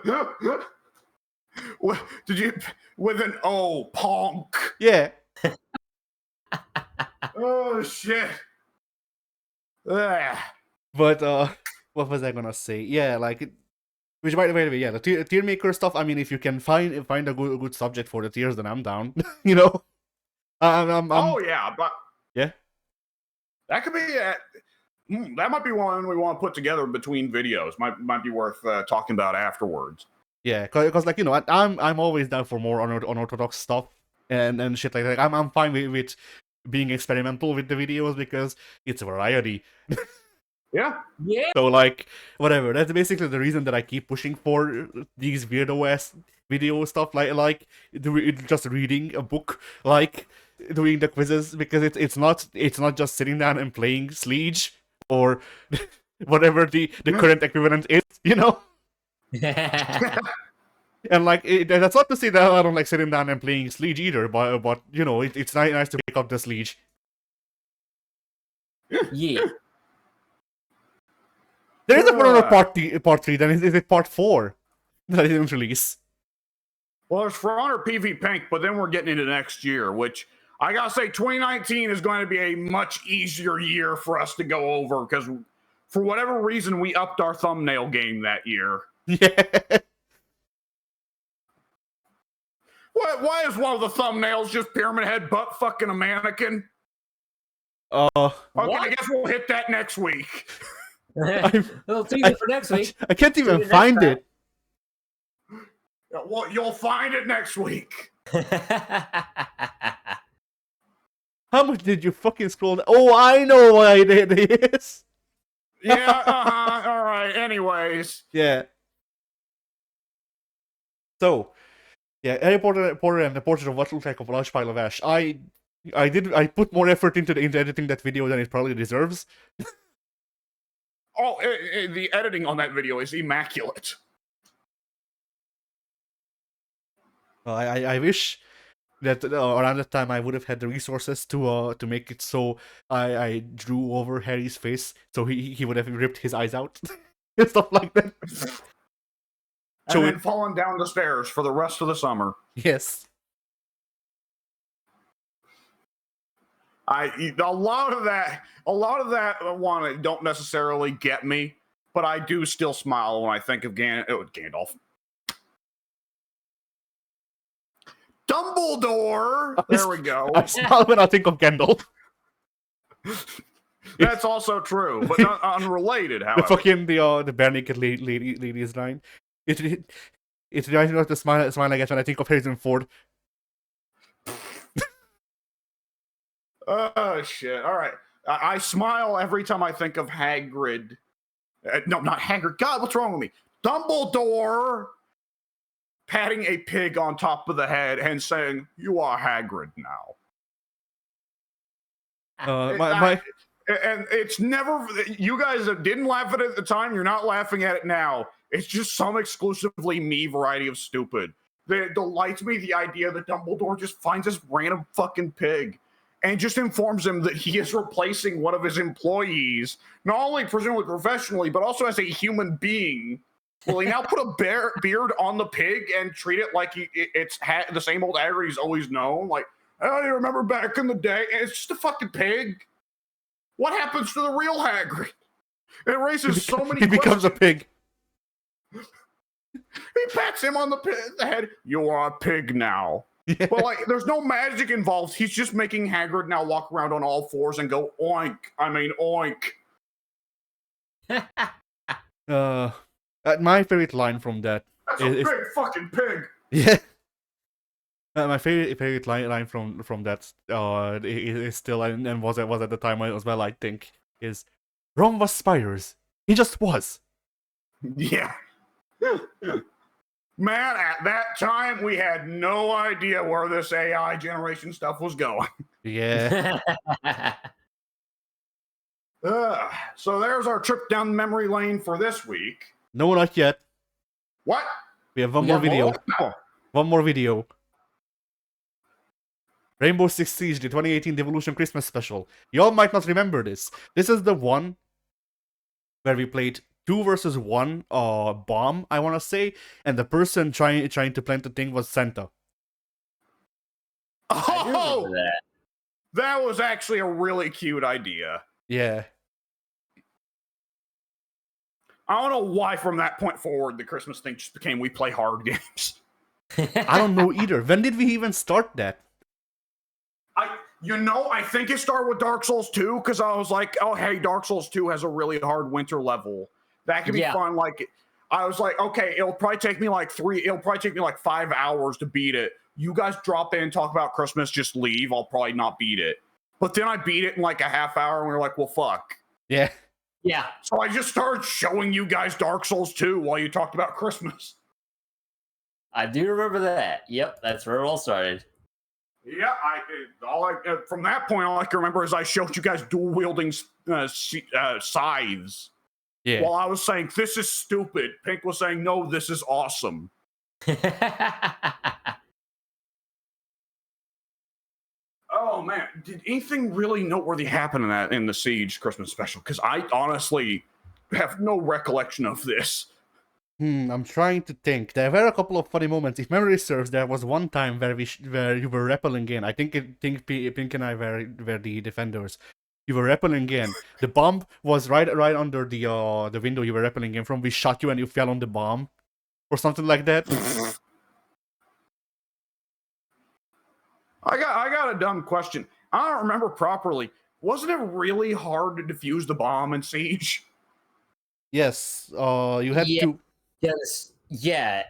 you with an O, punk? Yeah. Oh shit. But what was I gonna say? Yeah, like which by the way, yeah, the tier maker stuff. I mean, if you can find a good subject for the tiers, then I'm down. You know. Oh yeah, but yeah, that could be that might be one we want to put together between videos. Might be worth talking about afterwards. Yeah, because like, you know, I'm always down for more unorthodox stuff and shit like that. I'm fine with being experimental with the videos because it's a variety. Yeah. So like whatever. That's basically the reason that I keep pushing for these weirdo ass video stuff, like just reading a book, like doing the quizzes, because it's not just sitting down and playing Sleege or whatever the current equivalent is, you know. And like that's not to say that I don't like sitting down and playing Sleege either, but you know, it's nice to pick up the Sleege. Yeah. There is another part 3. Then is it part 4 that I didn't release? Well, there's For Honor PV Pink, but then we're getting into next year, which I gotta say, 2019 is going to be a much easier year for us to go over because for whatever reason we upped our thumbnail game that year. Yeah. Why is one of the thumbnails just Pyramid Head butt fucking a mannequin? Okay, I guess we'll hit that next week. We'll tease it for next week. I can't even find it. Well, you'll find it next week. How much did you fucking scroll down? Oh, I know why it is. Yeah, all right. Anyways. Yeah. So, yeah, Harry Potter and the Portrait of What Looks Like a Large Pile of Ash. I put more effort into editing that video than it probably deserves. Oh, the editing on that video is immaculate. I wish that around that time I would have had the resources to make it so I drew over Harry's face so he would have ripped his eyes out and stuff like that. And then fallen down the stairs for the rest of the summer. Yes. A lot of that one don't necessarily get me, but I do still smile when I think of Gandalf. Dumbledore. There we go. I smile when I think of Gandalf. That's also true, but not unrelated. However, the fucking the bare naked lady's line. It reminds me of the smile I get when I think of Harrison Ford. Oh shit! All right, I smile every time I think of Hagrid. No, not Hagrid. God, what's wrong with me? Dumbledore patting a pig on top of the head and saying, "You are Hagrid now." And it's never. You guys didn't laugh at it at the time. You're not laughing at it now. It's just some exclusively me variety of stupid. That delights me the idea that Dumbledore just finds this random fucking pig and just informs him that he is replacing one of his employees, not only presumably professionally, but also as a human being. Will he now put a beard on the pig and treat it like it's the same old Hagrid he's always known? Like, oh, you remember back in the day? And it's just a fucking pig. What happens to the real Hagrid? It raises so many questions. He becomes a pig. He pats him on the head. You are a pig now. Yeah. But like, there's no magic involved. He's just making Hagrid now walk around on all fours and go oink. I mean oink. My favorite line from that. That's a big fucking pig. Yeah. My favorite line from that is still and was at the time as well, I think, is Ron was spiders. He just was. Yeah. Man, at that time, we had no idea where this AI generation stuff was going. Yeah. So there's our trip down memory lane for this week. No, not yet. What? We have one more video. One more video. Rainbow Six Siege, the 2018 Devolution Christmas special. Y'all might not remember this. This is the one where we played 2 versus 1 bomb, I want to say, and the person trying to plant the thing was Santa. Oh, That was actually a really cute idea. Yeah. I don't know why from that point forward the Christmas thing just became we play hard games. I don't know either. When did we even start that? I think it started with Dark Souls 2 because I was like, oh, hey, Dark Souls 2 has a really hard winter level. That could be fun. Like, I was like, okay, it'll probably take me like 5 hours to beat it. You guys drop in, talk about Christmas, just leave. I'll probably not beat it. But then I beat it in like a half hour and we were like, well, fuck. Yeah. Yeah. So I just started showing you guys Dark Souls 2 while you talked about Christmas. I do remember that. Yep, that's where it all started. Yeah, from that point, all I can remember is I showed you guys dual-wielding scythes. Yeah. While I was saying, this is stupid, Pink was saying, no, this is awesome. Oh, man. Did anything really noteworthy happen in the Siege Christmas special? Because I honestly have no recollection of this. I'm trying to think. There were a couple of funny moments. If memory serves, there was one time where you were rappelling in. I think Pink and I were the defenders. You were rappelling in. The bomb was right under the window you were rappelling in from. We shot you and you fell on the bomb, or something like that. I got a dumb question. I don't remember properly. Wasn't it really hard to defuse the bomb in Siege? Yes. You had to. Yes. Yeah.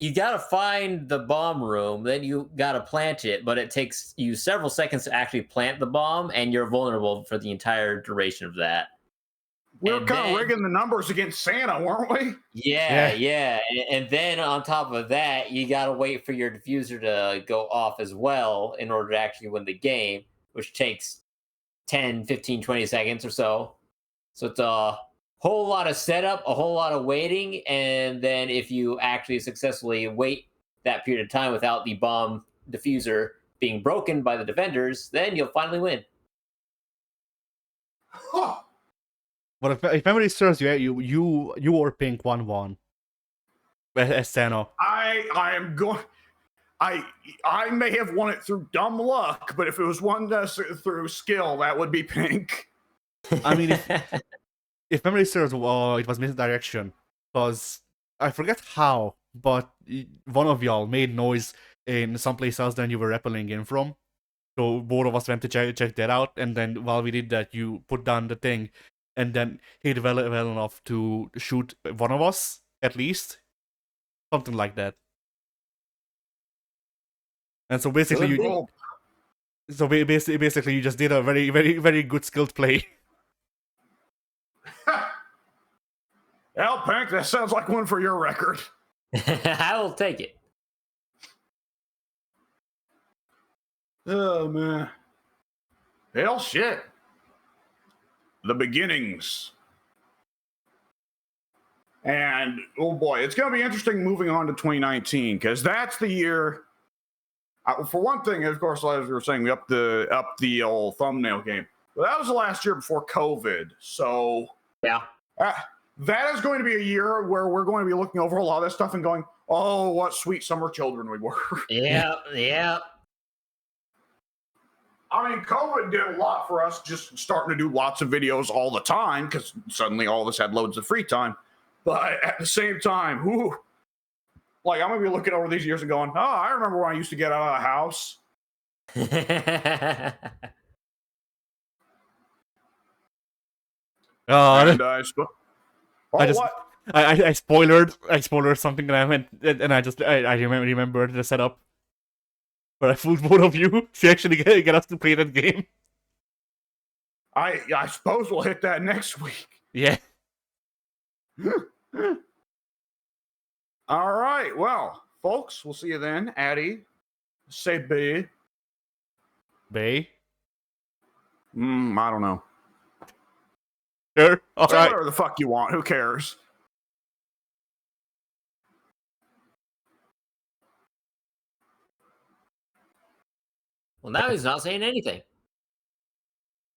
You gotta find the bomb room, then you gotta plant it, but it takes you several seconds to actually plant the bomb, and you're vulnerable for the entire duration of that. We were kind of rigging the numbers against Santa, weren't we? Yeah. And then on top of that, you gotta wait for your diffuser to go off as well in order to actually win the game, which takes 10, 15, 20 seconds or so. So it's a whole lot of setup, a whole lot of waiting, and then if you actually successfully wait that period of time without the bomb diffuser being broken by the defenders, then you'll finally win. Huh. But if memory serves, you or Pink won as Sano. I am going. I may have won it through dumb luck, but if it was won through skill, that would be Pink. I mean, if memory serves, it was misdirection. Because I forget how, but one of y'all made noise in someplace else than you were rappelling in from. So both of us went to check that out, and then while we did that, you put down the thing, and then hit well enough to shoot one of us, at least. Something like that. And so basically basically you just did a very, very, very good skilled play. Well, Pink, that sounds like one for your record. I will take it. Oh, man. Hell, shit. The beginnings. And, oh boy, it's going to be interesting moving on to 2019, because that's the year. For one thing, of course, as we were saying, we upped the old thumbnail game. But that was the last year before COVID. So, yeah. That is going to be a year where we're going to be looking over a lot of this stuff and going, oh, what sweet summer children we were. Yeah. I mean, COVID did a lot for us, just starting to do lots of videos all the time, because suddenly all of us had loads of free time. But at the same time, like, I'm going to be looking over these years and going, oh, I remember when I used to get out of the house. And I spoiled something, and I went and I remembered the setup. But I fooled both of you to actually get us to play that game. I suppose we'll hit that next week. Yeah. All right. Well, folks, we'll see you then. Addy, say bay. Bay? I don't know. Sure. All say right. whatever the fuck you want. Who cares? Well, now he's not saying anything.